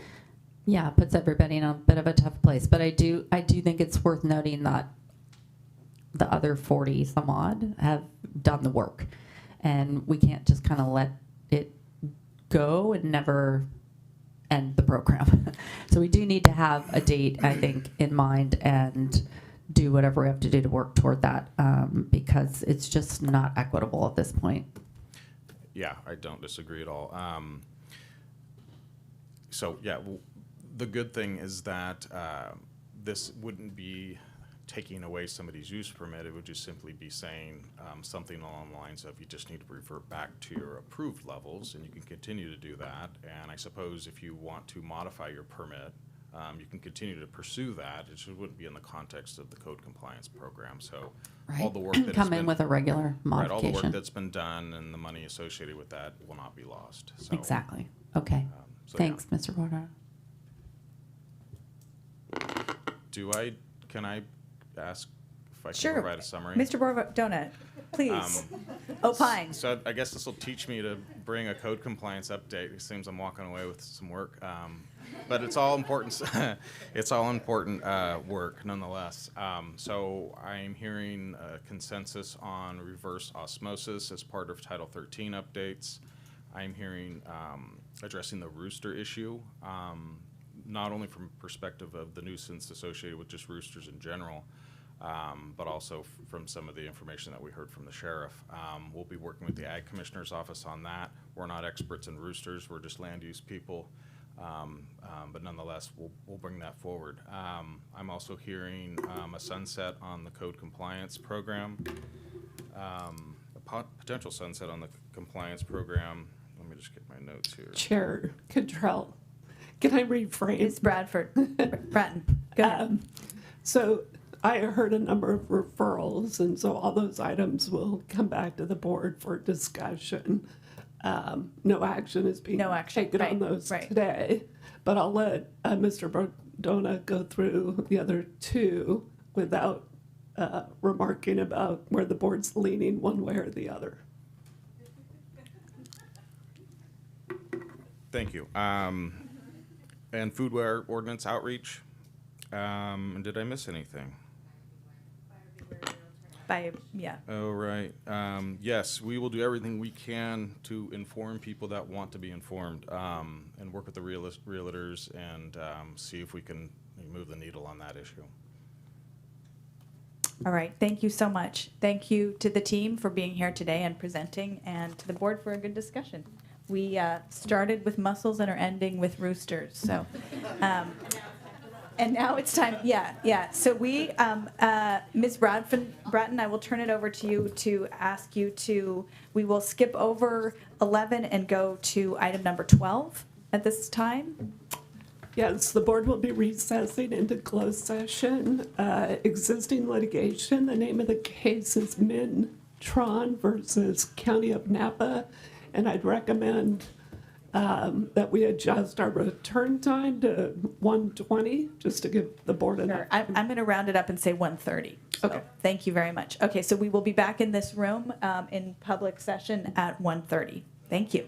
Yeah, it puts everybody in a bit of a tough place. But I do think it's worth noting that the other 40 some odd have done the work. And we can't just kind of let it go and never end the program. So we do need to have a date, I think, in mind and do whatever we have to do to work toward that, because it's just not equitable at this point.
Yeah, I don't disagree at all. So yeah, the good thing is that this wouldn't be taking away somebody's use permit. It would just simply be saying something along the lines of you just need to revert back to your approved levels, and you can continue to do that. And I suppose if you want to modify your permit, you can continue to pursue that. It just wouldn't be in the context of the code compliance program. So all the work that
come in with a regular modification.
Right, all the work that's been done and the money associated with that will not be lost. So,
exactly. Okay.
So
thanks, Mr. Borda.
Can I ask if I
Sure.
can provide a summary?
Mr. Bordona, please, opine.
So I guess this will teach me to bring a code compliance update. It seems I'm walking away with some work, but it's all important. It's all important work nonetheless. So I'm hearing a consensus on reverse osmosis as part of Title 13 updates. I'm hearing addressing the rooster issue, not only from perspective of the nuisance associated with just roosters in general, but also from some of the information that we heard from the sheriff. We'll be working with the Ag Commissioner's office on that. We're not experts in roosters, we're just land use people, but nonetheless, we'll bring that forward. I'm also hearing a sunset on the code compliance program, a potential sunset on the compliance program. Let me just get my notes here.
Chair Cottrell, can I rephrase?
It's Bradford. Bratton, go ahead.
So I heard a number of referrals, and so all those items will come back to the board for discussion. No action is being taken on those today, but I'll let Mr. Bordona go through the other 2 without remarking about where the board's leaning one way or the other.
Thank you. And foodware ordinance outreach. And did I miss anything?
Yeah.
Oh, right. Yes, we will do everything we can to inform people that want to be informed, and work with the realtors and see if we can move the needle on that issue.
All right. Thank you so much. Thank you to the team for being here today and presenting, and to the board for a good discussion. We started with mussels and are ending with roosters. So, and now it's time. Yeah. So we, Ms. Bratton, I will turn it over to you to ask you to. We will skip over 11 and go to item number 12 at this time.
Yes, the board will be recessing into closed session. Existing litigation, the name of the case is Min-Tron versus County of Napa. And I'd recommend that we adjust our return time to 1:20, just to give the board enough.
I'm going to round it up and say 1:30. So
Okay.
thank you very much. Okay, so we will be back in this room in public session at 1:30. Thank you.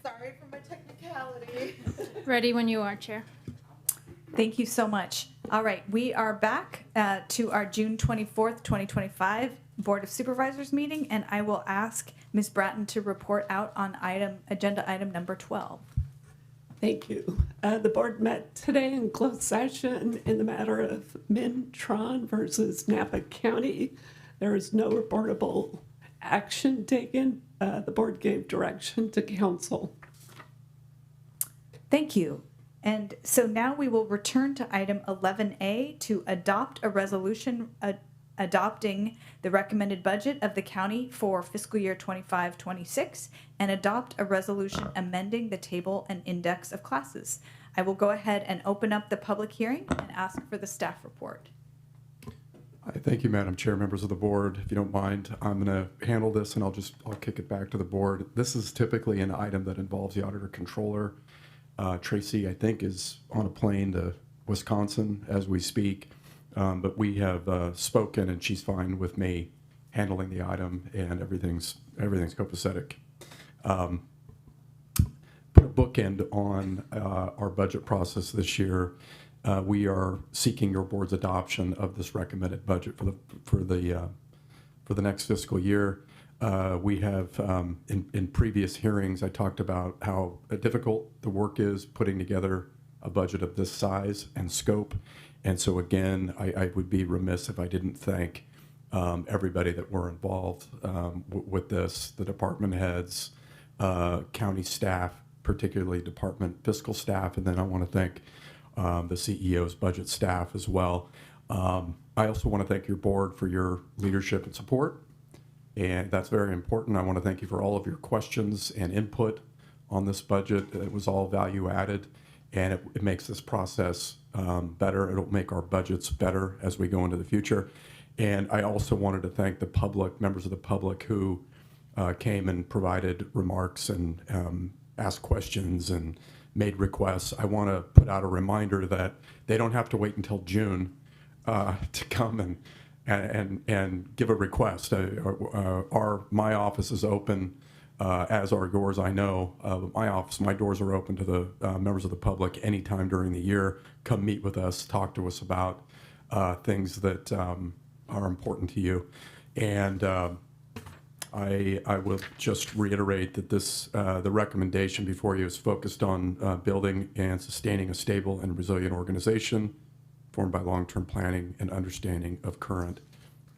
Sorry for my technicality.
Ready when you are, Chair.
Thank you so much. All right, we are back to our June 24th, 2025 Board of Supervisors meeting, and I will ask Ms. Bratton to report out on agenda item number 12.
Thank you. The board met today in closed session in the matter of Mintron versus Napa County. There is no reportable action taken. The board gave direction to council.
Thank you. And so now we will return to item 11A to adopt a resolution adopting the recommended budget of the county for fiscal year 25-26 and adopt a resolution amending the table and index of classes. I will go ahead and open up the public hearing and ask for the staff report.
Thank you, Madam Chair, members of the board. If you don't mind, I'm going to handle this and I'll kick it back to the board. This is typically an item that involves the auditor controller. Tracy, I think, is on a plane to Wisconsin as we speak, but we have spoken and she's fine with me handling the item and everything's copacetic. Put a bookend on our budget process this year. We are seeking your board's adoption of this recommended budget for the next fiscal year. We have in previous hearings, I talked about how difficult the work is putting together a budget of this size and scope. And so again, I would be remiss if I didn't thank everybody that were involved with this, the department heads, county staff, particularly department fiscal staff, and then I want to thank the CEO's budget staff as well. I also want to thank your board for your leadership and support. And that's very important. I want to thank you for all of your questions and input on this budget. It was all value added, and it makes this process better. It'll make our budgets better as we go into the future. And I also wanted to thank the public, members of the public who came and provided remarks and asked questions and made requests. I want to put out a reminder that they don't have to wait until June to come and give a request. My office is open, as are yours, I know. My doors are open to the members of the public anytime during the year. Come meet with us, talk to us about things that are important to you. And I will just reiterate that the recommendation before you is focused on building and sustaining a stable and resilient organization formed by long-term planning and understanding of current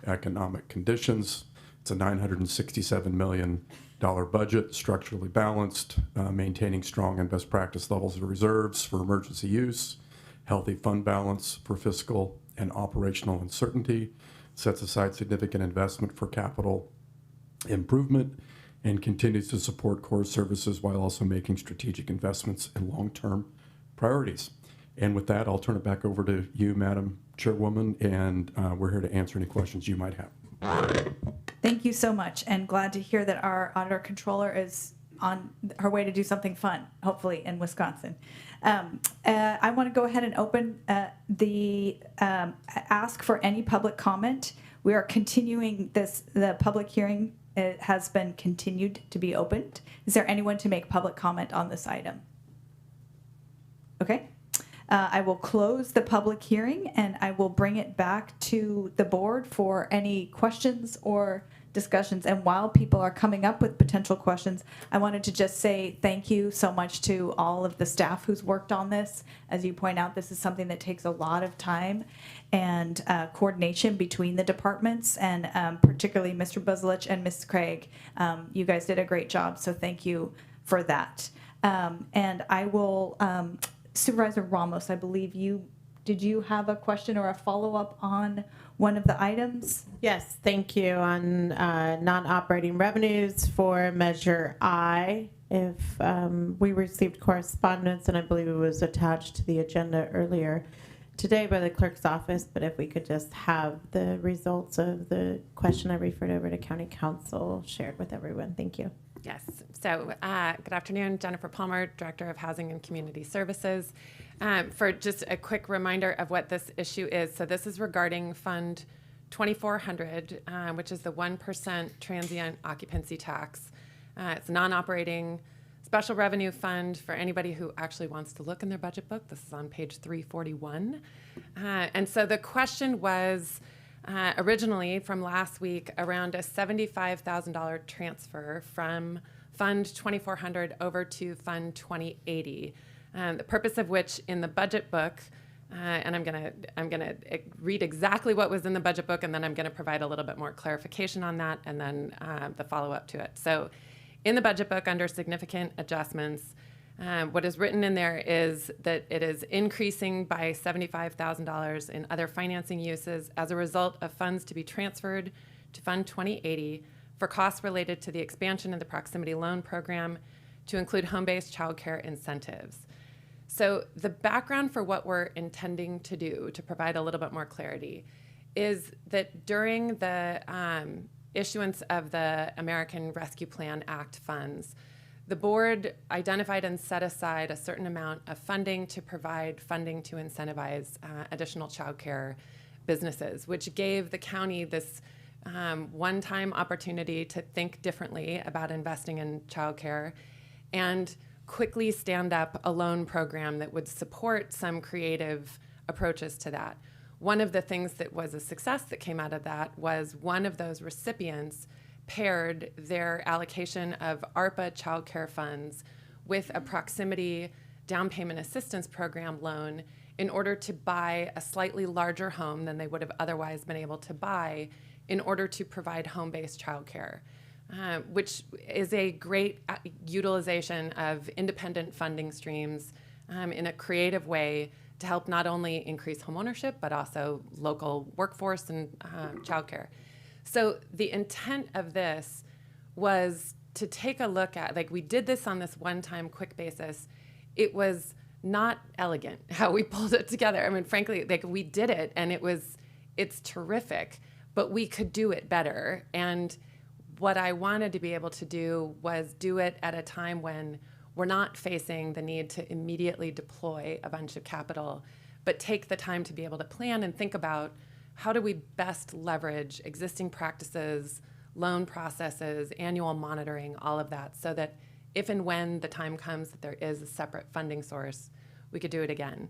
economic conditions. It's a $967 million budget, structurally balanced, maintaining strong and best practice levels of reserves for emergency use, healthy fund balance for fiscal and operational uncertainty, sets aside significant investment for capital improvement, and continues to support core services while also making strategic investments in long-term priorities. And with that, I'll turn it back over to you, Madam Chairwoman, and we're here to answer any questions you might have.
Thank you so much, and glad to hear that our auditor controller is on her way to do something fun, hopefully in Wisconsin. I want to go ahead and open ask for any public comment. We are continuing this. The public hearing has been continued to be opened. Is there anyone to make public comment on this item? Okay. I will close the public hearing and I will bring it back to the board for any questions or discussions. And while people are coming up with potential questions, I wanted to just say thank you so much to all of the staff who's worked on this. As you point out, this is something that takes a lot of time and coordination between the departments, and particularly Mr. Buzlich and Ms. Craig. You guys did a great job, so thank you for that. And I will... Supervisor Ramos, I believe did you have a question or a follow-up on one of the items?
Yes, thank you. On non-operating revenues for Measure I, if we received correspondence, and I believe it was attached to the agenda earlier today by the clerk's office, but if we could just have the results of the question I referred over to County Council shared with everyone. Thank you.
Yes. So good afternoon, Jennifer Palmer, Director of Housing and Community Services. For just a quick reminder of what this issue is. So this is regarding Fund 2400, which is the 1% transient occupancy tax. It's non-operating Special revenue fund, for anybody who actually wants to look in their budget book, this is on page 341. And so the question was originally from last week around a $75,000 transfer from Fund 2400 over to Fund 2080. The purpose of which in the budget book, and I'm gonna read exactly what was in the budget book, and then I'm gonna provide a little bit more clarification on that, and then the follow-up to it. So in the budget book under significant adjustments, what is written in there is that it is increasing by $75,000 in other financing uses as a result of funds to be transferred to Fund 2080 for costs related to the expansion of the proximity loan program to include home-based childcare incentives. So the background for what we're intending to do, to provide a little bit more clarity, is that during the issuance of the American Rescue Plan Act funds, the board identified and set aside a certain amount of funding to provide funding to incentivize additional childcare businesses, which gave the county this one-time opportunity to think differently about investing in childcare and quickly stand up a loan program that would support some creative approaches to that. One of the things that was a success that came out of that was one of those recipients paired their allocation of ARPA childcare funds with a proximity down payment assistance program loan in order to buy a slightly larger home than they would have otherwise been able to buy in order to provide home-based childcare. Which is a great utilization of independent funding streams in a creative way to help not only increase homeownership, but also local workforce and childcare. So the intent of this was to take a look at, like we did this on this one-time quick basis. It was not elegant how we pulled it together. I mean, frankly, like we did it and it's terrific, but we could do it better. And what I wanted to be able to do was do it at a time when we're not facing the need to immediately deploy a bunch of capital, but take the time to be able to plan and think about how do we best leverage existing practices, loan processes, annual monitoring, all of that, so that if and when the time comes that there is a separate funding source, we could do it again.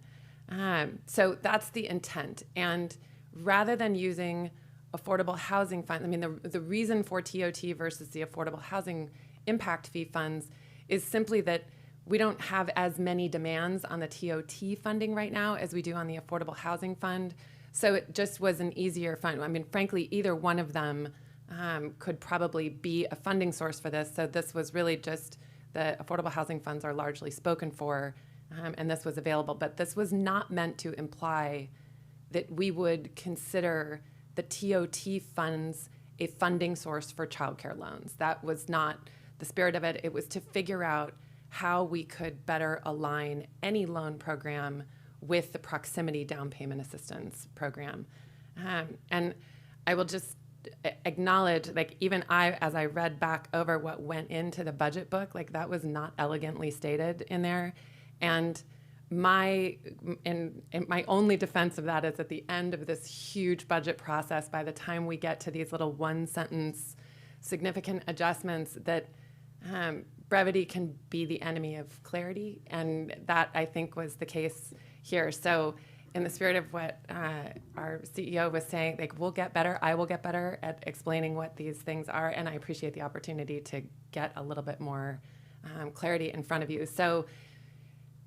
So that's the intent. And rather than using affordable housing funds, I mean, the reason for TOT versus the affordable housing impact fee funds is simply that we don't have as many demands on the TOT funding right now as we do on the affordable housing fund. So it just was an easier fund. I mean, frankly, either one of them could probably be a funding source for this. So this was really just the affordable housing funds are largely spoken for, and this was available. But this was not meant to imply that we would consider the TOT funds a funding source for childcare loans. That was not the spirit of it. It was to figure out how we could better align any loan program with the proximity down payment assistance program. And I will just acknowledge, like even as I read back over what went into the budget book, like that was not elegantly stated in there. And my only defense of that is at the end of this huge budget process, by the time we get to these little one-sentence significant adjustments, that brevity can be the enemy of clarity, and that I think was the case here. So in the spirit of what our CEO was saying, like we'll get better, I will get better at explaining what these things are, and I appreciate the opportunity to get a little bit more clarity in front of you. So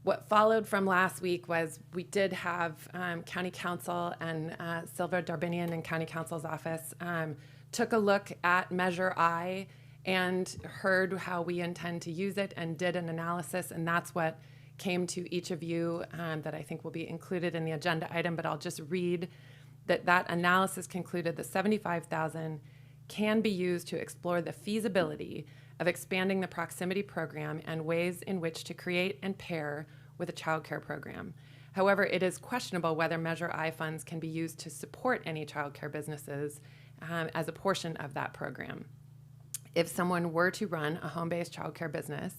what followed from last week was we did have County Council and Silva Darbinian in County Council's office took a look at Measure I and heard how we intend to use it and did an analysis, and that's what came to each of you that I think will be included in the agenda item, but I'll just read that analysis concluded that $75,000 can be used to explore the feasibility of expanding the proximity program and ways in which to create and pair with a child care program. However, it is questionable whether Measure I funds can be used to support any child care businesses as a portion of that program. If someone were to run a home-based child care business,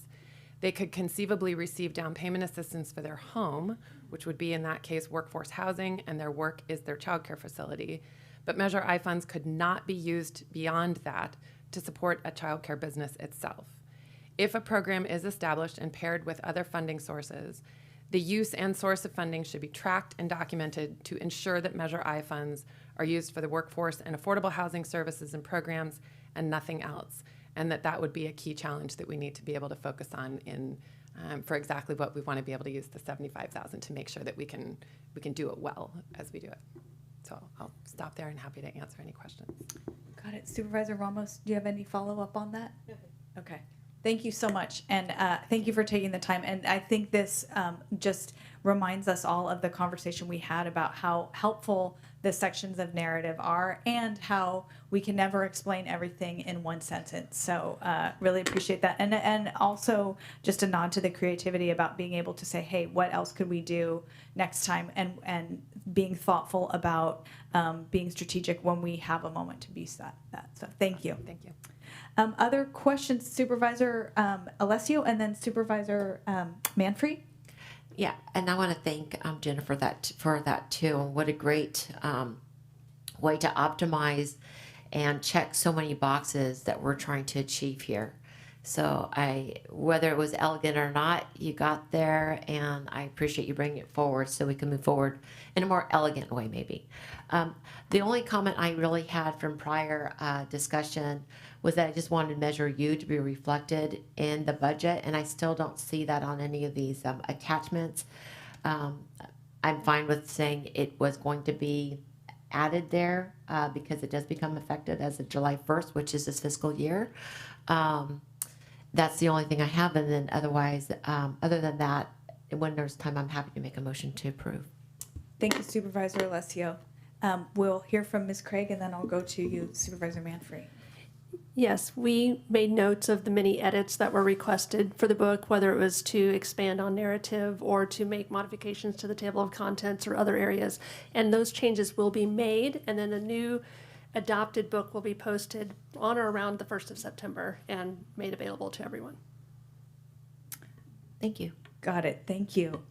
they could conceivably receive down payment assistance for their home, which would be in that case workforce housing, and their work is their child care facility. But Measure I funds could not be used beyond that to support a child care business itself. If a program is established and paired with other funding sources, the use and source of funding should be tracked and documented to ensure that Measure I funds are used for the workforce and affordable housing services and programs and nothing else. And that would be a key challenge that we need to be able to focus on in for exactly what we want to be able to use the $75,000 to make sure that we can do it well as we do it. So I'll stop there and happy to answer any questions.
Got it. Supervisor Ramos, do you have any follow-up on that? Okay. Thank you so much. And thank you for taking the time. And I think this just reminds us all of the conversation we had about how helpful the sections of narrative are and how we can never explain everything in one sentence. So really appreciate that. And also just a nod to the creativity about being able to say, hey, what else could we do next time? And being thoughtful about being strategic when we have a moment to be that. So thank you.
Thank you.
Other questions, Supervisor Alessio and then Supervisor Manfree?
Yeah, and I want to thank Jennifer for that too. What a great way to optimize and check so many boxes that we're trying to achieve here. So whether it was elegant or not, you got there, and I appreciate you bringing it forward so we can move forward in a more elegant way, maybe. The only comment I really had from prior discussion was that I just wanted Measure U to be reflected in the budget, and I still don't see that on any of these attachments. I'm fine with saying it was going to be added there because it does become effective as of July 1st, which is this fiscal year. That's the only thing I have, and then otherwise, other than that, when there's time, I'm happy to make a motion to approve.
Thank you, Supervisor Alessio. We'll hear from Ms. Craig, and then I'll go to you, Supervisor Manfree.
Yes, we made notes of the many edits that were requested for the book, whether it was to expand on narrative or to make modifications to the table of contents or other areas. And those changes will be made, and then the new adopted book will be posted on or around the 1st of September and made available to everyone.
Thank you.
Got it. Thank you.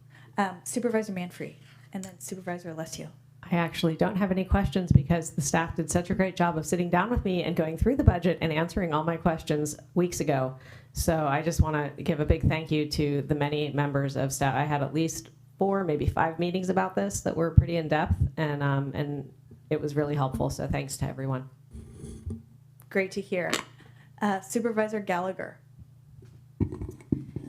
Supervisor Manfree, and then Supervisor Alessio.
I actually don't have any questions because the staff did such a great job of sitting down with me and going through the budget and answering all my questions weeks ago. So I just want to give a big thank you to the many members of staff. I had at least 4, maybe 5 meetings about this that were pretty in-depth, and it was really helpful. So thanks to everyone.
Great to hear. Supervisor Gallagher.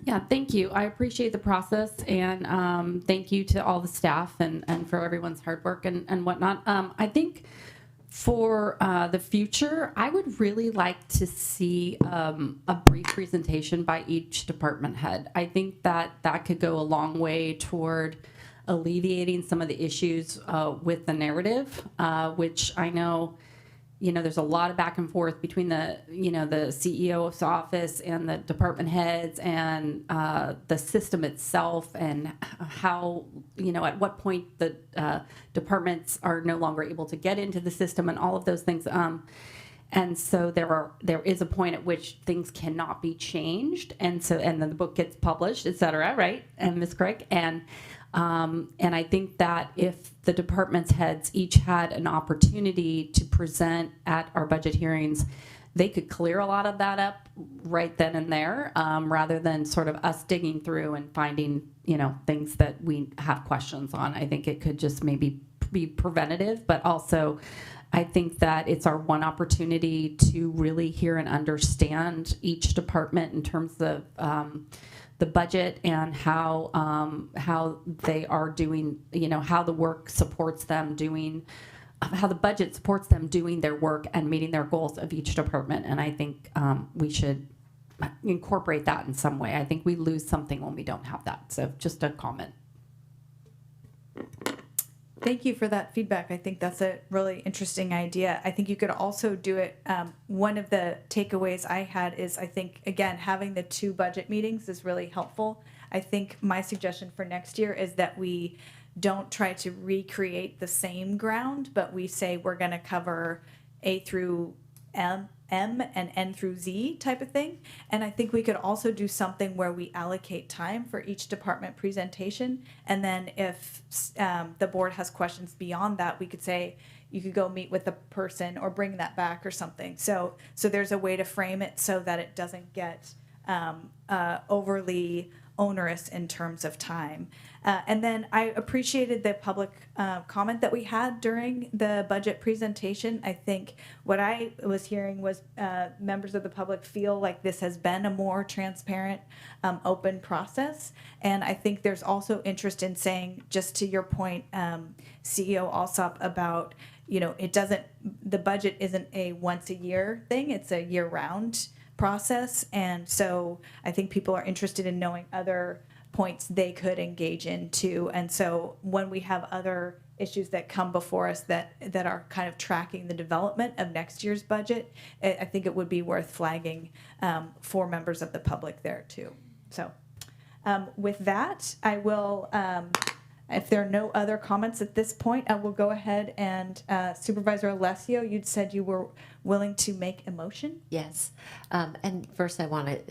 Yeah, thank you. I appreciate the process, and thank you to all the staff and for everyone's hard work and whatnot. I think for the future, I would really like to see a brief presentation by each department head. I think that could go a long way toward alleviating some of the issues with the narrative, which I know, there's a lot of back and forth between the CEO's office and the department heads and the system itself, and how, at what point the departments are no longer able to get into the system and all of those things. And so there is a point at which things cannot be changed. And then the book gets published, et cetera, right? And Ms. Craig. And I think that if the department's heads each had an opportunity to present at our budget hearings, they could clear a lot of that up right then and there, rather than sort of us digging through and finding, things that we have questions on. I think it could just maybe be preventative, but also I think that it's our one opportunity to really hear and understand each department in terms of the budget and how they are doing, how the work supports them doing, how the budget supports them doing their work and meeting their goals of each department. And I think we should incorporate that in some way. I think we lose something when we don't have that. So just a comment.
Thank you for that feedback. I think that's a really interesting idea. I think you could also do it. One of the takeaways I had is, I think, again, having the 2 budget meetings is really helpful. I think my suggestion for next year is that we don't try to recreate the same ground, but we say we're going to cover A through M and N through Z type of thing. And I think we could also do something where we allocate time for each department presentation. And then if the board has questions beyond that, we could say, you could go meet with the person or bring that back or something. So there's a way to frame it so that it doesn't get overly onerous in terms of time. And then I appreciated the public comment that we had during the budget presentation. I think what I was hearing was members of the public feel like this has been a more transparent, open process. And I think there's also interest in saying, just to your point, CEO Alsop, about, the budget isn't a once a year thing, it's a year round process. And so I think people are interested in knowing other points they could engage in too. And so when we have other issues that come before us that are kind of tracking the development of next year's budget, I think it would be worth flagging for members of the public there too. So with that, I will, if there are no other comments at this point, I will go ahead and Supervisor Alessio, you'd said you were willing to make a motion?
Yes. And first I want to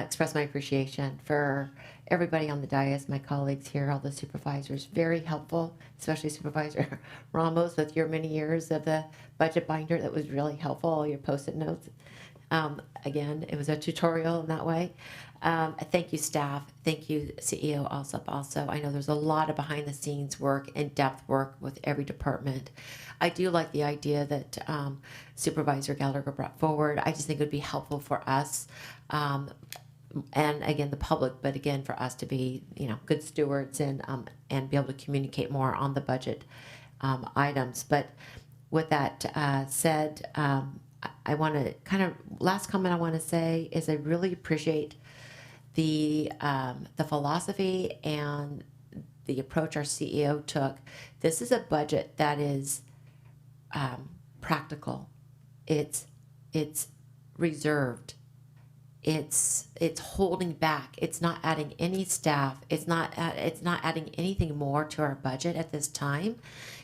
express my appreciation for everybody on the dais, my colleagues here, all the supervisors, very helpful, especially Supervisor Ramos with your many years of the budget binder. That was really helpful, all your post-it notes. Again, it was a tutorial in that way. Thank you, staff. Thank you, CEO Alsop also. I know there's a lot of behind the scenes work, in-depth work with every department. I do like the idea that Supervisor Gallagher brought forward. I just think it would be helpful for us, and again, the public, but again, for us to be, good stewards and be able to communicate more on the budget items. But with that said, I want to last comment I want to say is I really appreciate the philosophy and the approach our CEO took. This is a budget that is practical. It's reserved. It's holding back. It's not adding any staff. It's not adding anything more to our budget at this time.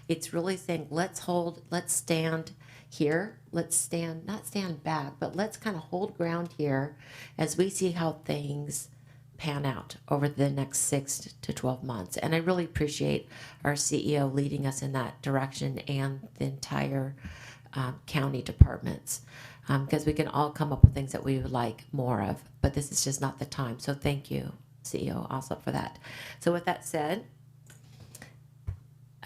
It's really saying, let's stand here. Not stand back, but let's kind of hold ground here as we see how things pan out over the next 6 to 12 months. And I really appreciate our CEO leading us in that direction and the entire county departments, because we can all come up with things that we would like more of, but this is just not the time. So thank you, CEO, also for that. So with that said,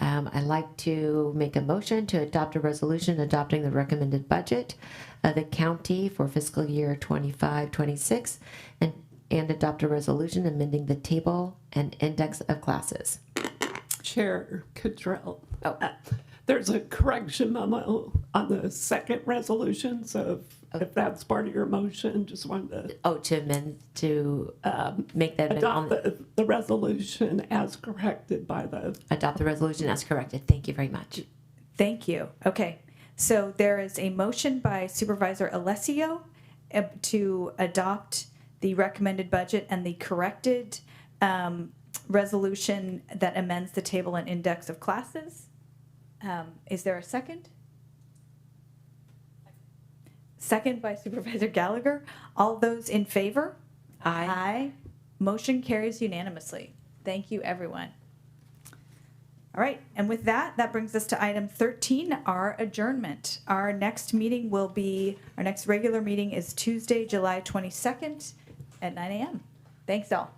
I'd like to make a motion to adopt a resolution adopting the recommended budget of the county for fiscal year 25-26 and adopt a resolution amending the table and index of classes.
Chair Cottrell. There's a correction memo on the second resolution, so if that's part of your motion, just wanted to...
to amend, to make that
adopt the resolution as corrected by the...
Adopt the resolution as corrected. Thank you very much.
Thank you. Okay, so there is a motion by Supervisor Alessio to adopt the recommended budget and the corrected resolution that amends the table and index of classes. Is there a second? Second by Supervisor Gallagher. All those in favor?
Aye.
Aye. Motion carries unanimously. Thank you, everyone. All right, and with that brings us to item 13, our adjournment. Our next regular meeting is Tuesday, July 22nd at 9 a.m. Thanks all.